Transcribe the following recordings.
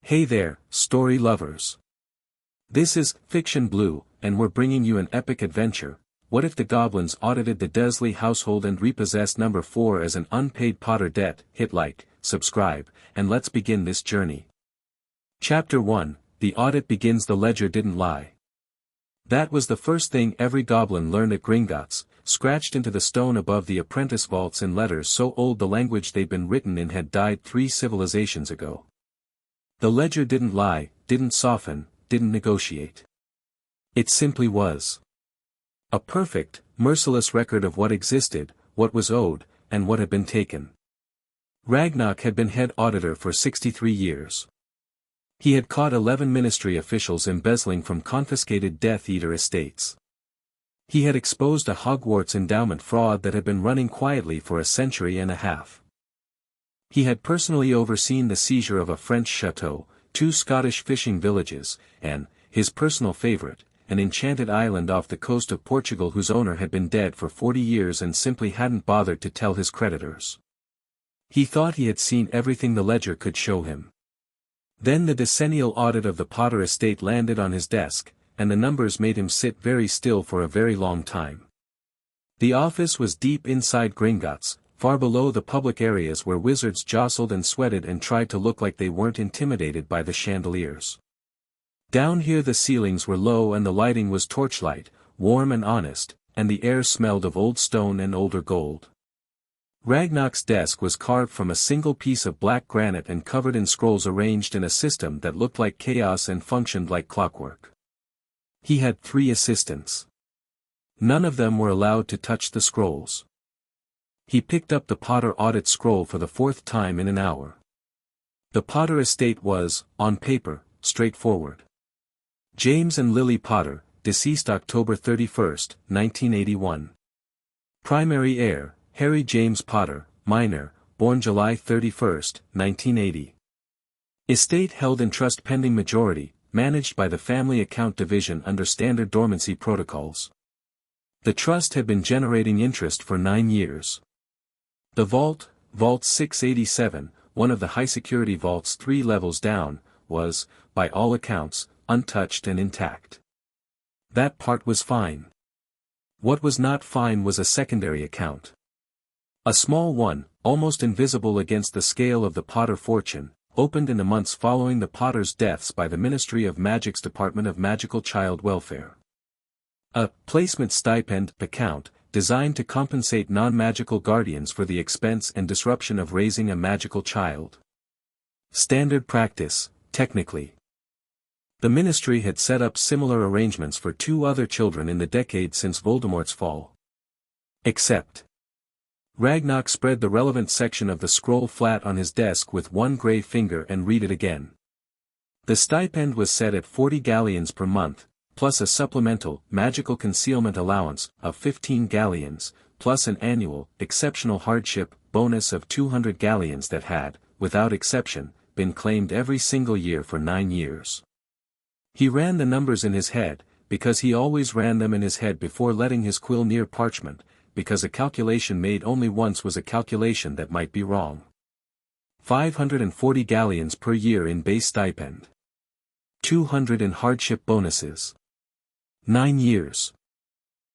Hey there, story lovers. This is Fiction Blue, and we're bringing you an epic adventure. What if the goblins audited the Dursley household and repossessed number 4 as an unpaid Potter debt? Hit like, subscribe, and let's begin this journey. Chapter 1, The Audit Begins. The ledger didn't lie. That was the first thing every goblin learned at Gringotts, scratched into the stone above the apprentice vaults in letters so old the language they'd been written in had died 3 civilizations ago. The ledger didn't lie, didn't soften, didn't negotiate. It simply was. A perfect, merciless record of what existed, what was owed, and what had been taken. Ragnok had been head auditor for 63 years. He had caught 11 ministry officials embezzling from confiscated Death Eater estates. He had exposed a Hogwarts endowment fraud that had been running quietly for a century and a half. He had personally overseen the seizure of a French chateau, 2 Scottish fishing villages, and, his personal favorite, an enchanted island off the coast of Portugal whose owner had been dead for 40 years and simply hadn't bothered to tell his creditors. He thought he had seen everything the ledger could show him. Then the decennial audit of the Potter estate landed on his desk, and the numbers made him sit very still for a very long time. The office was deep inside Gringotts, far below the public areas where wizards jostled and sweated and tried to look like they weren't intimidated by the chandeliers. Down here the ceilings were low and the lighting was torchlight, warm and honest, and the air smelled of old stone and older gold. Ragnok's desk was carved from a single piece of black granite and covered in scrolls arranged in a system that looked like chaos and functioned like clockwork. He had 3 assistants. None of them were allowed to touch the scrolls. He picked up the Potter audit scroll for the 4th time in an hour. The Potter estate was, on paper, straightforward. James and Lily Potter, deceased October 31, 1981. Primary heir, Harry James Potter, minor, born July 31, 1980. Estate held in trust pending majority, managed by the Family Account Division under standard dormancy protocols. The trust had been generating interest for 9 years. The vault, Vault 687, one of the high-security vaults 3 levels down, was, by all accounts, untouched and intact. That part was fine. What was not fine was a secondary account. A small one, almost invisible against the scale of the Potter fortune, opened in the months following the Potters' deaths by the Ministry of Magic's Department of Magical Child Welfare. A placement stipend account, designed to compensate non-magical guardians for the expense and disruption of raising a magical child. Standard practice, technically. The ministry had set up similar arrangements for 2 other children in the decade since Voldemort's fall. Except. Ragnok spread the relevant section of the scroll flat on his desk with one gray finger and read it again. The stipend was set at 40 galleons per month, plus a supplemental, magical concealment allowance, of 15 galleons, plus an annual, exceptional hardship, bonus of 200 galleons that had, without exception, been claimed every single year for 9 years. He ran the numbers in his head, because he always ran them in his head before letting his quill near parchment, because a calculation made only once was a calculation that might be wrong. 540 galleons per year in base stipend. 200 in hardship bonuses. 9 years.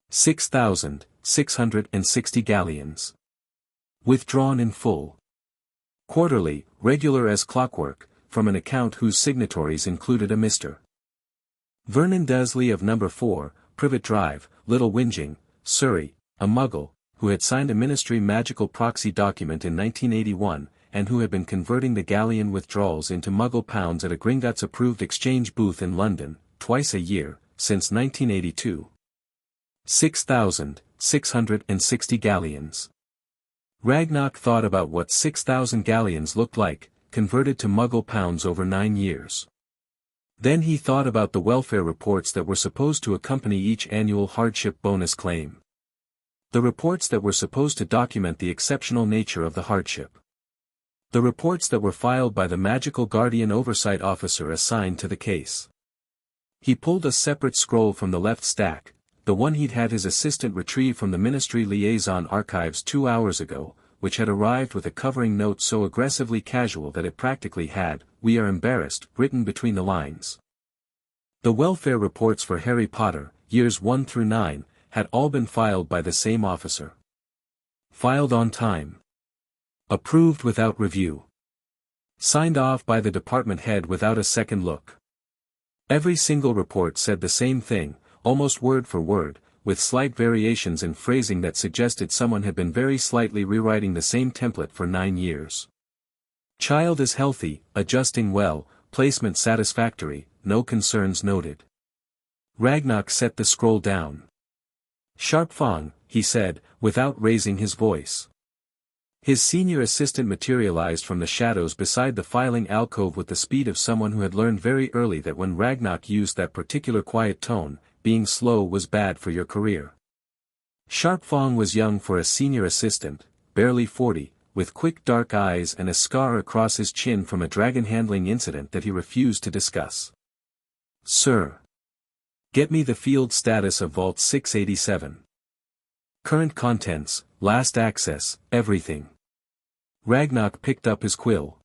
6,660 galleons. Withdrawn in full. Quarterly, regular as clockwork, from an account whose signatories included a Mr. Vernon Dursley of Number 4 Privet Drive, Little Whinging, Surrey, a Muggle, who had signed a ministry magical proxy document in 1981, and who had been converting the galleon withdrawals into Muggle pounds at a Gringotts-approved exchange booth in London, twice a year, since 1982. 6,660 galleons. Ragnok thought about what 6,000 galleons looked like, converted to Muggle pounds over 9 years. Then he thought about the welfare reports that were supposed to accompany each annual hardship bonus claim. The reports that were supposed to document the exceptional nature of the hardship. The reports that were filed by the Magical Guardian Oversight Officer assigned to the case. He pulled a separate scroll from the left stack, the one he'd had his assistant retrieve from the Ministry Liaison Archives 2 hours ago, which had arrived with a covering note so aggressively casual that it practically had, "We are embarrassed," written between the lines. The welfare reports for Harry Potter, years 1 through 9, had all been filed by the same officer. Filed on time. Approved without review. Signed off by the department head without a second look. Every single report said the same thing, almost word for word, with slight variations in phrasing that suggested someone had been very slightly rewriting the same template for 9 years. Child is healthy, adjusting well, placement satisfactory, no concerns noted. Ragnok set the scroll down. "Sharp Fong," he said, without raising his voice. His senior assistant materialized from the shadows beside the filing alcove with the speed of someone who had learned very early that when Ragnok used that particular quiet tone, being slow was bad for your career. Sharp Fong was young for a senior assistant, barely 40, with quick dark eyes and a scar across his chin from a dragon handling incident that he refused to discuss. "Sir. Get me the field status of Vault 687. Current contents, last access, everything." Ragnok picked up his quill.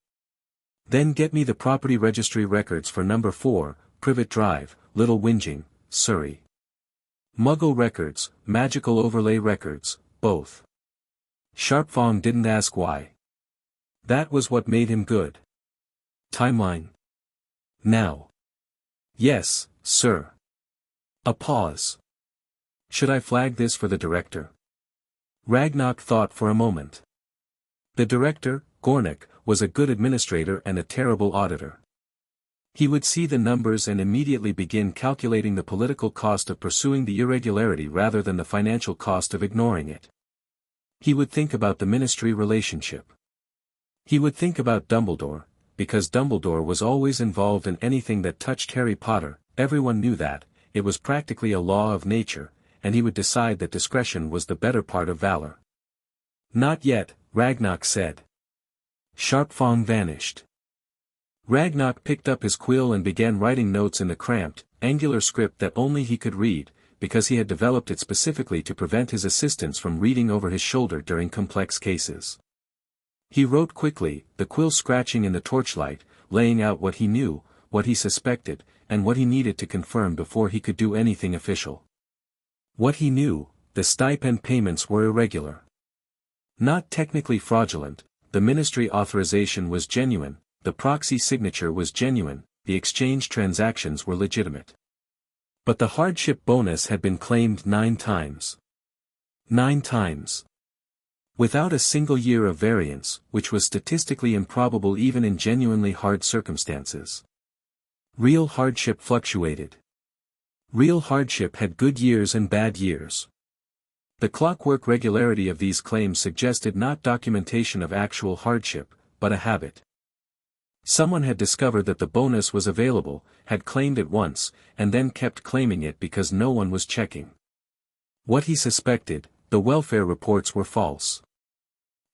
"Then get me the property registry records for Number 4, Privet Drive, Little Whinging, Surrey. Muggle records, magical overlay records, both." Sharp Fong didn't ask why. That was what made him good. "Timeline? Now." "Yes, sir." A pause. "Should I flag this for the director?" Ragnok thought for a moment. The director, Gornik, was a good administrator and a terrible auditor. He would see the numbers and immediately begin calculating the political cost of pursuing the irregularity rather than the financial cost of ignoring it. He would think about the ministry relationship. He would think about Dumbledore, because Dumbledore was always involved in anything that touched Harry Potter. Everyone knew that, it was practically a law of nature, and he would decide that discretion was the better part of valor. "Not yet," Ragnok said. Sharp Fong vanished. Ragnok picked up his quill and began writing notes in the cramped, angular script that only he could read, because he had developed it specifically to prevent his assistants from reading over his shoulder during complex cases. He wrote quickly, the quill scratching in the torchlight, laying out what he knew, what he suspected, and what he needed to confirm before he could do anything official. What he knew, the stipend payments were irregular. Not technically fraudulent, the ministry authorization was genuine, the proxy signature was genuine, the exchange transactions were legitimate. But the hardship bonus had been claimed 9 times. 9 times. Without a single year of variance, which was statistically improbable even in genuinely hard circumstances. Real hardship fluctuated. Real hardship had good years and bad years. The clockwork regularity of these claims suggested not documentation of actual hardship, but a habit. Someone had discovered that the bonus was available, had claimed it once, and then kept claiming it because no one was checking. What he suspected, the welfare reports were false.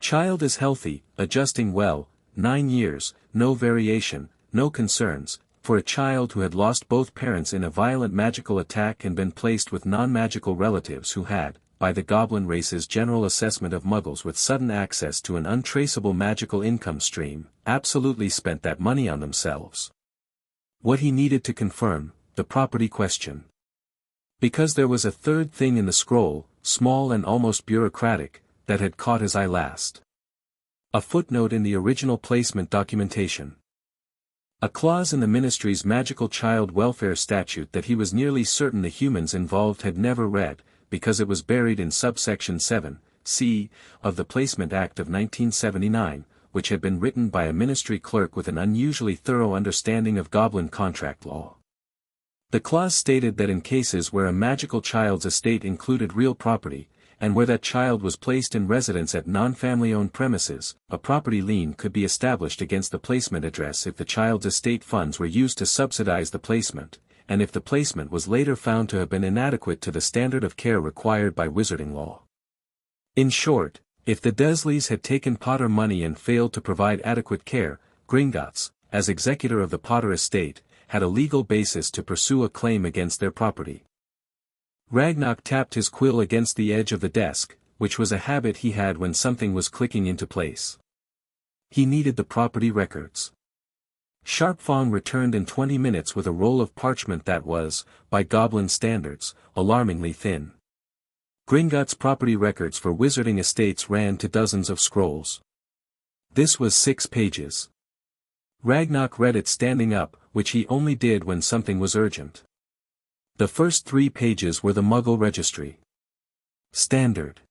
Child is healthy, adjusting well, 9 years, no variation, no concerns, for a child who had lost both parents in a violent magical attack and been placed with non-magical relatives who had, by the goblin race's general assessment of muggles with sudden access to an untraceable magical income stream, absolutely spent that money on themselves. What he needed to confirm, the property question. Because there was a third thing in the scroll, small and almost bureaucratic, that had caught his eye last. A footnote in the original placement documentation. A clause in the ministry's magical child welfare statute that he was nearly certain the humans involved had never read, because it was buried in subsection 7(c) of the Placement Act of 1979, which had been written by a ministry clerk with an unusually thorough understanding of goblin contract law. The clause stated that in cases where a magical child's estate included real property, and where that child was placed in residence at non-family-owned premises, a property lien could be established against the placement address if the child's estate funds were used to subsidize the placement, and if the placement was later found to have been inadequate to the standard of care required by wizarding law. In short, if the Dursleys had taken Potter money and failed to provide adequate care, Gringotts, as executor of the Potter estate, had a legal basis to pursue a claim against their property. Ragnok tapped his quill against the edge of the desk, which was a habit he had when something was clicking into place. He needed the property records. Sharp Fong returned in 20 minutes with a roll of parchment that was, by Goblin standards, alarmingly thin. Gringotts' property records for wizarding estates ran to dozens of scrolls. This was 6 pages. Ragnok read it standing up, which he only did when something was urgent. The first 3 pages were the Muggle registry. Standard.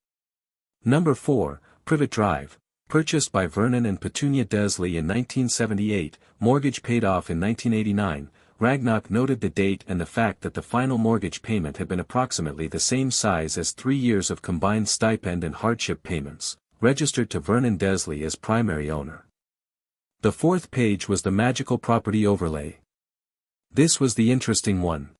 Number 4, Privet Drive, purchased by Vernon and Petunia Dursley in 1978, mortgage paid off in 1989. Ragnok noted the date and the fact that the final mortgage payment had been approximately the same size as 3 years of combined stipend and hardship payments, registered to Vernon Dursley as primary owner. The 4th page was the magical property overlay. This was the interesting one.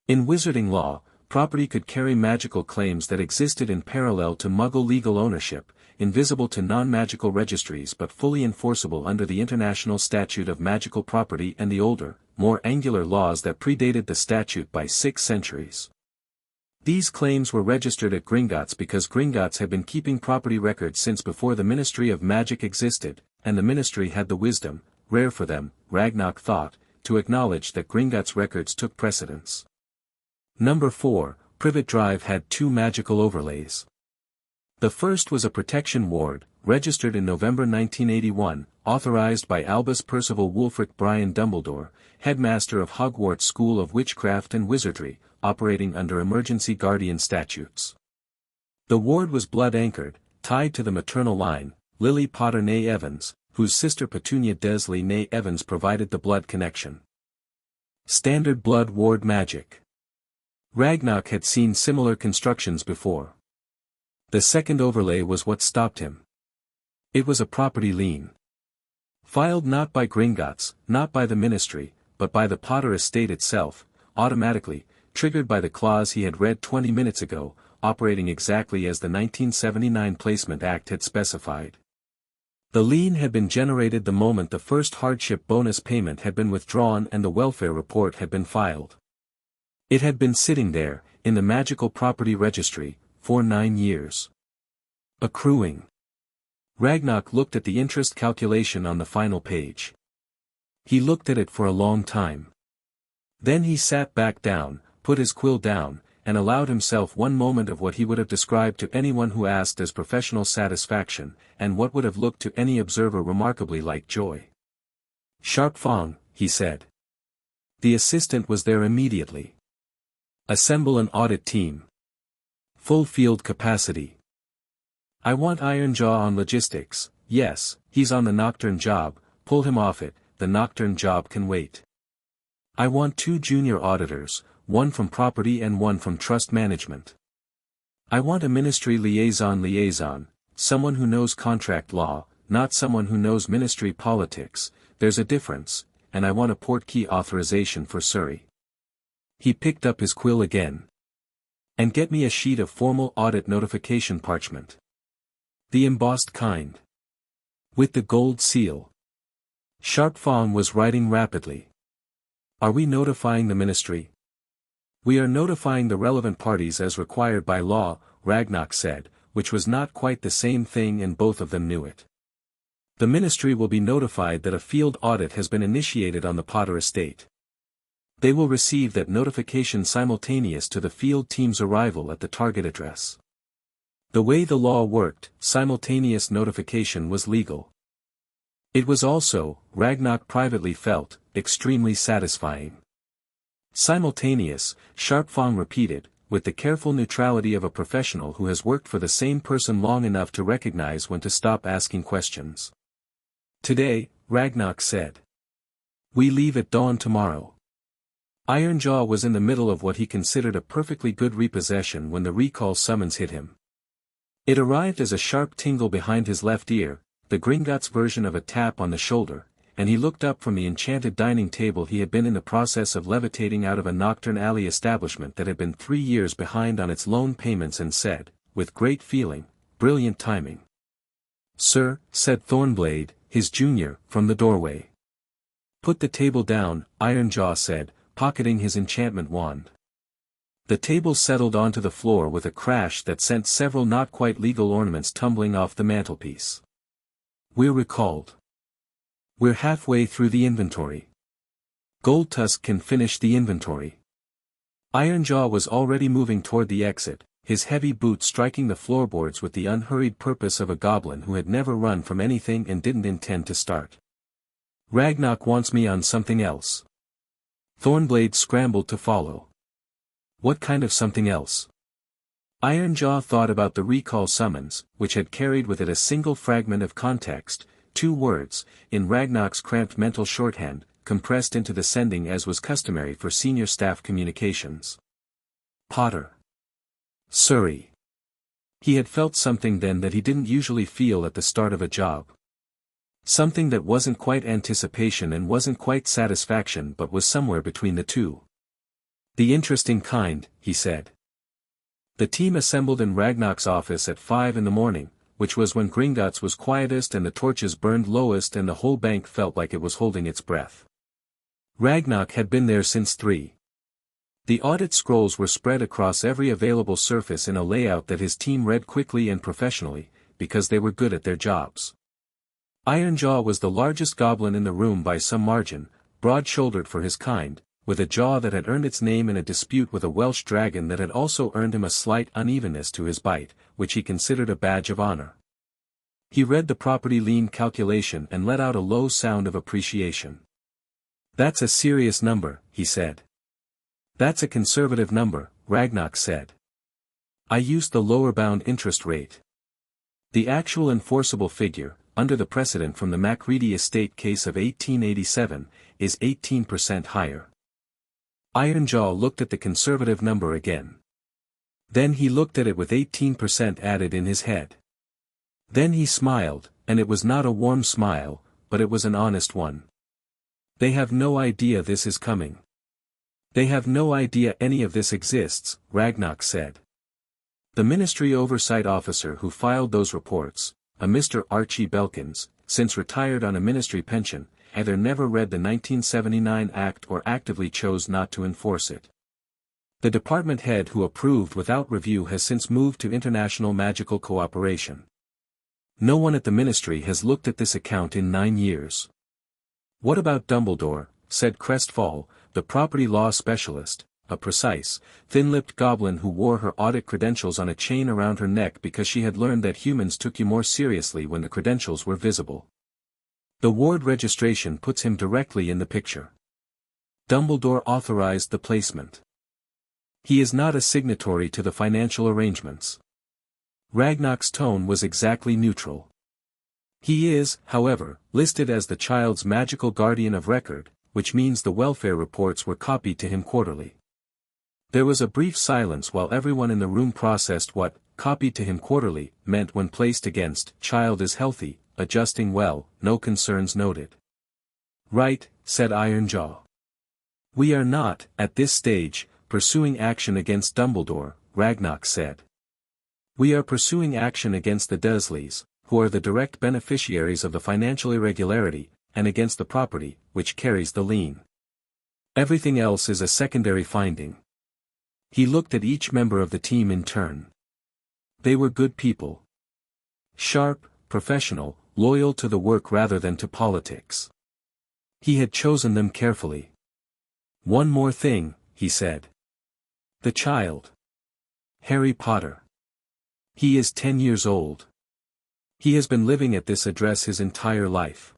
In wizarding law, property could carry magical claims that existed in parallel to Muggle legal ownership, invisible to non-magical registries but fully enforceable under the International Statute of Magical Property and the older, more angular laws that predated the statute by 6 centuries. These claims were registered at Gringotts because Gringotts had been keeping property records since before the Ministry of Magic existed, and the ministry had the wisdom, rare for them, Ragnok thought, to acknowledge that Gringotts' records took precedence. Number 4, Privet Drive had 2 magical overlays. The first was a protection ward, registered in November 1981, authorized by Albus Percival Wulfric Brian Dumbledore, headmaster of Hogwarts School of Witchcraft and Wizardry, operating under emergency guardian statutes. The ward was blood-anchored, tied to the maternal line, Lily Potter née Evans, whose sister Petunia Dursley née Evans provided the blood connection. Standard blood ward magic. Ragnok had seen similar constructions before. The second overlay was what stopped him. It was a property lien. Filed not by Gringotts, not by the ministry, but by the Potter estate itself, automatically, triggered by the clause he had read 20 minutes ago, operating exactly as the 1979 Placement Act had specified. The lien had been generated the moment the first hardship bonus payment had been withdrawn and the welfare report had been filed. It had been sitting there, in the magical property registry, for 9 years. Accruing. Ragnok looked at the interest calculation on the final page. He looked at it for a long time. Then he sat back down, put his quill down, and allowed himself one moment of what he would have described to anyone who asked as professional satisfaction, and what would have looked to any observer remarkably like joy. "Sharp Fong," he said. The assistant was there immediately. "Assemble an audit team. Full field capacity. I want Ironjaw on logistics. Yes, he's on the nocturne job, pull him off it, the nocturne job can wait. I want 2 junior auditors, one from property and one from trust management. I want a ministry liaison, someone who knows contract law, not someone who knows ministry politics, there's a difference, and I want a portkey authorization for Surrey." He picked up his quill again. "And get me a sheet of formal audit notification parchment. The embossed kind. With the gold seal." Sharp Fong was writing rapidly. "Are we notifying the ministry?" "We are notifying the relevant parties as required by law," Ragnok said, which was not quite the same thing and both of them knew it. "The ministry will be notified that a field audit has been initiated on the Potter estate. They will receive that notification simultaneous to the field team's arrival at the target address." The way the law worked, simultaneous notification was legal. It was also, Ragnok privately felt, extremely satisfying. Simultaneous, Sharp Fong repeated, with the careful neutrality of a professional who has worked for the same person long enough to recognize when to stop asking questions. "Today," Ragnok said. "We leave at dawn tomorrow." Ironjaw was in the middle of what he considered a perfectly good repossession when the recall summons hit him. It arrived as a sharp tingle behind his left ear, the Gringotts version of a tap on the shoulder, and he looked up from the enchanted dining table he had been in the process of levitating out of a Nocturne Alley establishment that had been 3 years behind on its loan payments and said, with great feeling, "Brilliant timing." "Sir," said Thornblade, his junior, from the doorway. "Put the table down," Ironjaw said, pocketing his enchantment wand. The table settled onto the floor with a crash that sent several not quite legal ornaments tumbling off the mantelpiece. We're recalled. We're halfway through the inventory. Goldtusk can finish the inventory. Ironjaw was already moving toward the exit, his heavy boots striking the floorboards with the unhurried purpose of a goblin who had never run from anything and didn't intend to start. Ragnok wants me on something else. Thornblade scrambled to follow. What kind of something else? Ironjaw thought about the recall summons, which had carried with it a single fragment of context, 2 words, in Ragnok's cramped mental shorthand, compressed into the sending as was customary for senior staff communications. Potter. Surrey. He had felt something then that he didn't usually feel at the start of a job. Something that wasn't quite anticipation and wasn't quite satisfaction but was somewhere between the two. The interesting kind, he said. The team assembled in Ragnok's office at 5 a.m, which was when Gringotts was quietest and the torches burned lowest and the whole bank felt like it was holding its breath. Ragnok had been there since 3. The audit scrolls were spread across every available surface in a layout that his team read quickly and professionally, because they were good at their jobs. Ironjaw was the largest goblin in the room by some margin, broad-shouldered for his kind, with a jaw that had earned its name in a dispute with a Welsh dragon that had also earned him a slight unevenness to his bite, which he considered a badge of honor. He read the property lien calculation and let out a low sound of appreciation. That's a serious number, he said. That's a conservative number, Ragnok said. I used the lower bound interest rate. The actual enforceable figure, under the precedent from the Macready estate case of 1887, is 18% higher. Ironjaw looked at the conservative number again. Then he looked at it with 18% added in his head. Then he smiled, and it was not a warm smile, but it was an honest one. They have no idea this is coming. They have no idea any of this exists, Ragnok said. The ministry oversight officer who filed those reports, a Mr. Archie Belkins, since retired on a ministry pension, either never read the 1979 Act or actively chose not to enforce it. The department head who approved without review has since moved to international magical cooperation. No one at the ministry has looked at this account in 9 years. What about Dumbledore, said Crestfall, the property law specialist, a precise, thin-lipped goblin who wore her audit credentials on a chain around her neck because she had learned that humans took you more seriously when the credentials were visible. The ward registration puts him directly in the picture. Dumbledore authorized the placement. He is not a signatory to the financial arrangements. Ragnok's tone was exactly neutral. He is, however, listed as the child's magical guardian of record, which means the welfare reports were copied to him quarterly. There was a brief silence while everyone in the room processed what, copied to him quarterly, meant when placed against, child is healthy, adjusting well, no concerns noted. Right, said Ironjaw. We are not, at this stage, pursuing action against Dumbledore, Ragnok said. We are pursuing action against the Dursleys, who are the direct beneficiaries of the financial irregularity, and against the property, which carries the lien. Everything else is a secondary finding. He looked at each member of the team in turn. They were good people. Sharp, professional, loyal to the work rather than to politics. He had chosen them carefully. One more thing, he said. The child. Harry Potter. He is 10 years old. He has been living at this address his entire life.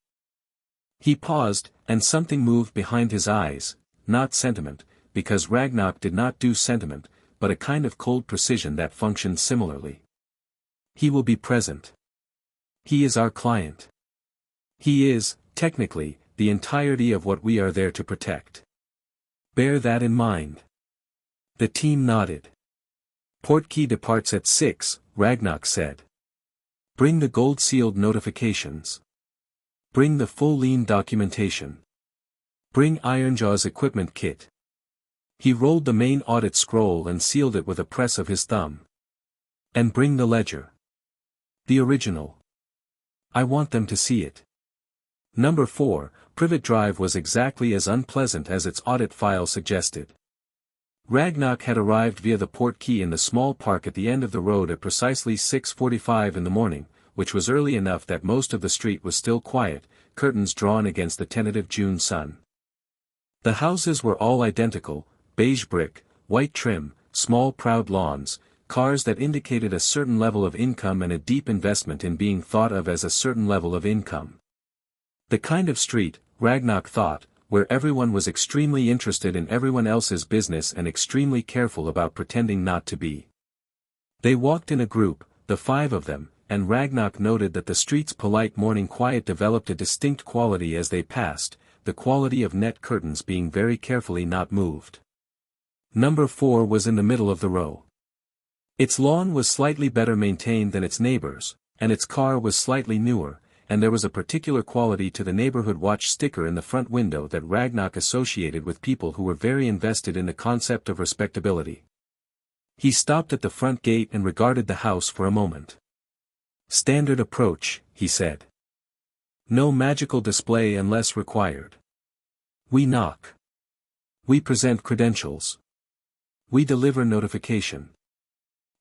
He paused, and something moved behind his eyes, not sentiment, because Ragnok did not do sentiment, but a kind of cold precision that functioned similarly. He will be present. He is our client. He is, technically, the entirety of what we are there to protect. Bear that in mind. The team nodded. Portkey departs at 6, Ragnok said. Bring the gold-sealed notifications. Bring the full lien documentation. Bring Ironjaw's equipment kit. He rolled the main audit scroll and sealed it with a press of his thumb. And bring the ledger. The original. I want them to see it. Number 4, Privet Drive was exactly as unpleasant as its audit file suggested. Ragnok had arrived via the port key in the small park at the end of the road at precisely 6:45 in the morning, which was early enough that most of the street was still quiet, curtains drawn against the tentative June sun. The houses were all identical, beige brick, white trim, small proud lawns, cars that indicated a certain level of income and a deep investment in being thought of as a certain level of income. The kind of street, Ragnok thought, where everyone was extremely interested in everyone else's business and extremely careful about pretending not to be. They walked in a group, the five of them, and Ragnok noted that the street's polite morning quiet developed a distinct quality as they passed, the quality of net curtains being very carefully not moved. Number 4 was in the middle of the row. Its lawn was slightly better maintained than its neighbors, and its car was slightly newer, and there was a particular quality to the neighborhood watch sticker in the front window that Ragnok associated with people who were very invested in the concept of respectability. He stopped at the front gate and regarded the house for a moment. "Standard approach," he said. "No magical display unless required. We knock. We present credentials. We deliver notification."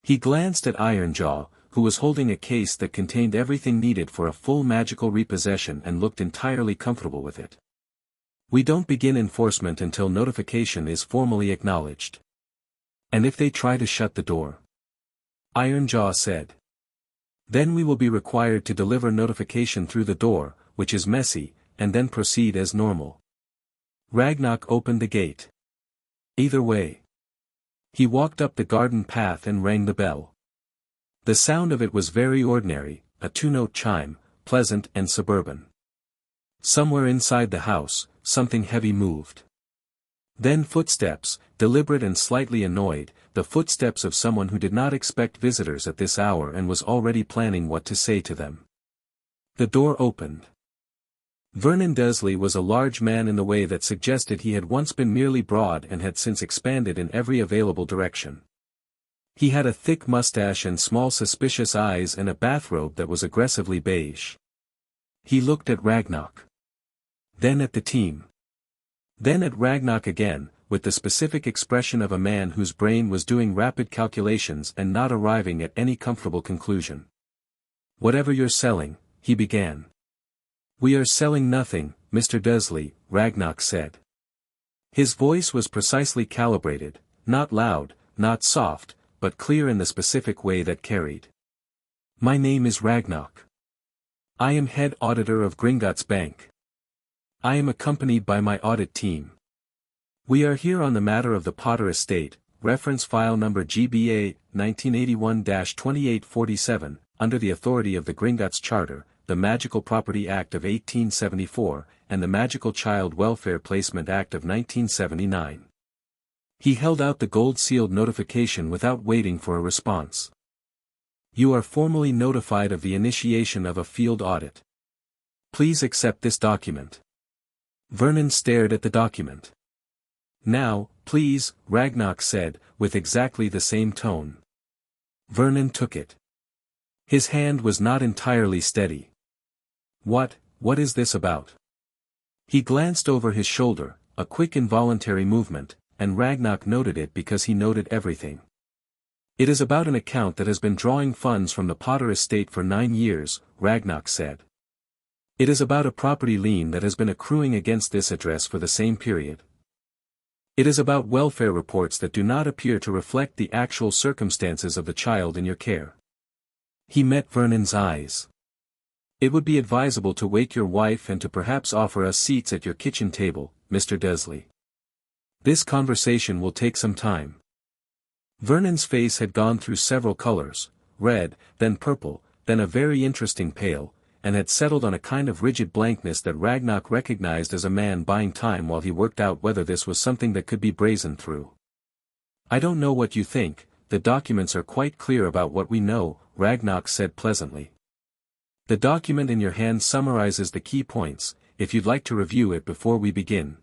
He glanced at Ironjaw, who was holding a case that contained everything needed for a full magical repossession and looked entirely comfortable with it. "We don't begin enforcement until notification is formally acknowledged." "And if they try to shut the door?" Ironjaw said. "Then we will be required to deliver notification through the door, which is messy, and then proceed as normal." Ragnok opened the gate. "Either way." He walked up the garden path and rang the bell. The sound of it was very ordinary, a two-note chime, pleasant and suburban. Somewhere inside the house, something heavy moved. Then footsteps, deliberate and slightly annoyed, the footsteps of someone who did not expect visitors at this hour and was already planning what to say to them. The door opened. Vernon Dursley was a large man in the way that suggested he had once been merely broad and had since expanded in every available direction. He had a thick mustache and small suspicious eyes and a bathrobe that was aggressively beige. He looked at Ragnok. Then at the team. Then at Ragnok again, with the specific expression of a man whose brain was doing rapid calculations and not arriving at any comfortable conclusion. "Whatever you're selling," he began. "We are selling nothing, Mr. Dursley," Ragnok said. His voice was precisely calibrated, not loud, not soft, but clear in the specific way that carried. "My name is Ragnok. I am head auditor of Gringotts Bank. I am accompanied by my audit team. We are here on the matter of the Potter estate, reference file number GBA 1981-2847, under the authority of the Gringotts Charter, the Magical Property Act of 1874, and the Magical Child Welfare Placement Act of 1979. He held out the gold-sealed notification without waiting for a response. "You are formally notified of the initiation of a field audit. Please accept this document." Vernon stared at the document. "Now, please," Ragnok said, with exactly the same tone. Vernon took it. His hand was not entirely steady. What is this about?" He glanced over his shoulder, a quick involuntary movement, and Ragnok noted it because he noted everything. "It is about an account that has been drawing funds from the Potter estate for 9 years, Ragnok said. "It is about a property lien that has been accruing against this address for the same period. It is about welfare reports that do not appear to reflect the actual circumstances of the child in your care." He met Vernon's eyes. "It would be advisable to wake your wife and to perhaps offer us seats at your kitchen table, Mr. Dursley. This conversation will take some time." Vernon's face had gone through several colors, red, then purple, then a very interesting pale, and had settled on a kind of rigid blankness that Ragnok recognized as a man buying time while he worked out whether this was something that could be brazened through. "I don't know what you think, the documents are quite clear about what we know," Ragnok said pleasantly. "The document in your hand summarizes the key points, if you'd like to review it before we begin."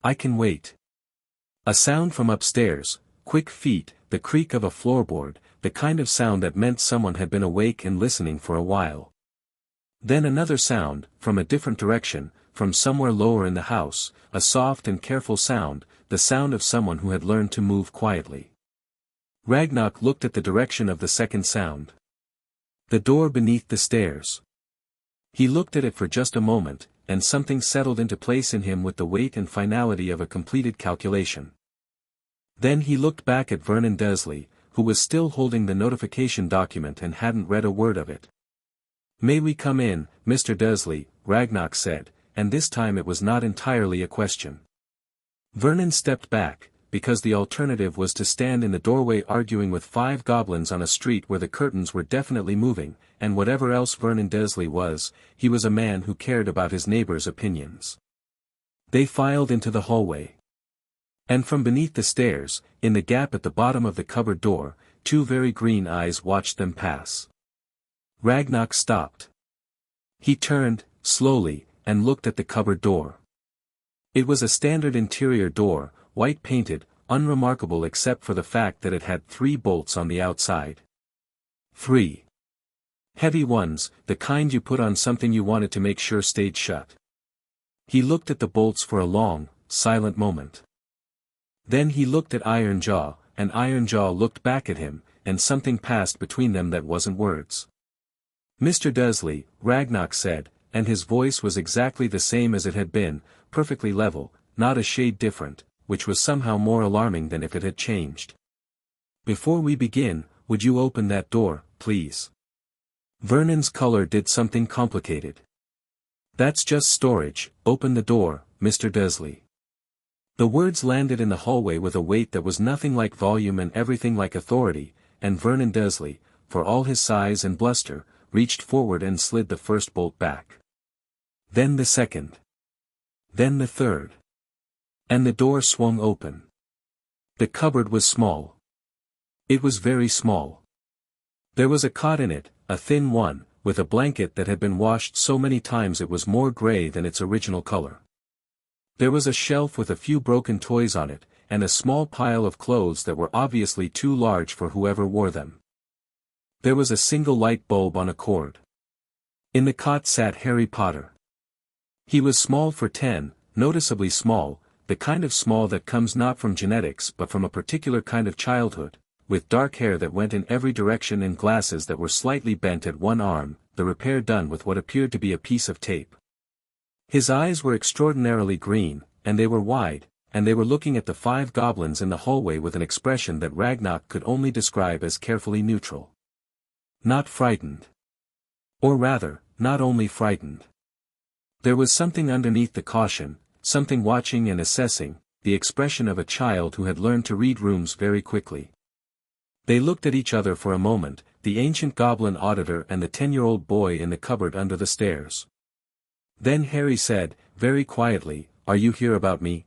"I can wait." A sound from upstairs, quick feet, the creak of a floorboard, the kind of sound that meant someone had been awake and listening for a while. Then another sound, from a different direction, from somewhere lower in the house, a soft and careful sound, the sound of someone who had learned to move quietly. Ragnok looked at the direction of the second sound. The door beneath the stairs. He looked at it for just a moment, and something settled into place in him with the weight and finality of a completed calculation. Then he looked back at Vernon Dursley, who was still holding the notification document and hadn't read a word of it. "May we come in, Mr. Dursley?" Ragnok said, and this time it was not entirely a question. Vernon stepped back, because the alternative was to stand in the doorway arguing with 5 goblins on a street where the curtains were definitely moving, and whatever else Vernon Dursley was, he was a man who cared about his neighbors' opinions. They filed into the hallway. And from beneath the stairs, in the gap at the bottom of the cupboard door, 2 very green eyes watched them pass. Ragnok stopped. He turned, slowly, and looked at the cupboard door. It was a standard interior door, white painted, unremarkable except for the fact that it had 3 bolts on the outside. 3 heavy ones, the kind you put on something you wanted to make sure stayed shut. He looked at the bolts for a long, silent moment. Then he looked at Ironjaw, and Ironjaw looked back at him, and something passed between them that wasn't words. "Mr. Dursley," Ragnok said, and his voice was exactly the same as it had been, perfectly level, not a shade different, which was somehow more alarming than if it had changed. "Before we begin, would you open that door, please?" Vernon's color did something complicated. "That's just storage, open the door, Mr. Dursley." The words landed in the hallway with a weight that was nothing like volume and everything like authority, and Vernon Dursley, for all his size and bluster, reached forward and slid the first bolt back. Then the second. Then the third. And the door swung open. The cupboard was small. It was very small. There was a cot in it, a thin one, with a blanket that had been washed so many times it was more gray than its original color. There was a shelf with a few broken toys on it, and a small pile of clothes that were obviously too large for whoever wore them. There was a single light bulb on a cord. In the cot sat Harry Potter. He was small for 10, noticeably small, the kind of small that comes not from genetics but from a particular kind of childhood, with dark hair that went in every direction and glasses that were slightly bent at one arm, the repair done with what appeared to be a piece of tape. His eyes were extraordinarily green, and they were wide, and they were looking at the 5 goblins in the hallway with an expression that Ragnok could only describe as carefully neutral. Not frightened. Or rather, not only frightened. There was something underneath the caution, something watching and assessing, the expression of a child who had learned to read rooms very quickly. They looked at each other for a moment, the ancient goblin auditor and the 10-year-old boy in the cupboard under the stairs. Then Harry said, very quietly, "Are you here about me?"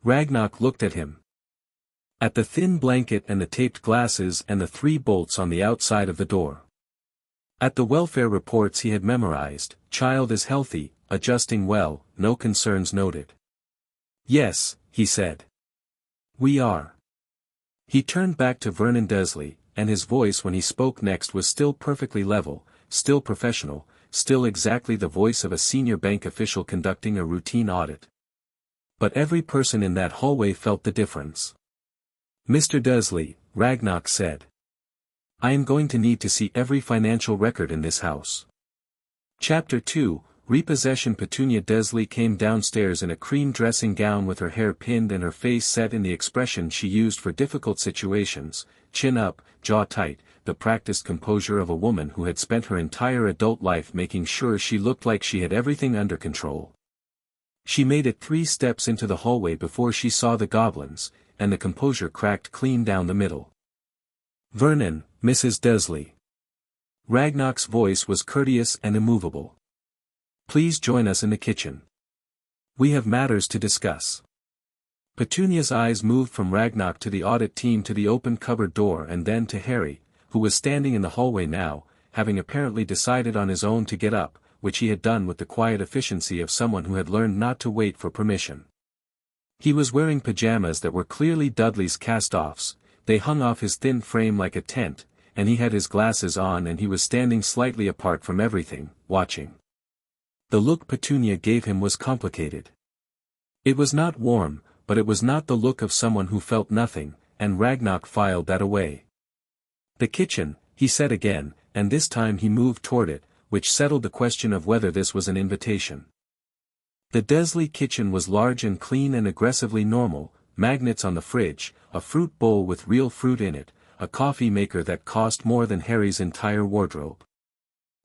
Ragnok looked at him. At the thin blanket and the taped glasses and the 3 bolts on the outside of the door. At the welfare reports he had memorized, child is healthy, adjusting well, no concerns noted. "Yes," he said. "We are." He turned back to Vernon Dursley, and his voice when he spoke next was still perfectly level, still professional, still exactly the voice of a senior bank official conducting a routine audit. But every person in that hallway felt the difference. "Mr. Dursley," Ragnok said. "I am going to need to see every financial record in this house." Chapter 2, Repossession. Petunia Dursley came downstairs in a cream dressing gown with her hair pinned and her face set in the expression she used for difficult situations, chin up, jaw tight, the practiced composure of a woman who had spent her entire adult life making sure she looked like she had everything under control. She made it 3 steps into the hallway before she saw the goblins, and the composure cracked clean down the middle. "Vernon, Mrs. Dursley." Ragnok's voice was courteous and immovable. "Please join us in the kitchen. We have matters to discuss." Petunia's eyes moved from Ragnok to the audit team to the open cupboard door and then to Harry, who was standing in the hallway now, having apparently decided on his own to get up, which he had done with the quiet efficiency of someone who had learned not to wait for permission. He was wearing pajamas that were clearly Dudley's cast-offs, they hung off his thin frame like a tent, and he had his glasses on and he was standing slightly apart from everything, watching. The look Petunia gave him was complicated. It was not warm, but it was not the look of someone who felt nothing, and Ragnok filed that away. "The kitchen," he said again, and this time he moved toward it, which settled the question of whether this was an invitation. The Dursley kitchen was large and clean and aggressively normal, magnets on the fridge, a fruit bowl with real fruit in it, a coffee maker that cost more than Harry's entire wardrobe.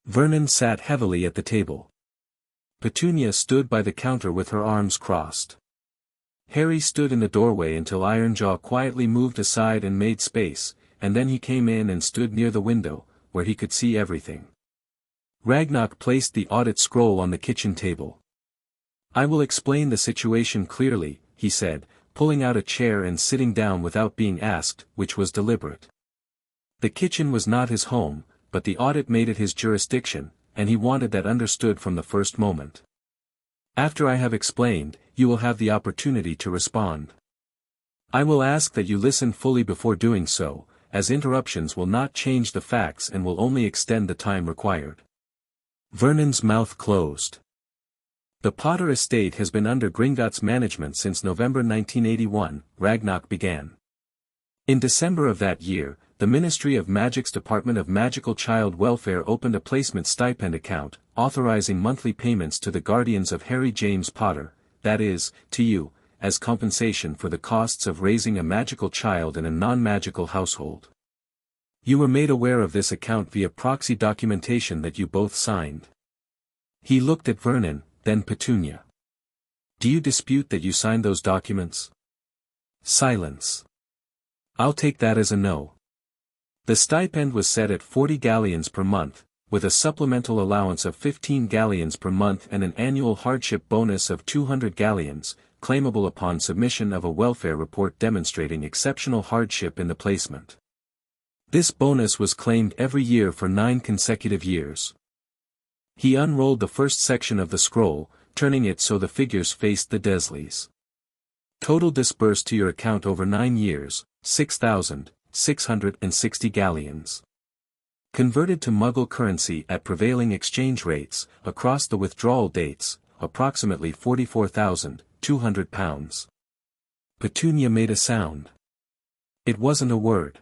Vernon sat heavily at the table. Petunia stood by the counter with her arms crossed. Harry stood in the doorway until Ironjaw quietly moved aside and made space, and then he came in and stood near the window, where he could see everything. Ragnok placed the audit scroll on the kitchen table. "I will explain the situation clearly," he said, pulling out a chair and sitting down without being asked, which was deliberate. The kitchen was not his home, but the audit made it his jurisdiction, and he wanted that understood from the first moment. "After I have explained, you will have the opportunity to respond. I will ask that you listen fully before doing so, as interruptions will not change the facts and will only extend the time required." Vernon's mouth closed. "The Potter estate has been under Gringotts management since November 1981, Ragnok began. In December of that year, the Ministry of Magic's Department of Magical Child Welfare opened a placement stipend account, authorizing monthly payments to the guardians of Harry James Potter, that is, to you, as compensation for the costs of raising a magical child in a non-magical household. You were made aware of this account via proxy documentation that you both signed." He looked at Vernon, then Petunia. "Do you dispute that you signed those documents?" Silence. "I'll take that as a no." The stipend was set at 40 galleons per month, with a supplemental allowance of 15 galleons per month and an annual hardship bonus of 200 galleons, claimable upon submission of a welfare report demonstrating exceptional hardship in the placement. This bonus was claimed every year for 9 consecutive years. He unrolled the first section of the scroll, turning it so the figures faced the Dursleys. "Total disbursed to your account over 9 years, 6,660 galleons. Converted to Muggle currency at prevailing exchange rates, across the withdrawal dates, approximately £44,200. Petunia made a sound. It wasn't a word.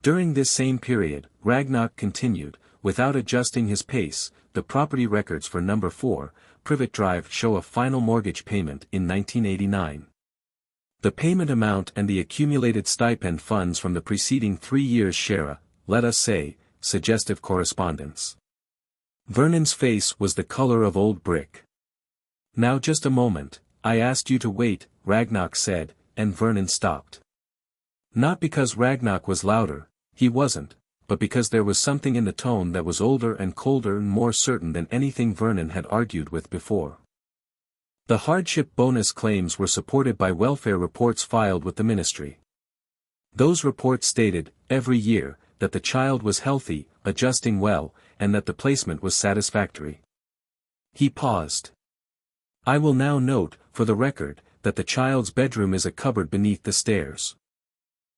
During this same period, Ragnok continued, without adjusting his pace, the property records for Number 4 Privet Drive show a final mortgage payment in 1989. The payment amount and the accumulated stipend funds from the preceding 3 years share a, let us say, suggestive correspondence." Vernon's face was the color of old brick. "Now just a moment, I asked you to wait," Ragnok said, and Vernon stopped. Not because Ragnok was louder, he wasn't, but because there was something in the tone that was older and colder and more certain than anything Vernon had argued with before. The hardship bonus claims were supported by welfare reports filed with the ministry. Those reports stated, every year, that the child was healthy, adjusting well, and that the placement was satisfactory. He paused. "I will now note, for the record, that the child's bedroom is a cupboard beneath the stairs.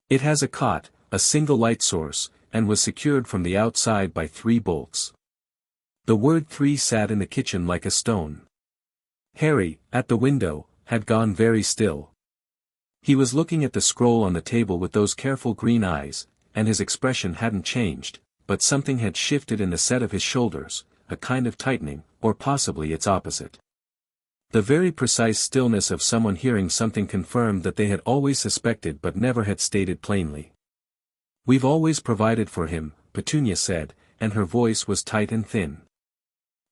It has a cot, a single light source, and was secured from the outside by 3 bolts." The word 3 sat in the kitchen like a stone. Harry, at the window, had gone very still. He was looking at the scroll on the table with those careful green eyes, and his expression hadn't changed, but something had shifted in the set of his shoulders, a kind of tightening, or possibly its opposite. The very precise stillness of someone hearing something confirmed that they had always suspected but never had stated plainly. "We've always provided for him," Petunia said, and her voice was tight and thin.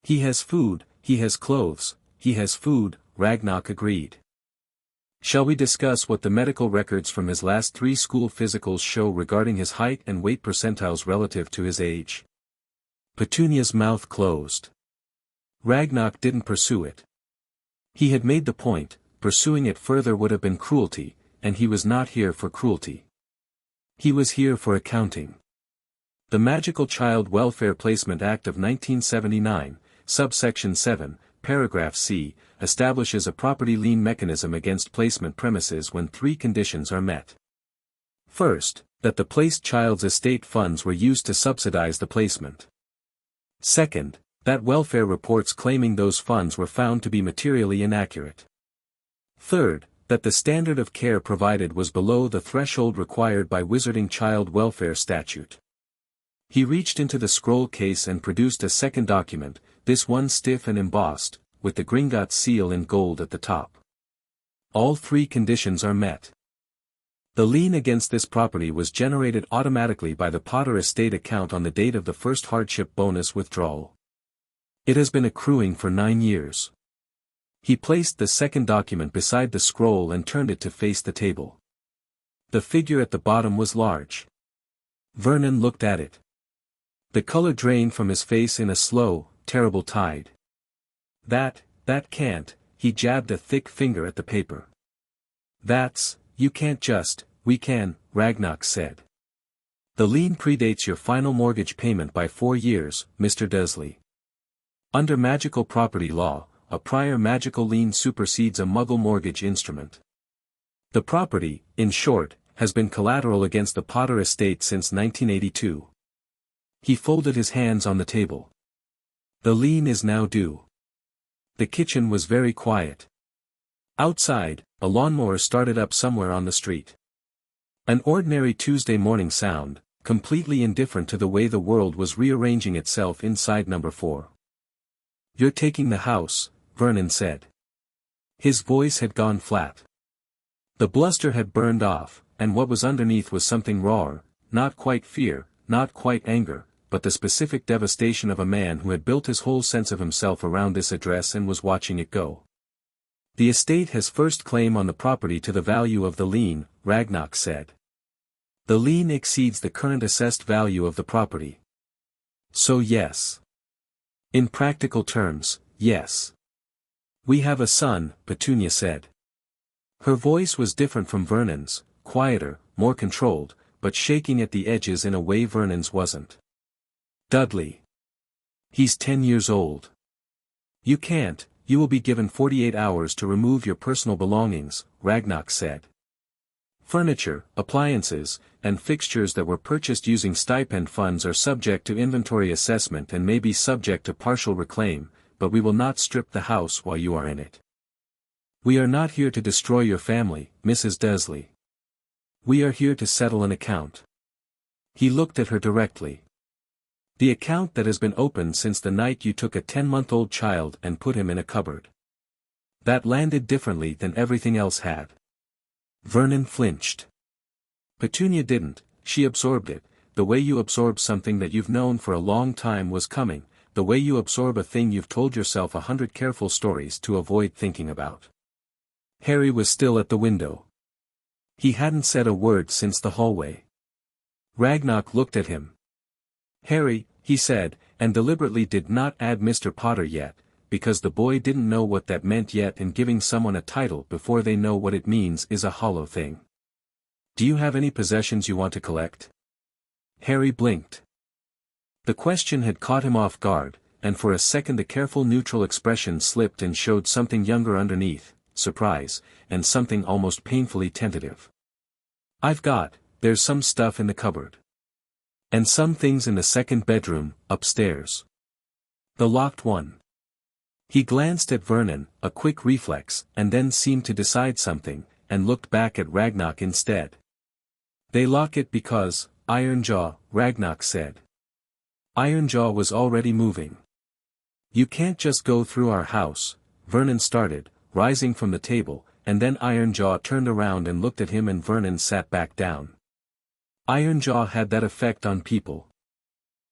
"He has food, he has clothes, he has food," Ragnok agreed. "Shall we discuss what the medical records from his last 3 school physicals show regarding his height and weight percentiles relative to his age?" Petunia's mouth closed. Ragnok didn't pursue it. He had made the point, pursuing it further would have been cruelty, and he was not here for cruelty. He was here for accounting. The Magical Child Welfare Placement Act of 1979, subsection 7, paragraph C, establishes a property lien mechanism against placement premises when 3 conditions are met. First, that the placed child's estate funds were used to subsidize the placement. Second, that welfare reports claiming those funds were found to be materially inaccurate. Third, that the standard of care provided was below the threshold required by Wizarding Child Welfare Statute. He reached into the scroll case and produced a second document, this one stiff and embossed, with the Gringotts seal in gold at the top. All three conditions are met. The lien against this property was generated automatically by the Potter estate account on the date of the first hardship bonus withdrawal. It has been accruing for 9 years. He placed the second document beside the scroll and turned it to face the table. The figure at the bottom was large. Vernon looked at it. The color drained from his face in a slow, terrible tide. That can't, he jabbed a thick finger at the paper. You can't just, we can, Ragnok said. The lien predates your final mortgage payment by 4 years, Mr. Dursley. Under magical property law, a prior magical lien supersedes a Muggle mortgage instrument. The property, in short, has been collateral against the Potter estate since 1982. He folded his hands on the table. The lien is now due. The kitchen was very quiet. Outside, a lawnmower started up somewhere on the street. An ordinary Tuesday morning sound, completely indifferent to the way the world was rearranging itself inside Number 4. You're taking the house, Vernon said. His voice had gone flat. The bluster had burned off, and what was underneath was something rawer, not quite fear, not quite anger, but the specific devastation of a man who had built his whole sense of himself around this address and was watching it go. The estate has first claim on the property to the value of the lien, Ragnok said. The lien exceeds the current assessed value of the property. So yes. In practical terms, yes. We have a son, Petunia said. Her voice was different from Vernon's, quieter, more controlled, but shaking at the edges in a way Vernon's wasn't. Dudley. He's 10 years old. You will be given 48 hours to remove your personal belongings, Ragnok said. Furniture, appliances, and fixtures that were purchased using stipend funds are subject to inventory assessment and may be subject to partial reclaim, but we will not strip the house while you are in it. We are not here to destroy your family, Mrs. Dursley. We are here to settle an account. He looked at her directly. The account that has been opened since the night you took a 10-month-old child and put him in a cupboard. That landed differently than everything else had. Vernon flinched. Petunia didn't, she absorbed it, the way you absorb something that you've known for a long time was coming, the way you absorb a thing you've told yourself 100 careful stories to avoid thinking about. Harry was still at the window. He hadn't said a word since the hallway. Ragnok looked at him. Harry, he said, and deliberately did not add Mr. Potter yet, because the boy didn't know what that meant yet, and giving someone a title before they know what it means is a hollow thing. Do you have any possessions you want to collect? Harry blinked. The question had caught him off guard, and for a second the careful neutral expression slipped and showed something younger underneath, surprise, and something almost painfully tentative. There's some stuff in the cupboard. And some things in the second bedroom, upstairs. The locked one. He glanced at Vernon, a quick reflex, and then seemed to decide something, and looked back at Ragnok instead. They lock it because, Ironjaw, Ragnok said. Ironjaw was already moving. You can't just go through our house, Vernon started, rising from the table, and then Ironjaw turned around and looked at him and Vernon sat back down. Ironjaw had that effect on people.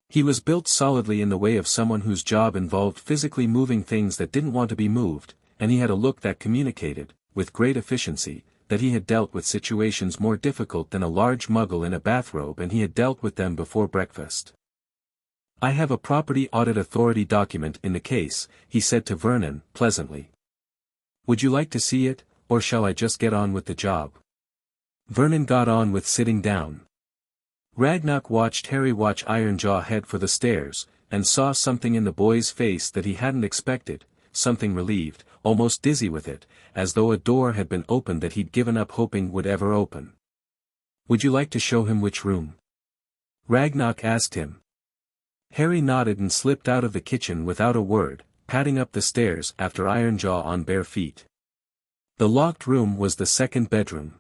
He was built solidly in the way of someone whose job involved physically moving things that didn't want to be moved, and he had a look that communicated, with great efficiency, that he had dealt with situations more difficult than a large muggle in a bathrobe, and he had dealt with them before breakfast. I have a property audit authority document in the case, he said to Vernon, pleasantly. Would you like to see it, or shall I just get on with the job? Vernon got on with sitting down. Ragnok watched Harry watch Ironjaw head for the stairs, and saw something in the boy's face that he hadn't expected, something relieved, almost dizzy with it, as though a door had been opened that he'd given up hoping would ever open. Would you like to show him which room? Ragnok asked him. Harry nodded and slipped out of the kitchen without a word, padding up the stairs after Ironjaw on bare feet. The locked room was the second bedroom.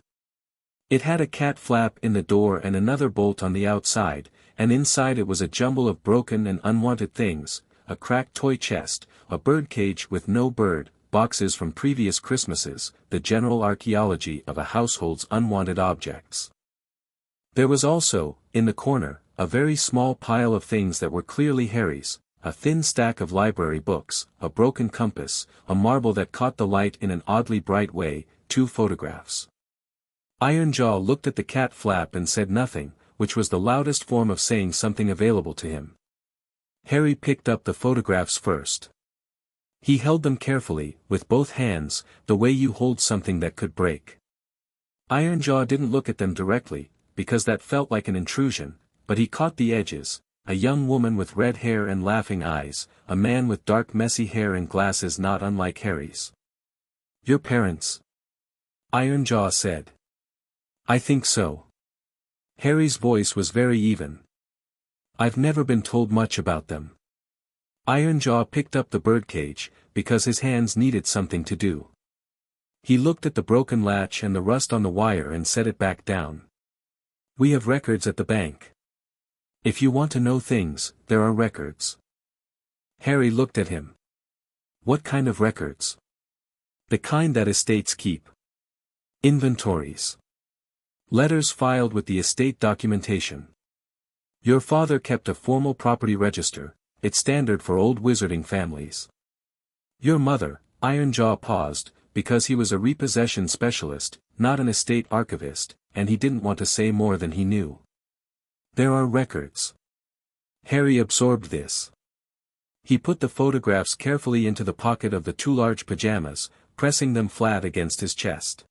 It had a cat flap in the door and another bolt on the outside, and inside it was a jumble of broken and unwanted things, a cracked toy chest, a birdcage with no bird, boxes from previous Christmases, the general archaeology of a household's unwanted objects. There was also, in the corner, a very small pile of things that were clearly Harry's, a thin stack of library books, a broken compass, a marble that caught the light in an oddly bright way, 2 photographs. Ironjaw looked at the cat flap and said nothing, which was the loudest form of saying something available to him. Harry picked up the photographs first. He held them carefully, with both hands, the way you hold something that could break. Ironjaw didn't look at them directly, because that felt like an intrusion, but he caught the edges, a young woman with red hair and laughing eyes, a man with dark messy hair and glasses not unlike Harry's. "Your parents?" Ironjaw said. "I think so." Harry's voice was very even. "I've never been told much about them." Ironjaw picked up the birdcage, because his hands needed something to do. He looked at the broken latch and the rust on the wire and set it back down. "We have records at the bank. If you want to know things, there are records." Harry looked at him. "What kind of records?" "The kind that estates keep. Inventories. Letters filed with the estate documentation. Your father kept a formal property register, it's standard for old wizarding families. Your mother," Ironjaw paused, because he was a repossession specialist, not an estate archivist, and he didn't want to say more than he knew. "There are records." Harry absorbed this. He put the photographs carefully into the pocket of the 2 large pajamas, pressing them flat against his chest.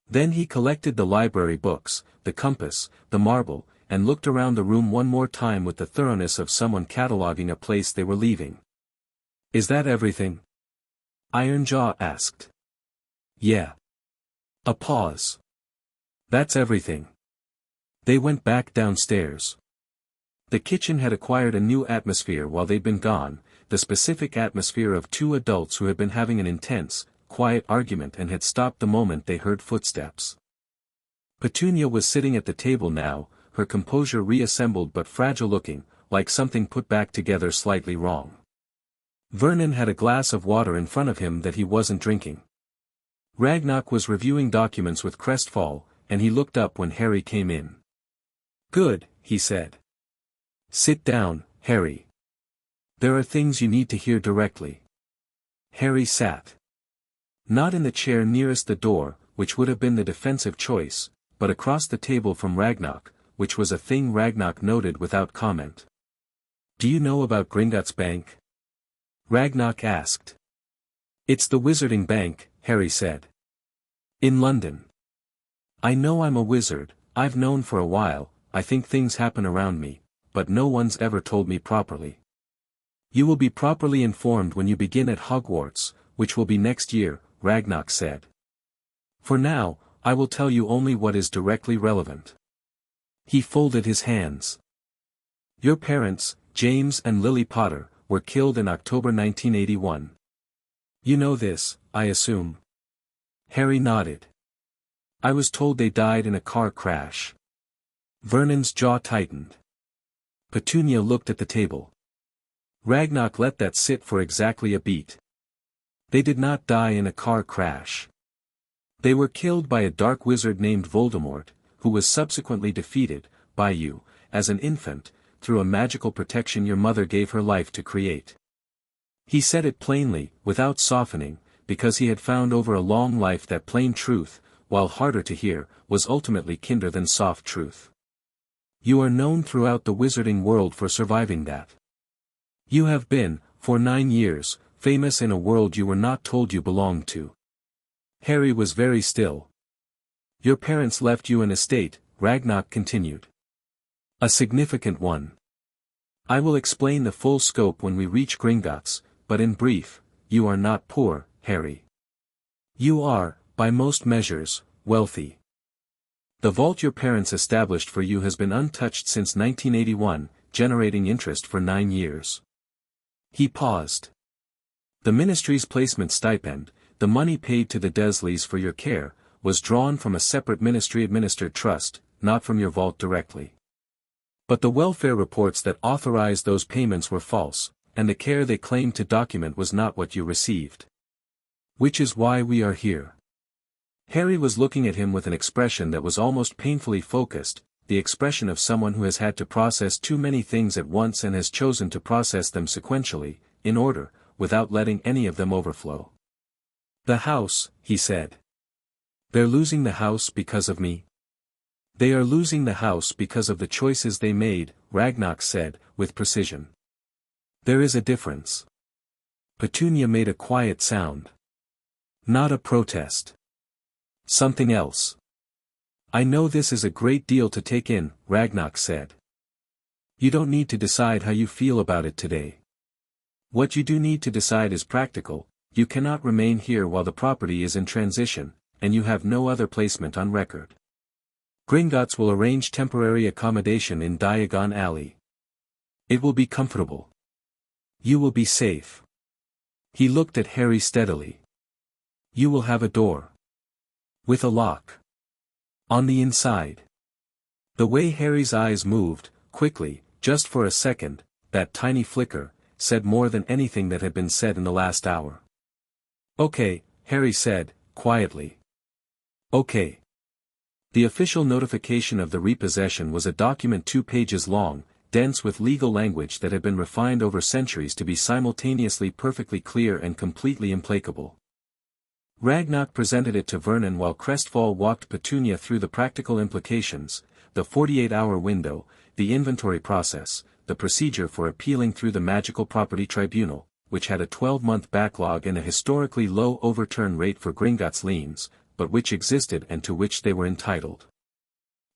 Then he collected the library books, the compass, the marble, and looked around the room one more time with the thoroughness of someone cataloging a place they were leaving. "Is that everything?" Ironjaw asked. "Yeah." A pause. "That's everything." They went back downstairs. The kitchen had acquired a new atmosphere while they'd been gone, the specific atmosphere of 2 adults who had been having an intense, quiet argument and had stopped the moment they heard footsteps. Petunia was sitting at the table now, her composure reassembled but fragile-looking, like something put back together slightly wrong. Vernon had a glass of water in front of him that he wasn't drinking. Ragnok was reviewing documents with crestfall, and he looked up when Harry came in. "Good," he said. "Sit down, Harry. There are things you need to hear directly." Harry sat. Not in the chair nearest the door, which would have been the defensive choice, but across the table from Ragnok, which was a thing Ragnok noted without comment. "Do you know about Gringotts Bank?" Ragnok asked. "It's the Wizarding Bank," Harry said. "In London." "I know I'm a wizard, I've known for a while, I think things happen around me, but no one's ever told me properly." "You will be properly informed when you begin at Hogwarts, which will be next year," Ragnok said. "For now, I will tell you only what is directly relevant." He folded his hands. "Your parents, James and Lily Potter, were killed in October 1981. You know this, I assume?" Harry nodded. "I was told they died in a car crash." Vernon's jaw tightened. Petunia looked at the table. Ragnok let that sit for exactly a beat. "They did not die in a car crash. They were killed by a dark wizard named Voldemort, who was subsequently defeated, by you, as an infant, through a magical protection your mother gave her life to create." He said it plainly, without softening, because he had found over a long life that plain truth, while harder to hear, was ultimately kinder than soft truth. You are known throughout the wizarding world for surviving that. You have been, for 9 years, famous in a world you were not told you belonged to. Harry was very still. Your parents left you an estate, Ragnok continued. A significant one. I will explain the full scope when we reach Gringotts, but in brief, you are not poor, Harry. You are, by most measures, wealthy. The vault your parents established for you has been untouched since 1981, generating interest for 9 years. He paused. The ministry's placement stipend, the money paid to the Dursleys for your care, was drawn from a separate ministry-administered trust, not from your vault directly. But the welfare reports that authorized those payments were false, and the care they claimed to document was not what you received. Which is why we are here. Harry was looking at him with an expression that was almost painfully focused, the expression of someone who has had to process too many things at once and has chosen to process them sequentially, in order, without letting any of them overflow. The house, he said. They're losing the house because of me. They are losing the house because of the choices they made, Ragnok said, with precision. There is a difference. Petunia made a quiet sound. Not a protest. Something else. I know this is a great deal to take in, Ragnok said. You don't need to decide how you feel about it today. What you do need to decide is practical. You cannot remain here while the property is in transition, and you have no other placement on record. Gringotts will arrange temporary accommodation in Diagon Alley. It will be comfortable. You will be safe. He looked at Harry steadily. You will have a door. With a lock. On the inside. The way Harry's eyes moved, quickly, just for a second, that tiny flicker, said more than anything that had been said in the last hour. Okay, Harry said, quietly. Okay. The official notification of the repossession was a document 2 pages long, dense with legal language that had been refined over centuries to be simultaneously perfectly clear and completely implacable. Ragnok presented it to Vernon while Crestfall walked Petunia through the practical implications, the 48-hour window, the inventory process, the procedure for appealing through the Magical Property Tribunal, which had a 12-month backlog and a historically low overturn rate for Gringotts liens, but which existed and to which they were entitled.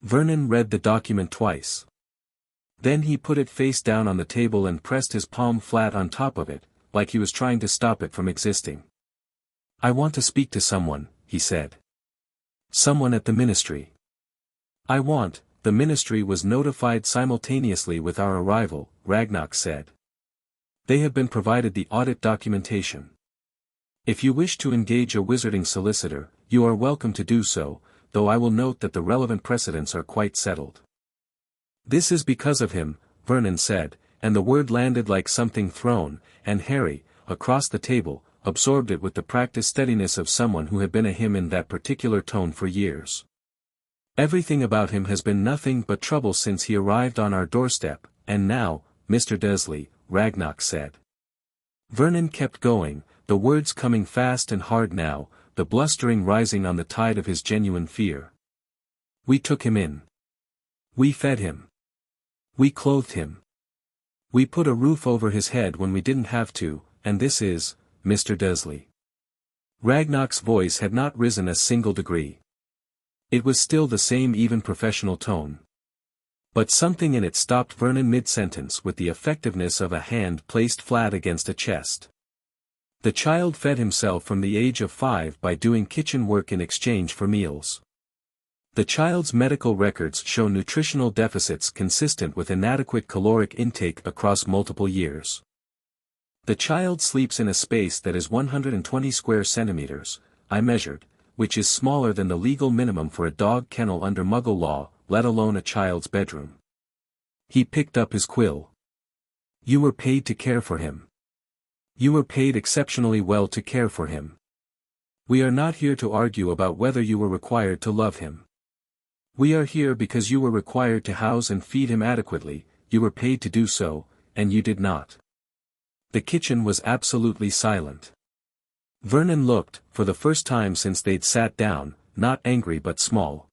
Vernon read the document twice. Then he put it face down on the table and pressed his palm flat on top of it, like he was trying to stop it from existing. I want to speak to someone, he said. Someone at the ministry. The ministry was notified simultaneously with our arrival, Ragnok said. They have been provided the audit documentation. If you wish to engage a wizarding solicitor, you are welcome to do so, though I will note that the relevant precedents are quite settled. This is because of him, Vernon said, and the word landed like something thrown, and Harry, across the table, absorbed it with the practiced steadiness of someone who had been a him in that particular tone for years. Everything about him has been nothing but trouble since he arrived on our doorstep, and now, Mr. Dursley, Ragnok said. Vernon kept going, the words coming fast and hard now, the blustering rising on the tide of his genuine fear. We took him in. We fed him. We clothed him. We put a roof over his head when we didn't have to, and this is, Mr. Dursley. Ragnok's voice had not risen a single degree. It was still the same even professional tone. But something in it stopped Vernon mid-sentence with the effectiveness of a hand placed flat against a chest. The child fed himself from the age of 5 by doing kitchen work in exchange for meals. The child's medical records show nutritional deficits consistent with inadequate caloric intake across multiple years. The child sleeps in a space that is 120 square centimeters, I measured, which is smaller than the legal minimum for a dog kennel under Muggle law, let alone a child's bedroom. He picked up his quill. You were paid to care for him. You were paid exceptionally well to care for him. We are not here to argue about whether you were required to love him. We are here because you were required to house and feed him adequately, you were paid to do so, and you did not. The kitchen was absolutely silent. Vernon looked, for the first time since they'd sat down, not angry but small.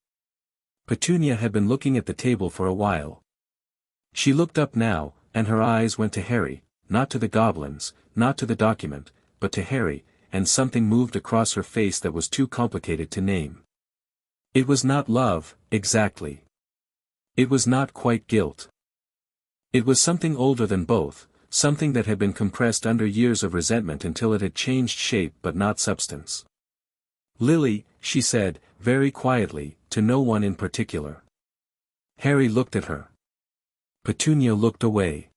Petunia had been looking at the table for a while. She looked up now, and her eyes went to Harry, not to the goblins, not to the document, but to Harry, and something moved across her face that was too complicated to name. It was not love, exactly. It was not quite guilt. It was something older than both, something that had been compressed under years of resentment until it had changed shape but not substance. Lily, she said, very quietly, to no one in particular. Harry looked at her. Petunia looked away.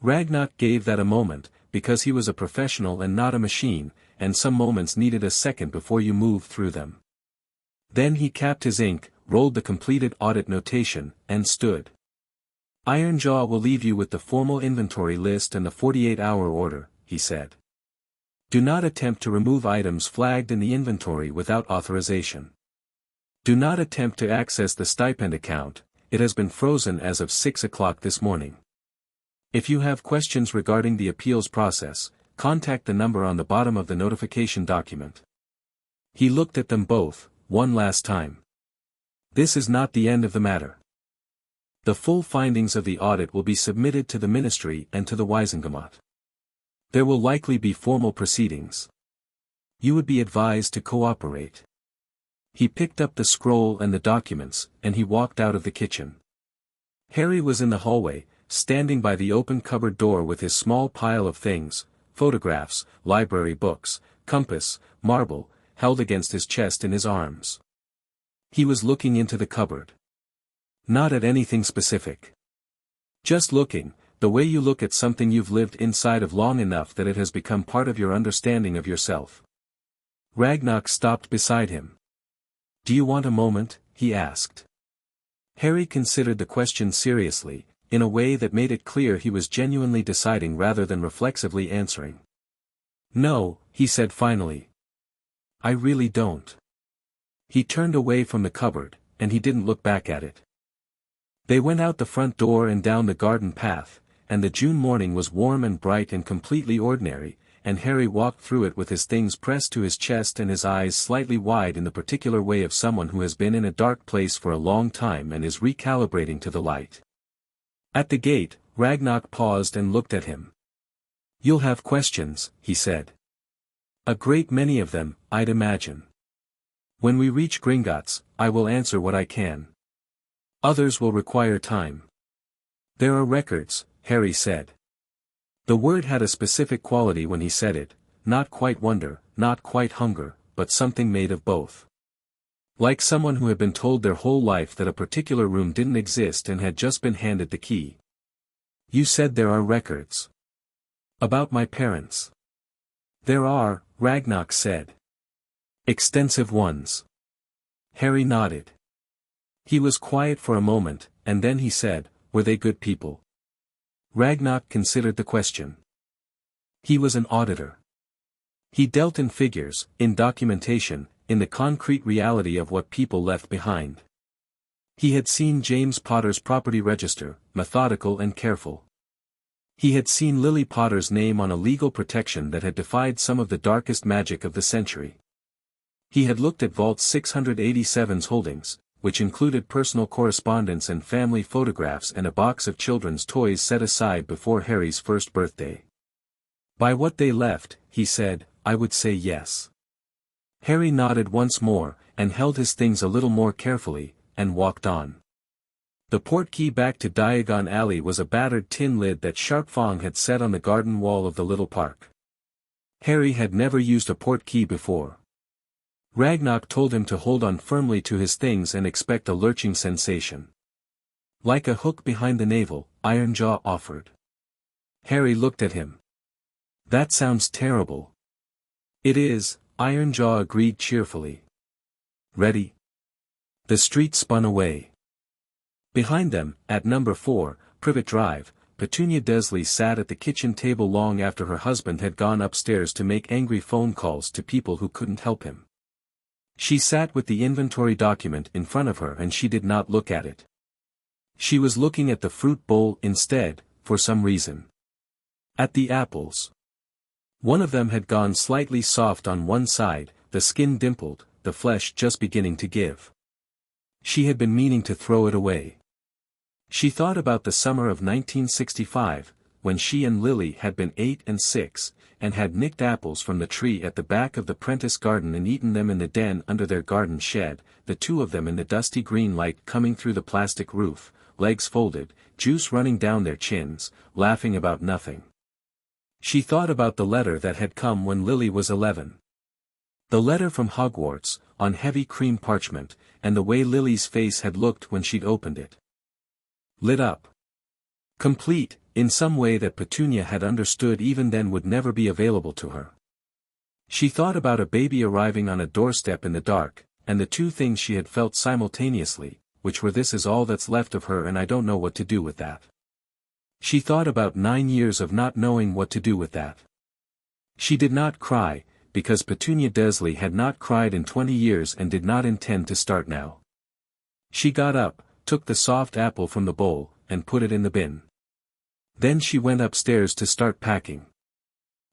Ragnok gave that a moment, because he was a professional and not a machine, and some moments needed a second before you moved through them. Then he capped his ink, rolled the completed audit notation, and stood. Ironjaw will leave you with the formal inventory list and the 48-hour order, he said. Do not attempt to remove items flagged in the inventory without authorization. Do not attempt to access the stipend account, it has been frozen as of 6 o'clock this morning. If you have questions regarding the appeals process, contact the number on the bottom of the notification document. He looked at them both, one last time. This is not the end of the matter. The full findings of the audit will be submitted to the ministry and to the Wisengamot. There will likely be formal proceedings. You would be advised to cooperate. He picked up the scroll and the documents, and he walked out of the kitchen. Harry was in the hallway, standing by the open cupboard door with his small pile of things, photographs, library books, compass, marble, held against his chest in his arms. He was looking into the cupboard. Not at anything specific. Just looking, the way you look at something you've lived inside of long enough that it has become part of your understanding of yourself. Ragnok stopped beside him. Do you want a moment? He asked. Harry considered the question seriously, in a way that made it clear he was genuinely deciding rather than reflexively answering. No, he said finally. I really don't. He turned away from the cupboard, and he didn't look back at it. They went out the front door and down the garden path, and the June morning was warm and bright and completely ordinary, and Harry walked through it with his things pressed to his chest and his eyes slightly wide in the particular way of someone who has been in a dark place for a long time and is recalibrating to the light. At the gate, Ragnok paused and looked at him. You'll have questions, he said. A great many of them, I'd imagine. When we reach Gringotts, I will answer what I can. Others will require time. There are records, Harry said. The word had a specific quality when he said it, not quite wonder, not quite hunger, but something made of both. Like someone who had been told their whole life that a particular room didn't exist and had just been handed the key. You said there are records. About my parents. There are, Ragnok said. Extensive ones. Harry nodded. He was quiet for a moment, and then he said, were they good people? Ragnok considered the question. He was an auditor. He dealt in figures, in documentation, in the concrete reality of what people left behind. He had seen James Potter's property register, methodical and careful. He had seen Lily Potter's name on a legal protection that had defied some of the darkest magic of the century. He had looked at Vault 687's holdings, which included personal correspondence and family photographs and a box of children's toys set aside before Harry's first birthday. By what they left, he said, I would say yes. Harry nodded once more, and held his things a little more carefully, and walked on. The portkey back to Diagon Alley was a battered tin lid that Sharpfang had set on the garden wall of the little park. Harry had never used a portkey before. Ragnok told him to hold on firmly to his things and expect a lurching sensation. Like a hook behind the navel, Ironjaw offered. Harry looked at him. That sounds terrible. It is, Ironjaw agreed cheerfully. Ready? The street spun away. Behind them, at Number 4 Privet Drive, Petunia Dursley sat at the kitchen table long after her husband had gone upstairs to make angry phone calls to people who couldn't help him. She sat with the inventory document in front of her and she did not look at it. She was looking at the fruit bowl instead, for some reason. At the apples. One of them had gone slightly soft on one side, the skin dimpled, the flesh just beginning to give. She had been meaning to throw it away. She thought about the summer of 1965, when she and Lily had been 8 and 6, and had nicked apples from the tree at the back of the Prentice garden and eaten them in the den under their garden shed, the two of them in the dusty green light coming through the plastic roof, legs folded, juice running down their chins, laughing about nothing. She thought about the letter that had come when Lily was 11. The letter from Hogwarts, on heavy cream parchment, and the way Lily's face had looked when she'd opened it. Lit up. Complete, in some way that Petunia had understood even then would never be available to her. She thought about a baby arriving on a doorstep in the dark, and the two things she had felt simultaneously, which were this is all that's left of her and I don't know what to do with that. She thought about 9 years of not knowing what to do with that. She did not cry, because Petunia Dursley had not cried in 20 years and did not intend to start now. She got up, took the soft apple from the bowl, and put it in the bin. Then she went upstairs to start packing.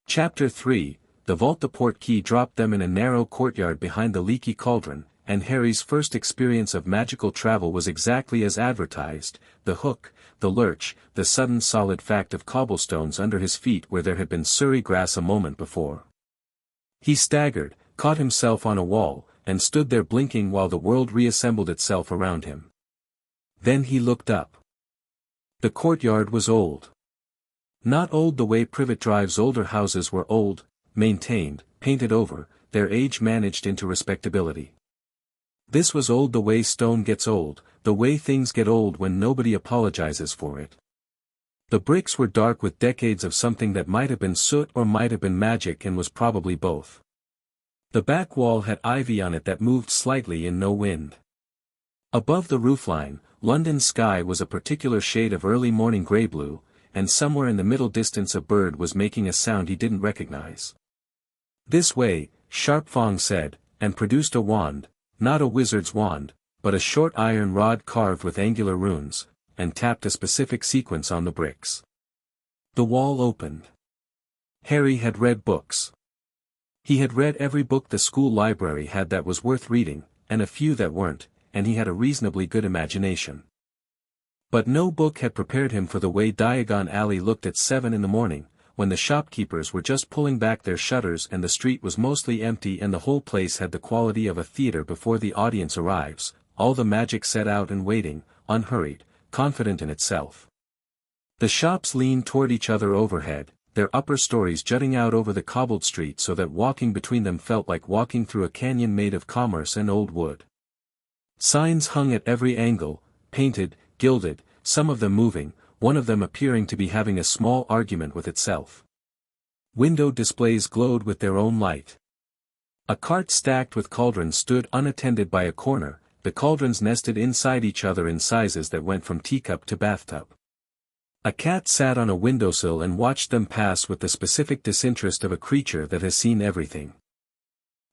Chapter 3, the vault. The portkey dropped them in a narrow courtyard behind the leaky cauldron, and Harry's first experience of magical travel was exactly as advertised: the hook, the lurch, the sudden solid fact of cobblestones under his feet where there had been Surrey grass a moment before. He staggered, caught himself on a wall, and stood there blinking while the world reassembled itself around him. Then he looked up. The courtyard was old. Not old the way Privet Drive's older houses were old, maintained, painted over, their age managed into respectability. This was old the way stone gets old, the way things get old when nobody apologizes for it. The bricks were dark with decades of something that might have been soot or might have been magic and was probably both. The back wall had ivy on it that moved slightly in no wind. Above the roofline, London's sky was a particular shade of early morning grey-blue, and somewhere in the middle distance a bird was making a sound he didn't recognize. "This way," Sharp Fong said, and produced a wand, not a wizard's wand, but a short iron rod carved with angular runes, and tapped a specific sequence on the bricks. The wall opened. Harry had read books. He had read every book the school library had that was worth reading, and a few that weren't, and he had a reasonably good imagination. But no book had prepared him for the way Diagon Alley looked at 7 in the morning, when the shopkeepers were just pulling back their shutters and the street was mostly empty and the whole place had the quality of a theater before the audience arrives, all the magic set out and waiting, unhurried, confident in itself. The shops leaned toward each other overhead, their upper stories jutting out over the cobbled street so that walking between them felt like walking through a canyon made of commerce and old wood. Signs hung at every angle, painted, gilded, some of them moving, one of them appearing to be having a small argument with itself. Window displays glowed with their own light. A cart stacked with cauldrons stood unattended by a corner, the cauldrons nested inside each other in sizes that went from teacup to bathtub. A cat sat on a windowsill and watched them pass with the specific disinterest of a creature that has seen everything.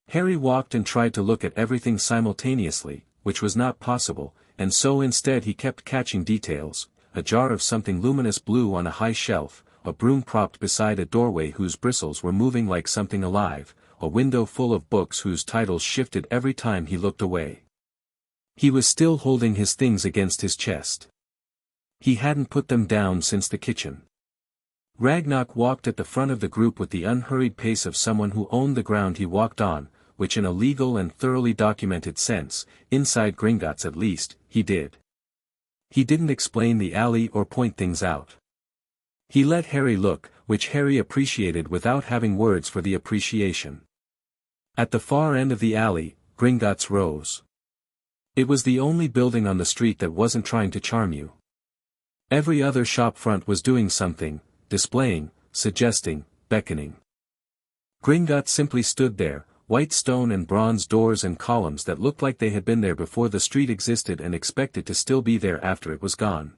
Harry walked and tried to look at everything simultaneously, which was not possible, and so instead he kept catching details: a jar of something luminous blue on a high shelf, a broom propped beside a doorway whose bristles were moving like something alive, a window full of books whose titles shifted every time he looked away. He was still holding his things against his chest. He hadn't put them down since the kitchen. Ragnok walked at the front of the group with the unhurried pace of someone who owned the ground he walked on, which in a legal and thoroughly documented sense, inside Gringotts at least, he did. He didn't explain the alley or point things out. He let Harry look, which Harry appreciated without having words for the appreciation. At the far end of the alley, Gringotts rose. It was the only building on the street that wasn't trying to charm you. Every other shop front was doing something, displaying, suggesting, beckoning. Gringotts simply stood there, white stone and bronze doors and columns that looked like they had been there before the street existed and expected to still be there after it was gone.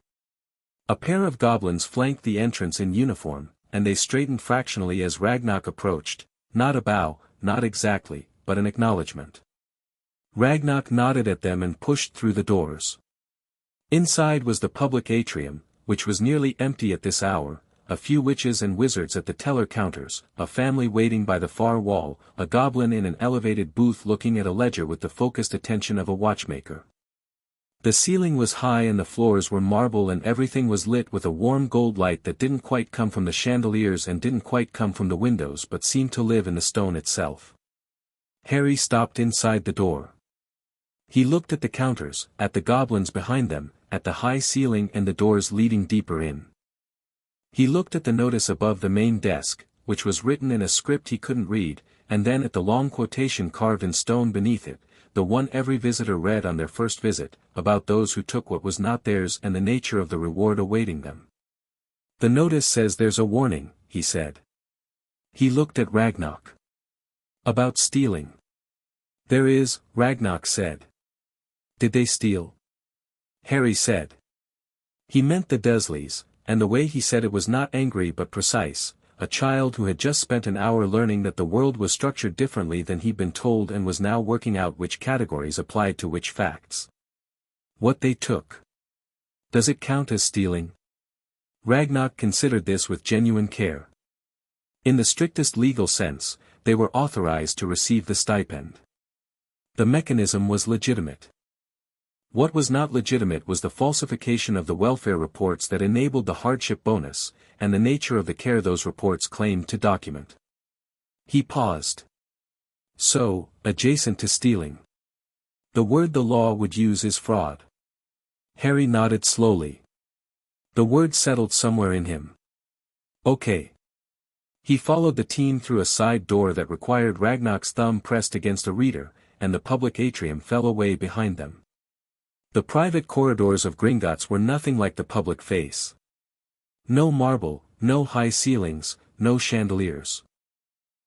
A pair of goblins flanked the entrance in uniform, and they straightened fractionally as Ragnok approached, not a bow, not exactly, but an acknowledgement. Ragnok nodded at them and pushed through the doors. Inside was the public atrium, which was nearly empty at this hour, a few witches and wizards at the teller counters, a family waiting by the far wall, a goblin in an elevated booth looking at a ledger with the focused attention of a watchmaker. The ceiling was high and the floors were marble and everything was lit with a warm gold light that didn't quite come from the chandeliers and didn't quite come from the windows but seemed to live in the stone itself. Harry stopped inside the door. He looked at the counters, at the goblins behind them, at the high ceiling and the doors leading deeper in. He looked at the notice above the main desk, which was written in a script he couldn't read, and then at the long quotation carved in stone beneath it, the one every visitor read on their first visit, about those who took what was not theirs and the nature of the reward awaiting them. "The notice says there's a warning," he said. He looked at Ragnok. About stealing. There is, Ragnok said. Did they steal? Harry said. He meant the Dursleys, and the way he said it was not angry but precise, a child who had just spent an hour learning that the world was structured differently than he'd been told and was now working out which categories applied to which facts. What they took. Does it count as stealing? Ragnok considered this with genuine care. In the strictest legal sense, they were authorized to receive the stipend. The mechanism was legitimate. What was not legitimate was the falsification of the welfare reports that enabled the hardship bonus, and the nature of the care those reports claimed to document. He paused. So, adjacent to stealing. The word the law would use is fraud. Harry nodded slowly. The word settled somewhere in him. Okay. He followed the team through a side door that required Ragnok's thumb pressed against a reader, and the public atrium fell away behind them. The private corridors of Gringotts were nothing like the public face. No marble, no high ceilings, no chandeliers.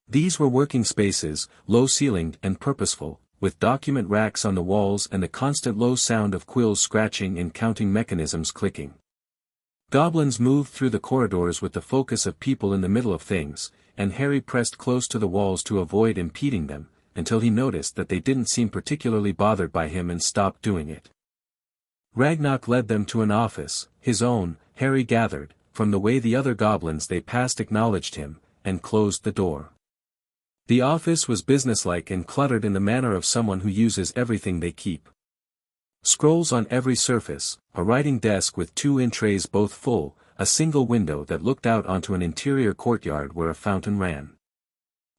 These were working spaces, low-ceilinged and purposeful, with document racks on the walls and the constant low sound of quills scratching and counting mechanisms clicking. Goblins moved through the corridors with the focus of people in the middle of things, and Harry pressed close to the walls to avoid impeding them, until he noticed that they didn't seem particularly bothered by him and stopped doing it. Ragnok led them to an office, his own, Harry gathered, from the way the other goblins they passed acknowledged him, and closed the door. The office was businesslike and cluttered in the manner of someone who uses everything they keep. Scrolls on every surface, a writing desk with 2 in trays both full, a single window that looked out onto an interior courtyard where a fountain ran.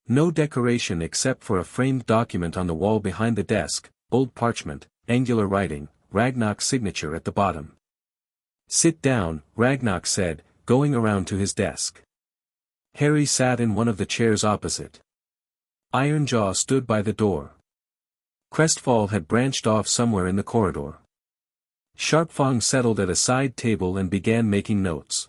No decoration except for a framed document on the wall behind the desk, old parchment, angular writing, Ragnok's signature at the bottom. Sit down, Ragnok said, going around to his desk. Harry sat in one of the chairs opposite. Ironjaw stood by the door. Crestfall had branched off somewhere in the corridor. Sharpfang settled at a side table and began making notes.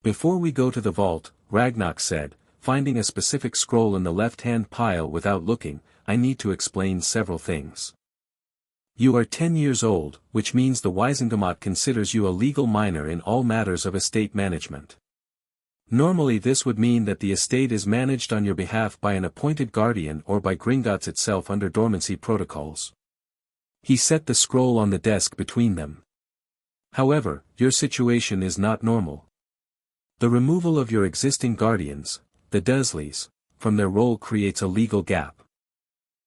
Before we go to the vault, Ragnok said, finding a specific scroll in the left-hand pile without looking, I need to explain several things. You are 10 years old, which means the Wisengamot considers you a legal minor in all matters of estate management. Normally this would mean that the estate is managed on your behalf by an appointed guardian or by Gringotts itself under dormancy protocols. He set the scroll on the desk between them. However, your situation is not normal. The removal of your existing guardians, the Dursleys, from their role creates a legal gap.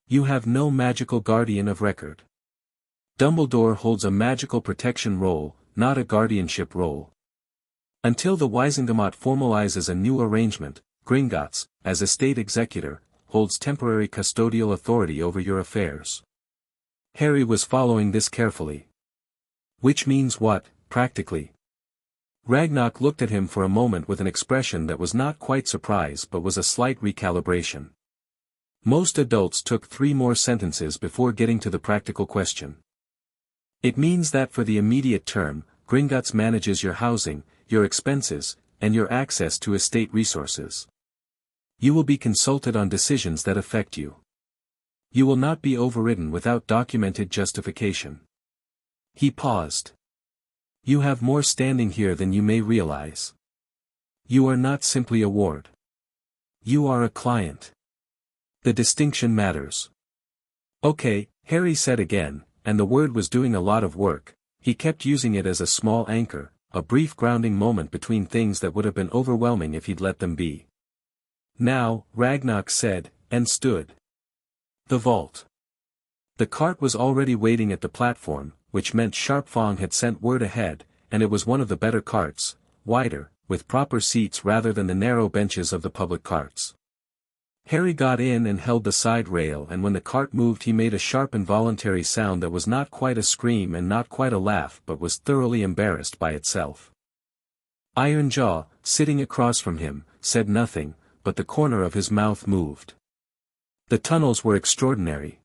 You have no magical guardian of record. Dumbledore holds a magical protection role, not a guardianship role. Until the Wisengamot formalizes a new arrangement, Gringotts, as estate executor, holds temporary custodial authority over your affairs. Harry was following this carefully. Which means what, practically? Ragnok looked at him for a moment with an expression that was not quite surprise but was a slight recalibration. Most adults took 3 more sentences before getting to the practical question. It means that for the immediate term, Gringotts manages your housing, your expenses, and your access to estate resources. You will be consulted on decisions that affect you. You will not be overridden without documented justification. He paused. You have more standing here than you may realize. You are not simply a ward. You are a client. The distinction matters. Okay, Harry said again, and the word was doing a lot of work. He kept using it as a small anchor, a brief grounding moment between things that would have been overwhelming if he'd let them be. Now, Ragnok said, and stood. The vault. The cart was already waiting at the platform, which meant Sharpfang had sent word ahead, and it was one of the better carts, wider, with proper seats rather than the narrow benches of the public carts. Harry got in and held the side rail, and when the cart moved he made a sharp involuntary sound that was not quite a scream and not quite a laugh but was thoroughly embarrassed by itself. Ironjaw, sitting across from him, said nothing, but the corner of his mouth moved. The tunnels were extraordinary.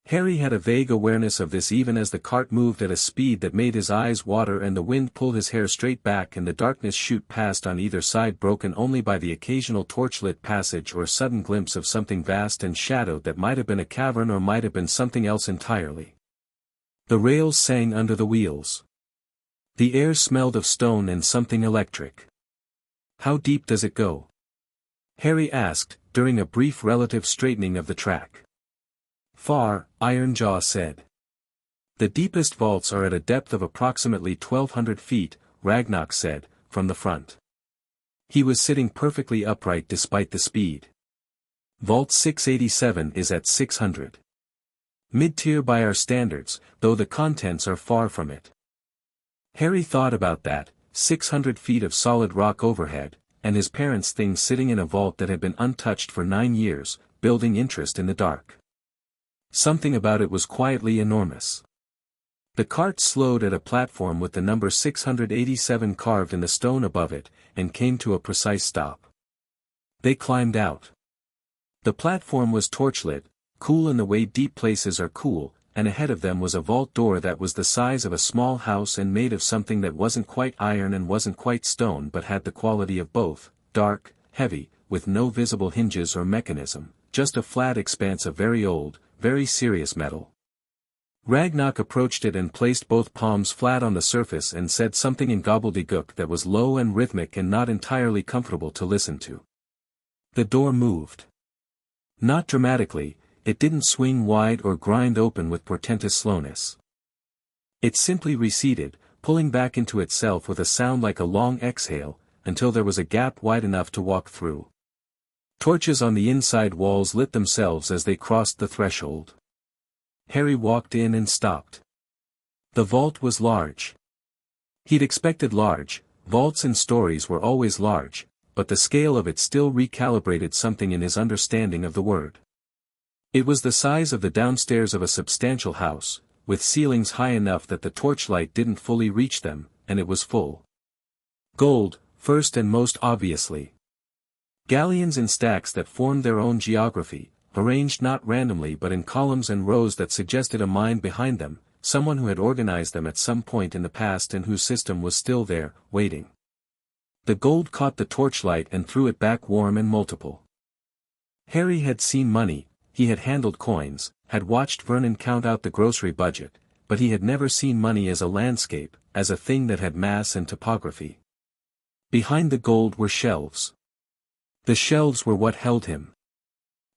Harry had a vague awareness of this even as the cart moved at a speed that made his eyes water and the wind pull his hair straight back and the darkness shoot past on either side, broken only by the occasional torchlit passage or sudden glimpse of something vast and shadowed that might have been a cavern or might have been something else entirely. The rails sang under the wheels. The air smelled of stone and something electric. "How deep does it go?" Harry asked, during a brief relative straightening of the track. "Far," Ironjaw said. "The deepest vaults are at a depth of approximately 1,200 feet, Ragnok said, from the front. He was sitting perfectly upright despite the speed. Vault 687 is at 600. Mid-tier by our standards, though the contents are far from it." Harry thought about that, 600 feet of solid rock overhead, and his parents' things sitting in a vault that had been untouched for 9 years, building interest in the dark. Something about it was quietly enormous. The cart slowed at a platform with the number 687 carved in the stone above it, and came to a precise stop. They climbed out. The platform was torchlit, cool in the way deep places are cool, and ahead of them was a vault door that was the size of a small house and made of something that wasn't quite iron and wasn't quite stone but had the quality of both, dark, heavy, with no visible hinges or mechanism, just a flat expanse of very old, very serious metal. Ragnok approached it and placed both palms flat on the surface and said something in gobbledygook that was low and rhythmic and not entirely comfortable to listen to. The door moved. Not dramatically, it didn't swing wide or grind open with portentous slowness. It simply receded, pulling back into itself with a sound like a long exhale, until there was a gap wide enough to walk through. Torches on the inside walls lit themselves as they crossed the threshold. Harry walked in and stopped. The vault was large. He'd expected large, vaults in stories were always large, but the scale of it still recalibrated something in his understanding of the word. It was the size of the downstairs of a substantial house, with ceilings high enough that the torchlight didn't fully reach them, and it was full. Gold, first and most obviously. Galleons in stacks that formed their own geography, arranged not randomly but in columns and rows that suggested a mind behind them, someone who had organized them at some point in the past and whose system was still there, waiting. The gold caught the torchlight and threw it back warm and multiple. Harry had seen money, he had handled coins, had watched Vernon count out the grocery budget, but he had never seen money as a landscape, as a thing that had mass and topography. Behind the gold were shelves. The shelves were what held him.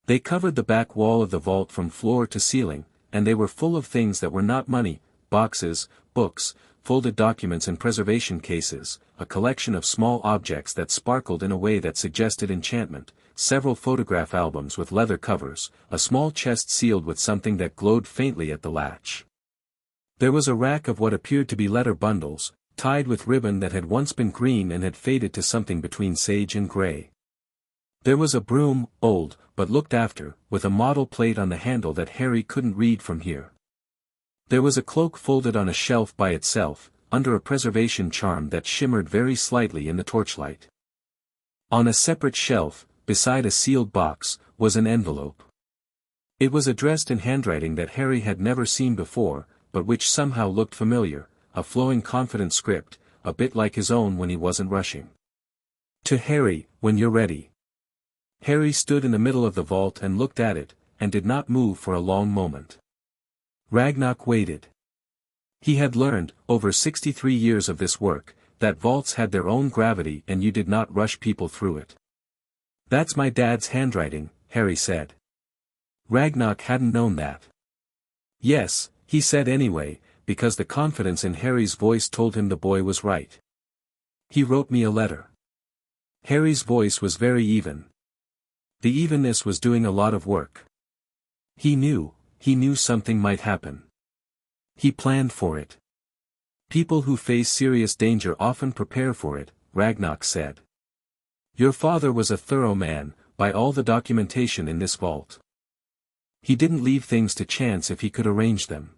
They covered the back wall of the vault from floor to ceiling, and they were full of things that were not money, boxes, books, folded documents and preservation cases, a collection of small objects that sparkled in a way that suggested enchantment, several photograph albums with leather covers, a small chest sealed with something that glowed faintly at the latch. There was a rack of what appeared to be letter bundles, tied with ribbon that had once been green and had faded to something between sage and gray. There was a broom, old, but looked after, with a model plate on the handle that Harry couldn't read from here. There was a cloak folded on a shelf by itself, under a preservation charm that shimmered very slightly in the torchlight. On a separate shelf, beside a sealed box, was an envelope. It was addressed in handwriting that Harry had never seen before, but which somehow looked familiar, a flowing confident script, a bit like his own when he wasn't rushing. To Harry, when you're ready. Harry stood in the middle of the vault and looked at it, and did not move for a long moment. Ragnok waited. He had learned, over 63 years of this work, that vaults had their own gravity and you did not rush people through it. "That's my dad's handwriting," Harry said. Ragnok hadn't known that. "Yes," he said anyway, because the confidence in Harry's voice told him the boy was right. "He wrote me a letter." Harry's voice was very even. The evenness was doing a lot of work. He knew something might happen. He planned for it. People who face serious danger often prepare for it, Ragnok said. Your father was a thorough man, by all the documentation in this vault. He didn't leave things to chance if he could arrange them.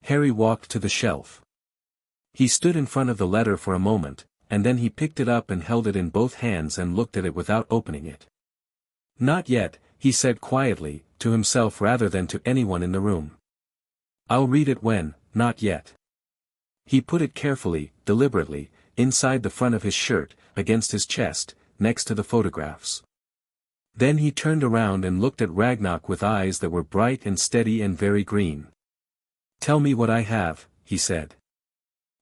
Harry walked to the shelf. He stood in front of the letter for a moment, and then he picked it up and held it in both hands and looked at it without opening it. "Not yet," he said quietly, to himself rather than to anyone in the room. I'll read it when, not yet. He put it carefully, deliberately, inside the front of his shirt, against his chest, next to the photographs. Then he turned around and looked at Ragnok with eyes that were bright and steady and very green. Tell me what I have, he said.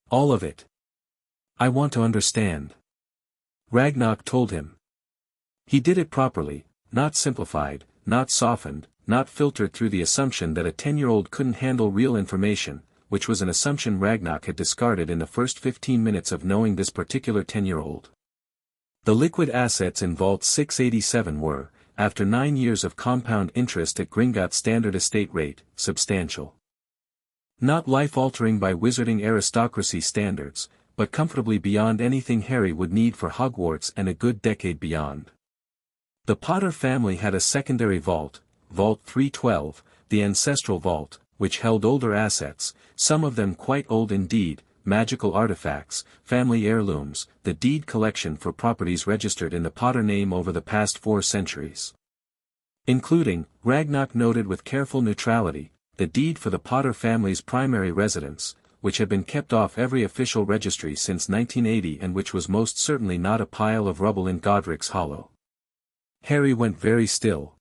All of it. I want to understand. Ragnok told him. He did it properly, not simplified, not softened, not filtered through the assumption that a 10-year-old couldn't handle real information, which was an assumption Ragnok had discarded in the first 15 minutes of knowing this particular 10-year-old. The liquid assets in Vault 687 were, after 9 years of compound interest at Gringotts standard estate rate, substantial. Not life-altering by wizarding aristocracy standards, but comfortably beyond anything Harry would need for Hogwarts and a good decade beyond. The Potter family had a secondary vault, Vault 312, the ancestral vault, which held older assets, some of them quite old indeed, magical artifacts, family heirlooms, the deed collection for properties registered in the Potter name over the past 4 centuries. Including, Ragnok noted with careful neutrality, the deed for the Potter family's primary residence, which had been kept off every official registry since 1980 and which was most certainly not a pile of rubble in Godric's Hollow. Harry went very still.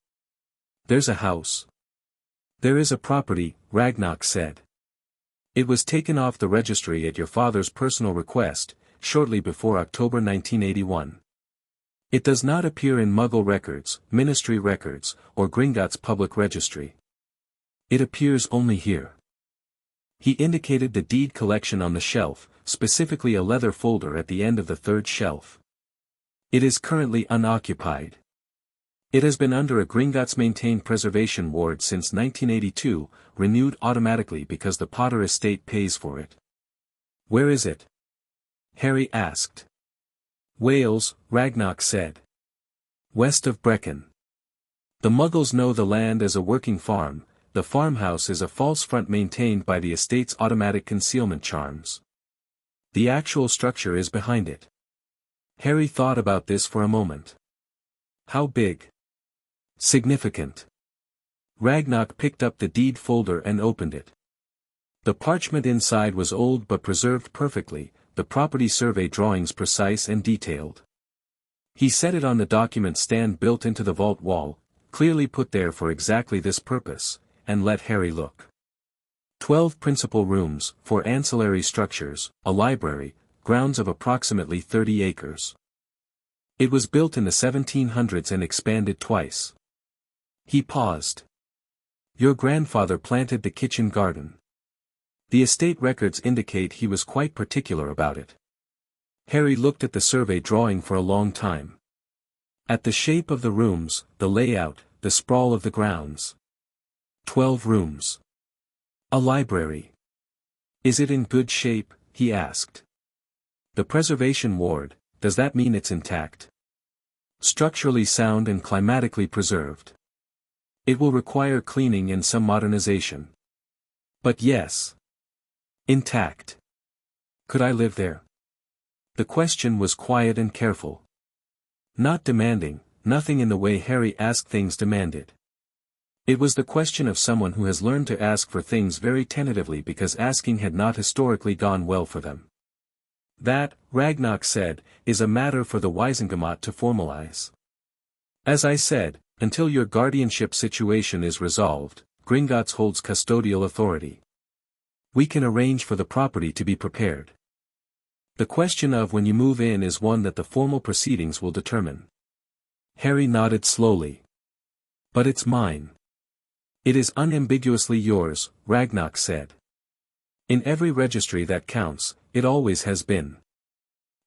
There's a house. There is a property, Ragnok said. It was taken off the registry at your father's personal request, shortly before October 1981. It does not appear in Muggle records, Ministry records, or Gringotts public registry. It appears only here. He indicated the deed collection on the shelf, specifically a leather folder at the end of the 3rd shelf. It is currently unoccupied. It has been under a Gringotts maintained preservation ward since 1982, renewed automatically because the Potter estate pays for it. Where is it? Harry asked. Wales, Ragnok said. West of Brecon. The Muggles know the land as a working farm. The farmhouse is a false front maintained by the estate's automatic concealment charms. The actual structure is behind it. Harry thought about this for a moment. How big? Significant. Ragnok picked up the deed folder and opened it. The parchment inside was old but preserved perfectly, the property survey drawings precise and detailed. He set it on the document stand built into the vault wall, clearly put there for exactly this purpose, and let Harry look. 12 principal rooms, 4 ancillary structures, a library, grounds of approximately 30 acres. It was built in the 1700s and expanded twice. He paused. Your grandfather planted the kitchen garden. The estate records indicate he was quite particular about it. Harry looked at the survey drawing for a long time. At the shape of the rooms, the layout, the sprawl of the grounds. 12 rooms. A library. Is it in good shape? He asked. The preservation ward, does that mean it's intact? Structurally sound and climatically preserved. It will require cleaning and some modernization. But yes. Intact. Could I live there? The question was quiet and careful. Not demanding, nothing in the way Harry asked things demanded. It was the question of someone who has learned to ask for things very tentatively because asking had not historically gone well for them. That, Ragnok said, is a matter for the Wisengamot to formalize. As I said, until your guardianship situation is resolved, Gringotts holds custodial authority. We can arrange for the property to be prepared. The question of when you move in is one that the formal proceedings will determine. Harry nodded slowly. But it's mine. It is unambiguously yours, Ragnok said. In every registry that counts, it always has been.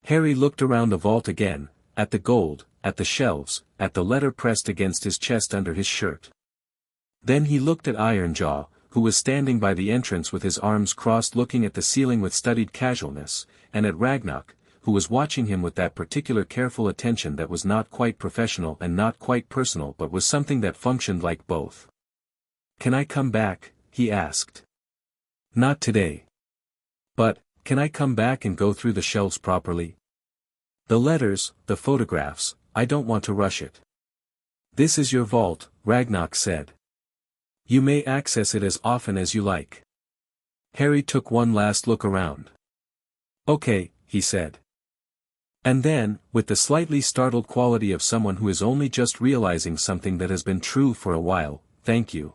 Harry looked around the vault again, at the gold, at the shelves, at the letter pressed against his chest under his shirt. Then he looked at Ironjaw, who was standing by the entrance with his arms crossed looking at the ceiling with studied casualness, and at Ragnok, who was watching him with that particular careful attention that was not quite professional and not quite personal but was something that functioned like both. Can I come back? He asked. Not today. But, can I come back and go through the shelves properly? The letters, the photographs, I don't want to rush it. This is your vault, Ragnok said. You may access it as often as you like. Harry took one last look around. Okay, he said. And then, with the slightly startled quality of someone who is only just realizing something that has been true for a while, thank you.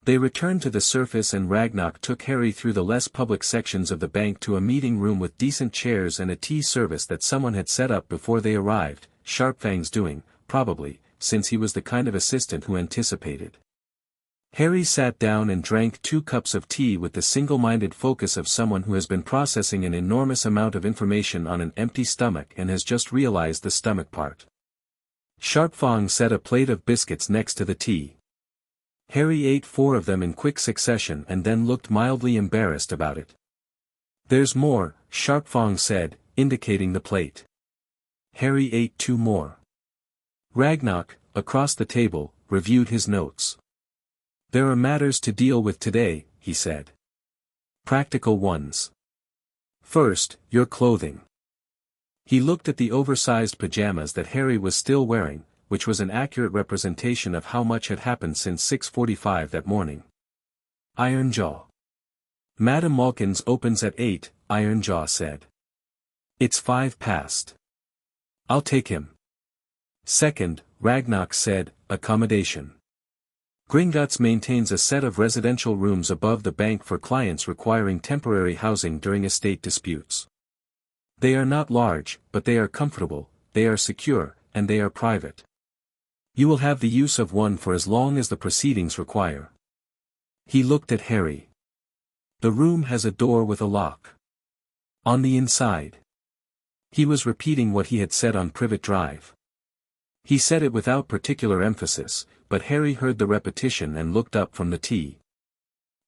They returned to the surface and Ragnok took Harry through the less public sections of the bank to a meeting room with decent chairs and a tea service that someone had set up before they arrived, Sharpfang's doing, probably, since he was the kind of assistant who anticipated. Harry sat down and drank 2 cups of tea with the single-minded focus of someone who has been processing an enormous amount of information on an empty stomach and has just realized the stomach part. Sharpfang set a plate of biscuits next to the tea. Harry ate 4 of them in quick succession and then looked mildly embarrassed about it. There's more, Sharpfang said, indicating the plate. Harry ate 2 more. Ragnok, across the table, reviewed his notes. There are matters to deal with today, he said. Practical ones. First, your clothing. He looked at the oversized pajamas that Harry was still wearing, which was an accurate representation of how much had happened since 6:45 that morning. Ironjaw. Madam Malkin's opens at 8, Ironjaw said. It's 5 past. I'll take him. Second, Ragnok said, accommodation. Gringotts maintains a set of residential rooms above the bank for clients requiring temporary housing during estate disputes. They are not large, but they are comfortable, they are secure, and they are private. You will have the use of one for as long as the proceedings require. He looked at Harry. The room has a door with a lock. On the inside. He was repeating what he had said on Privet Drive. He said it without particular emphasis, but Harry heard the repetition and looked up from the tea.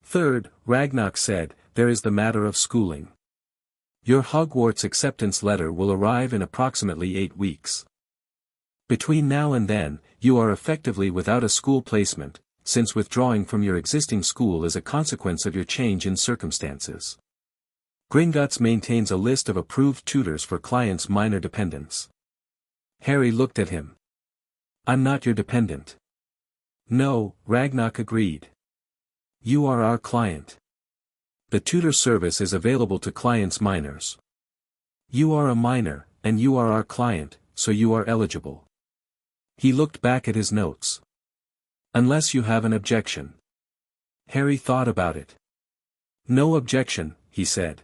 Third, Ragnok said, there is the matter of schooling. Your Hogwarts acceptance letter will arrive in approximately 8 weeks. Between now and then, you are effectively without a school placement, since withdrawing from your existing school is a consequence of your change in circumstances. Gringotts maintains a list of approved tutors for clients' minor dependents. Harry looked at him. I'm not your dependent. No, Ragnok agreed. You are our client. The tutor service is available to clients' minors. You are a minor, and you are our client, so you are eligible. He looked back at his notes. Unless you have an objection. Harry thought about it. No objection, he said.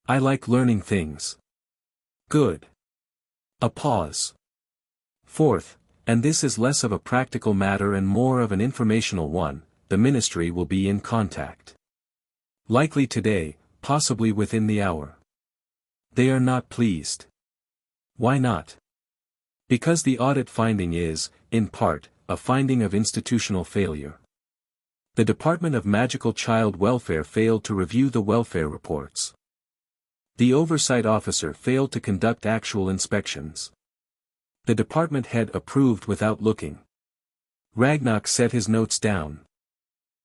I like learning things. Good. A pause. Fourth, and this is less of a practical matter and more of an informational one, the ministry will be in contact. Likely today, possibly within the hour. They are not pleased. Why not? Because the audit finding is, in part, a finding of institutional failure. The Department of Magical Child Welfare failed to review the welfare reports. The oversight officer failed to conduct actual inspections. The department head approved without looking. Ragnok set his notes down.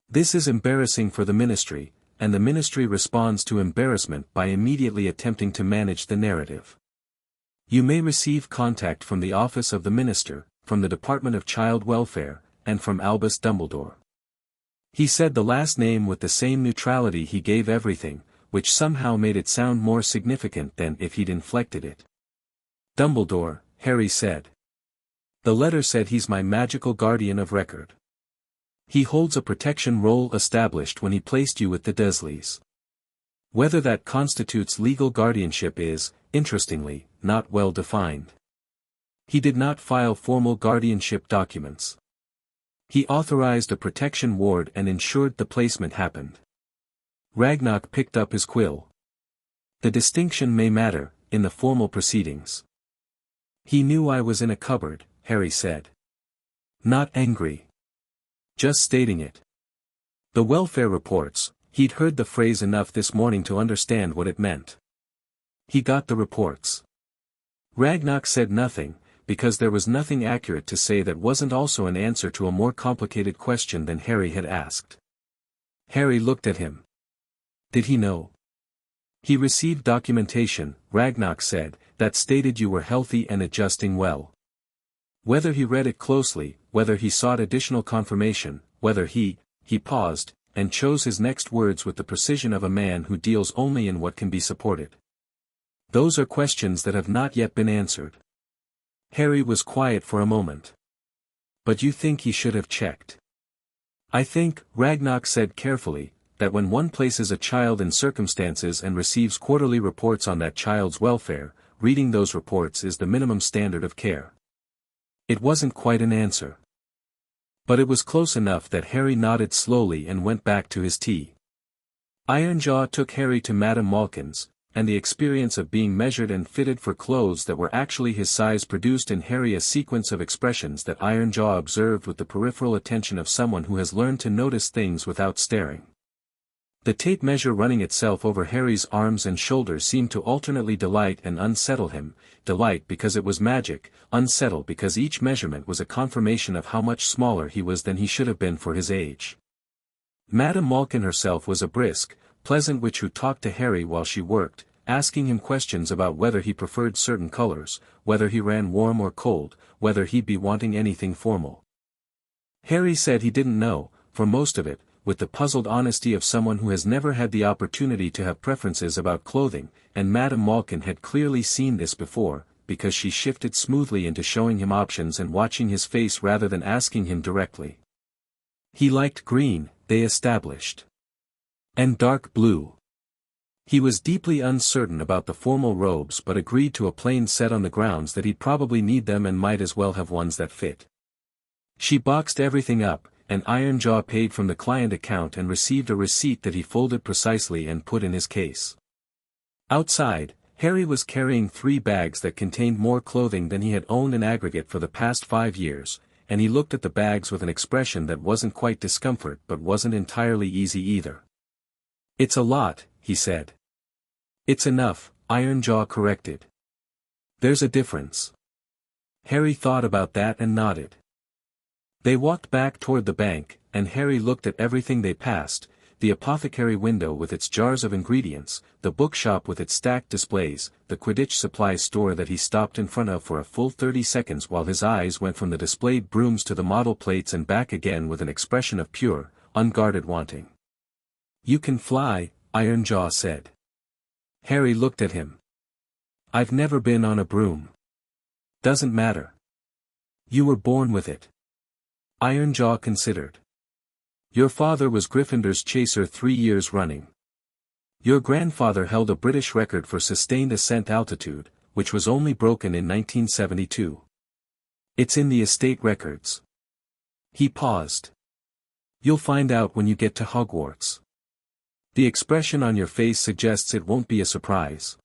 This is embarrassing for the ministry, and the ministry responds to embarrassment by immediately attempting to manage the narrative. You may receive contact from the office of the minister, from the Department of Child Welfare, and from Albus Dumbledore. He said the last name with the same neutrality he gave everything, which somehow made it sound more significant than if he'd inflected it. Dumbledore, Harry said. The letter said he's my magical guardian of record. He holds a protection role established when he placed you with the Dursleys. Whether that constitutes legal guardianship is, interestingly, not well defined. He did not file formal guardianship documents. He authorized a protection ward and ensured the placement happened. Ragnok picked up his quill. The distinction may matter, in the formal proceedings. He knew I was in a cupboard, Harry said. Not angry. Just stating it. The welfare reports, he'd heard the phrase enough this morning to understand what it meant. He got the reports. Ragnok said nothing, because there was nothing accurate to say that wasn't also an answer to a more complicated question than Harry had asked. Harry looked at him. Did he know? He received documentation, Ragnok said, that stated you were healthy and adjusting well. Whether he read it closely, whether he sought additional confirmation, whether he paused, and chose his next words with the precision of a man who deals only in what can be supported. Those are questions that have not yet been answered. Harry was quiet for a moment. But you think he should have checked? I think, Ragnok said carefully, that when one places a child in circumstances and receives quarterly reports on that child's welfare, reading those reports is the minimum standard of care. It wasn't quite an answer. But it was close enough that Harry nodded slowly and went back to his tea. Ironjaw took Harry to Madame Malkin's, and the experience of being measured and fitted for clothes that were actually his size produced in Harry a sequence of expressions that Ironjaw observed with the peripheral attention of someone who has learned to notice things without staring. The tape measure running itself over Harry's arms and shoulders seemed to alternately delight and unsettle him, delight because it was magic, unsettle because each measurement was a confirmation of how much smaller he was than he should have been for his age. Madame Malkin herself was a brisk, pleasant witch who talked to Harry while she worked, asking him questions about whether he preferred certain colors, whether he ran warm or cold, whether he'd be wanting anything formal. Harry said he didn't know, for most of it, with the puzzled honesty of someone who has never had the opportunity to have preferences about clothing, and Madame Malkin had clearly seen this before, because she shifted smoothly into showing him options and watching his face rather than asking him directly. He liked green, they established. And dark blue. He was deeply uncertain about the formal robes but agreed to a plain set on the grounds that he'd probably need them and might as well have ones that fit. She boxed everything up, and Ironjaw paid from the client account and received a receipt that he folded precisely and put in his case. Outside, Harry was carrying 3 bags that contained more clothing than he had owned in aggregate for the past 5 years, and he looked at the bags with an expression that wasn't quite discomfort but wasn't entirely easy either. "It's a lot," he said. "It's enough," Ironjaw corrected. "There's a difference." Harry thought about that and nodded. They walked back toward the bank, and Harry looked at everything they passed, the apothecary window with its jars of ingredients, the bookshop with its stacked displays, the Quidditch supply store that he stopped in front of for a full 30 seconds while his eyes went from the displayed brooms to the model plates and back again with an expression of pure, unguarded wanting. "You can fly," Ironjaw said. Harry looked at him. "I've never been on a broom." "Doesn't matter. You were born with it." Ironjaw considered. "Your father was Gryffindor's chaser 3 years running. Your grandfather held a British record for sustained ascent altitude, which was only broken in 1972. It's in the estate records." He paused. "You'll find out when you get to Hogwarts. The expression on your face suggests it won't be a surprise."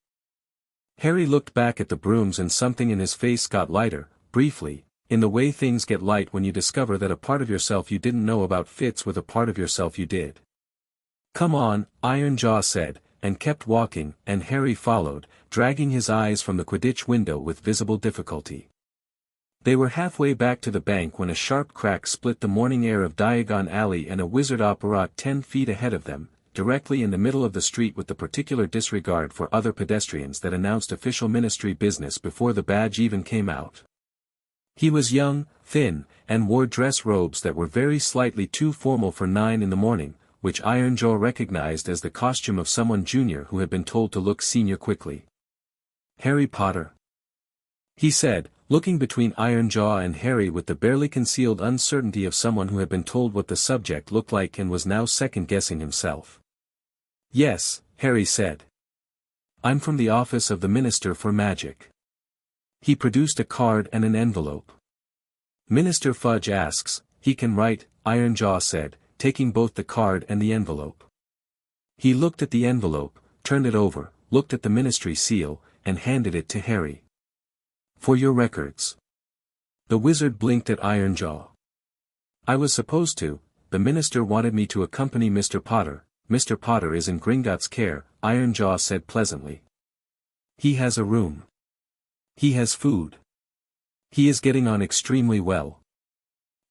Harry looked back at the brooms and something in his face got lighter, briefly, in the way things get light when you discover that a part of yourself you didn't know about fits with a part of yourself you did. "Come on," Ironjaw said, and kept walking, and Harry followed, dragging his eyes from the Quidditch window with visible difficulty. They were halfway back to the bank when a sharp crack split the morning air of Diagon Alley and a wizard apparat 10 feet ahead of them, directly in the middle of the street with the particular disregard for other pedestrians that announced official ministry business before the badge even came out. He was young, thin, and wore dress robes that were very slightly too formal for 9 in the morning, which Ironjaw recognized as the costume of someone junior who had been told to look senior quickly. "Harry Potter," he said, looking between Ironjaw and Harry with the barely concealed uncertainty of someone who had been told what the subject looked like and was now second-guessing himself. "Yes," Harry said. "I'm from the office of the Minister for Magic." He produced a card and an envelope. "Minister Fudge asks, he can write," Ironjaw said, taking both the card and the envelope. He looked at the envelope, turned it over, looked at the ministry seal, and handed it to Harry. "For your records." The wizard blinked at Ironjaw. "I was supposed to, the minister wanted me to accompany Mr. Potter. Mr. Potter is in Gringotts' care," Ironjaw said pleasantly. "He has a room. He has food. He is getting on extremely well.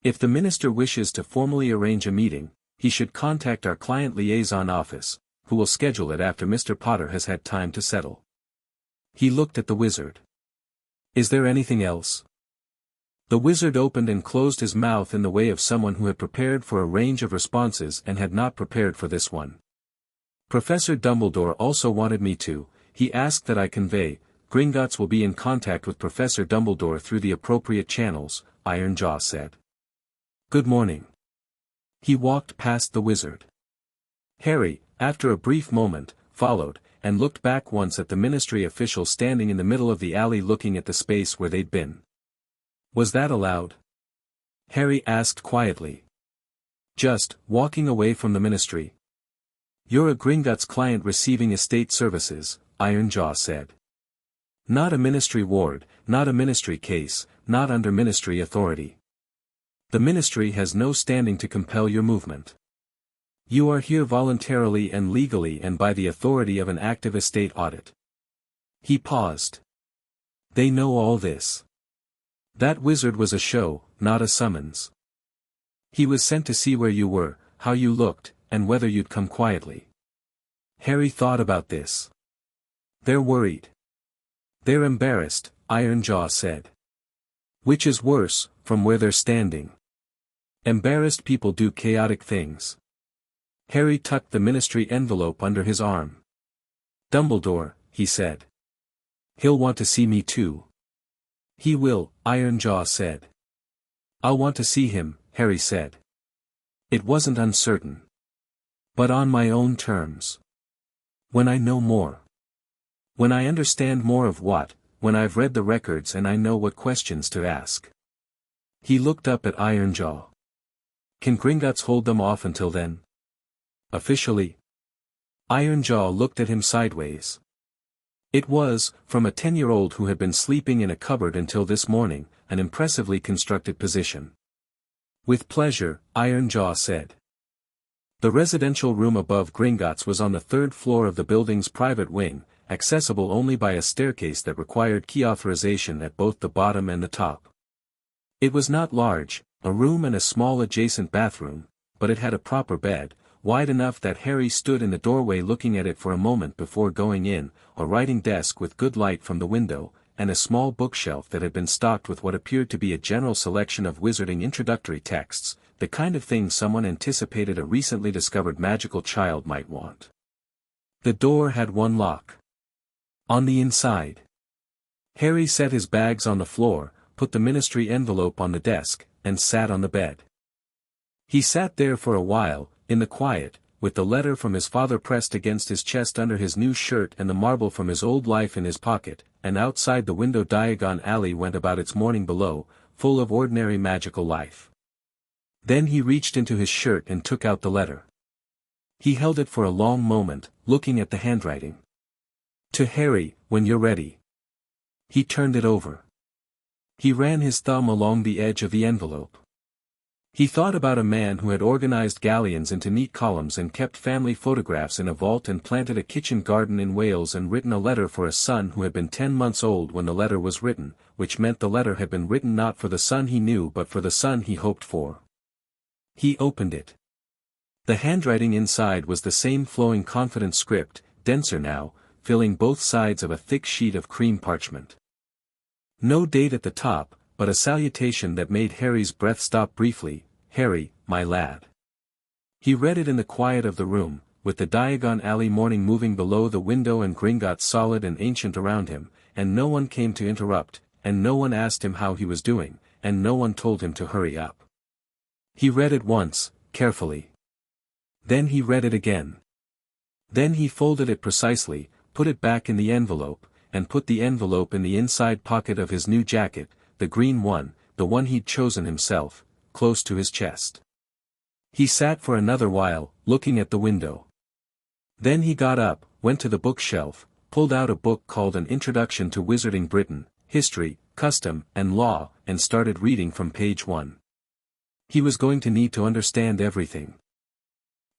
If the minister wishes to formally arrange a meeting, he should contact our client liaison office, who will schedule it after Mr. Potter has had time to settle." He looked at the wizard. "Is there anything else?" The wizard opened and closed his mouth in the way of someone who had prepared for a range of responses and had not prepared for this one. Professor Dumbledore also wanted me to, he asked that I convey, Gringotts will be in contact with Professor Dumbledore through the appropriate channels, Ironjaw said. Good morning. He walked past the wizard. Harry, after a brief moment, followed, and looked back once at the ministry official standing in the middle of the alley looking at the space where they'd been. Was that allowed? Harry asked quietly. Just, walking away from the ministry. You're a Gringotts client receiving estate services, Ironjaw said. Not a ministry ward, not a ministry case, not under ministry authority. The ministry has no standing to compel your movement. You are here voluntarily and legally and by the authority of an active estate audit. He paused. They know all this. That wizard was a show, not a summons. He was sent to see where you were, how you looked, and whether you'd come quietly. Harry thought about this. They're worried. They're embarrassed, Ironjaw said. Which is worse, from where they're standing. Embarrassed people do chaotic things. Harry tucked the ministry envelope under his arm. Dumbledore, he said. He'll want to see me too. He will, Ironjaw said. I'll want to see him, Harry said. It wasn't uncertain. But on my own terms. When I know more. When I understand more of what, when I've read the records and I know what questions to ask. He looked up at Ironjaw. Can Gringotts hold them off until then? Officially? Ironjaw looked at him sideways. It was, from a 10-year-old who had been sleeping in a cupboard until this morning, an impressively constructed position. With pleasure, Ironjaw said. The residential room above Gringotts was on the third floor of the building's private wing, accessible only by a staircase that required key authorization at both the bottom and the top. It was not large, a room and a small adjacent bathroom, but it had a proper bed, wide enough that Harry stood in the doorway looking at it for a moment before going in, a writing desk with good light from the window, and a small bookshelf that had been stocked with what appeared to be a general selection of wizarding introductory texts, the kind of thing someone anticipated a recently discovered magical child might want. The door had one lock. On the inside. Harry set his bags on the floor, put the ministry envelope on the desk, and sat on the bed. He sat there for a while, in the quiet, with the letter from his father pressed against his chest under his new shirt and the marble from his old life in his pocket, and outside the window Diagon Alley went about its morning below, full of ordinary magical life. Then he reached into his shirt and took out the letter. He held it for a long moment, looking at the handwriting. To Harry, when you're ready. He turned it over. He ran his thumb along the edge of the envelope. He thought about a man who had organized galleons into neat columns and kept family photographs in a vault and planted a kitchen garden in Wales and written a letter for a son who had been 10 months old when the letter was written, which meant the letter had been written not for the son he knew but for the son he hoped for. He opened it. The handwriting inside was the same flowing confident script, denser now, filling both sides of a thick sheet of cream parchment. No date at the top, but a salutation that made Harry's breath stop briefly, Harry, my lad. He read it in the quiet of the room, with the Diagon Alley morning moving below the window and Gringotts solid and ancient around him, and no one came to interrupt, and no one asked him how he was doing, and no one told him to hurry up. He read it once, carefully. Then he read it again. Then he folded it precisely, put it back in the envelope, and put the envelope in the inside pocket of his new jacket, the green one, the one he'd chosen himself, close to his chest. He sat for another while, looking at the window. Then he got up, went to the bookshelf, pulled out a book called An Introduction to Wizarding Britain, History, Custom, and Law, and started reading from page 1. He was going to need to understand everything.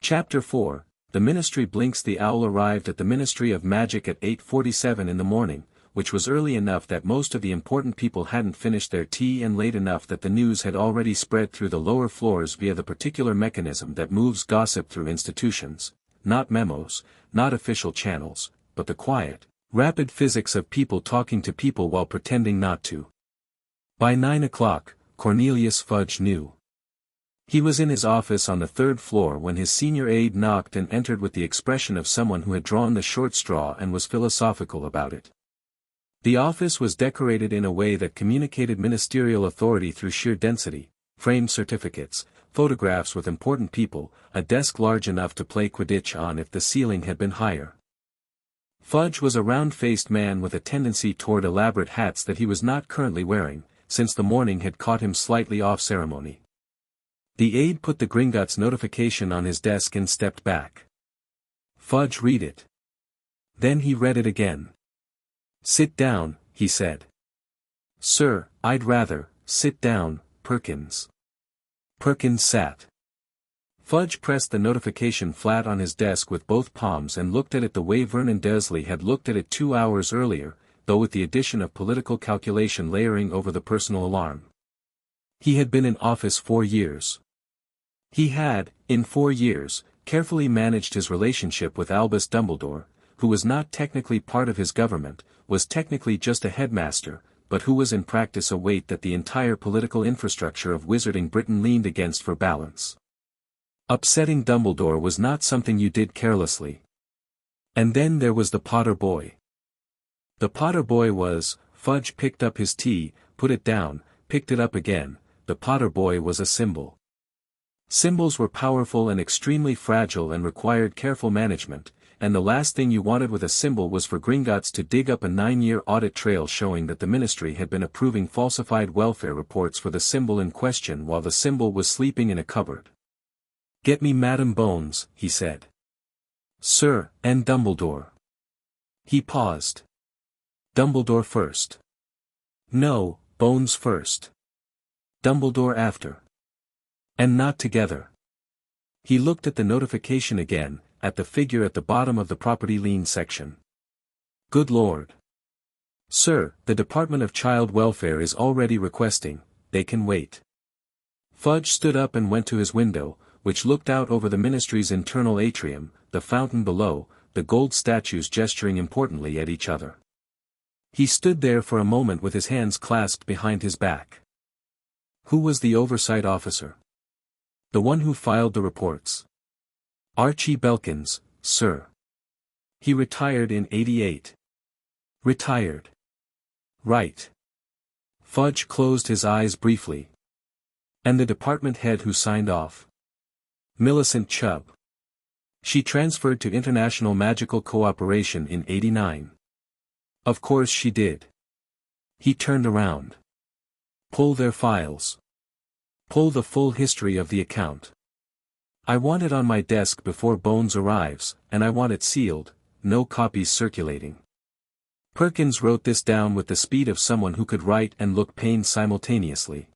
Chapter 4, The Ministry Blinks. The owl arrived at the Ministry of Magic at 8:47 in the morning, which was early enough that most of the important people hadn't finished their tea and late enough that the news had already spread through the lower floors via the particular mechanism that moves gossip through institutions, not memos, not official channels, but the quiet, rapid physics of people talking to people while pretending not to. By 9 o'clock, Cornelius Fudge knew. He was in his office on the third floor when his senior aide knocked and entered with the expression of someone who had drawn the short straw and was philosophical about it. The office was decorated in a way that communicated ministerial authority through sheer density, framed certificates, photographs with important people, a desk large enough to play Quidditch on if the ceiling had been higher. Fudge was a round-faced man with a tendency toward elaborate hats that he was not currently wearing, since the morning had caught him slightly off ceremony. The aide put the Gringotts notification on his desk and stepped back. Fudge read it. Then he read it again. "Sit down," he said. "Sir, I'd rather, sit down, Perkins." Perkins sat. Fudge pressed the notification flat on his desk with both palms and looked at it the way Vernon Dursley had looked at it 2 hours earlier, though with the addition of political calculation layering over the personal alarm. He had been in office 4 years. He had, in 4 years, carefully managed his relationship with Albus Dumbledore, who was not technically part of his government, was technically just a headmaster, but who was in practice a weight that the entire political infrastructure of Wizarding Britain leaned against for balance. Upsetting Dumbledore was not something you did carelessly. And then there was the Potter boy. The Potter boy was, Fudge picked up his tea, put it down, picked it up again, the Potter boy was a symbol. Symbols were powerful and extremely fragile and required careful management, and the last thing you wanted with a symbol was for Gringotts to dig up a 9-year audit trail showing that the ministry had been approving falsified welfare reports for the symbol in question while the symbol was sleeping in a cupboard. "Get me Madam Bones," he said. "Sir, and Dumbledore." He paused. "Dumbledore first." "No, Bones first. Dumbledore after. And not together." He looked at the notification again, at the figure at the bottom of the property lien section. "Good Lord. Sir, the Department of Child Welfare is already requesting, they can wait." Fudge stood up and went to his window, which looked out over the ministry's internal atrium, the fountain below, the gold statues gesturing importantly at each other. He stood there for a moment with his hands clasped behind his back. Who was the oversight officer? The one who filed the reports. Archie Belkins, sir. He retired in '88. Retired. Right. Fudge closed his eyes briefly. And the department head who signed off? Millicent Chubb. She transferred to International Magical Cooperation in '89. Of course she did. He turned around. Pull their files. Pull the full history of the account. I want it on my desk before Bones arrives, and I want it sealed, no copies circulating. Perkins wrote this down with the speed of someone who could write and look pained simultaneously.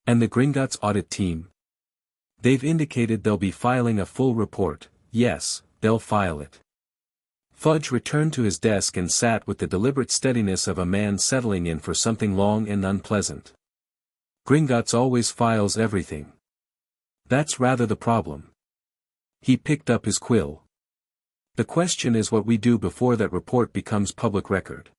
And the Gringotts audit team? They've indicated they'll be filing a full report. Yes, they'll file it. Fudge returned to his desk and sat with the deliberate steadiness of a man settling in for something long and unpleasant. Gringotts always files everything. That's rather the problem. He picked up his quill. The question is what we do before that report becomes public record.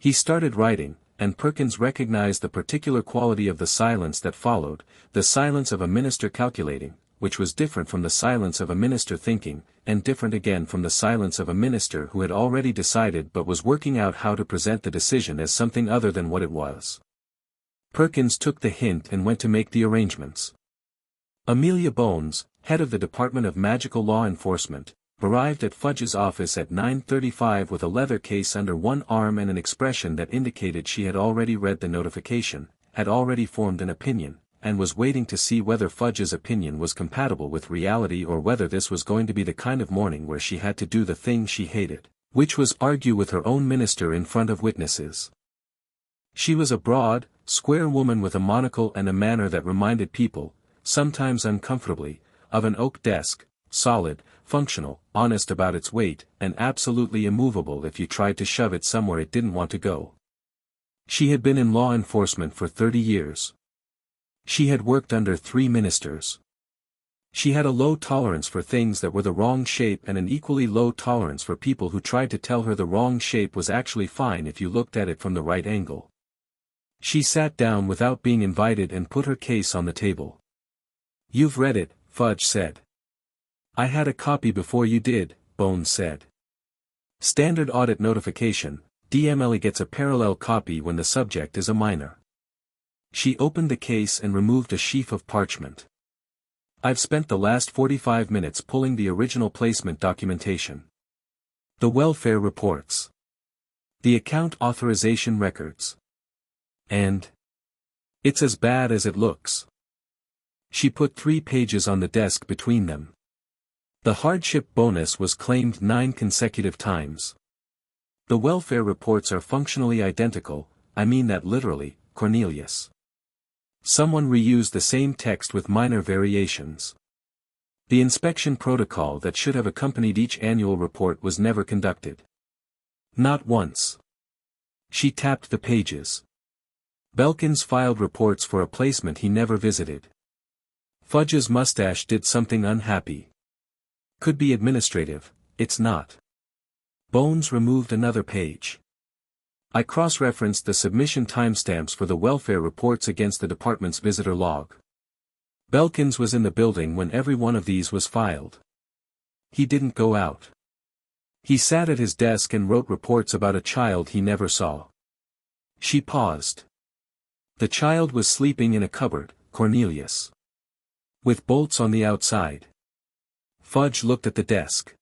He started writing, and Perkins recognized the particular quality of the silence that followed, the silence of a minister calculating, which was different from the silence of a minister thinking, and different again from the silence of a minister who had already decided but was working out how to present the decision as something other than what it was. Perkins took the hint and went to make the arrangements. Amelia Bones, head of the Department of Magical Law Enforcement, arrived at Fudge's office at 9:35 with a leather case under one arm and an expression that indicated she had already read the notification, had already formed an opinion, and was waiting to see whether Fudge's opinion was compatible with reality or whether this was going to be the kind of morning where she had to do the thing she hated, which was argue with her own minister in front of witnesses. She was a broad, square woman with a monocle and a manner that reminded people, sometimes uncomfortably, of an oak desk, solid, functional, honest about its weight, and absolutely immovable if you tried to shove it somewhere it didn't want to go. She had been in law enforcement for 30 years. She had worked under 3 ministers. She had a low tolerance for things that were the wrong shape and an equally low tolerance for people who tried to tell her the wrong shape was actually fine if you looked at it from the right angle. She sat down without being invited and put her case on the table. "You've read it," Fudge said. "I had a copy before you did," Bones said. "Standard audit notification, DMLE gets a parallel copy when the subject is a minor." She opened the case and removed a sheaf of parchment. "I've spent the last 45 minutes pulling the original placement documentation. The welfare reports. The account authorization records. And it's as bad as it looks." She put 3 pages on the desk between them. The hardship bonus was claimed 9 consecutive times. The welfare reports are functionally identical, I mean that literally, Cornelius. Someone reused the same text with minor variations. The inspection protocol that should have accompanied each annual report was never conducted. Not once. She tapped the pages. Belkins filed reports for a placement he never visited. Fudge's mustache did something unhappy. Could be administrative, it's not. Bones removed another page. "I cross-referenced the submission timestamps for the welfare reports against the department's visitor log. Belkins was in the building when every one of these was filed. He didn't go out. He sat at his desk and wrote reports about a child he never saw." She paused. "The child was sleeping in a cupboard, Cornelius. With bolts on the outside." Fudge looked at the desk.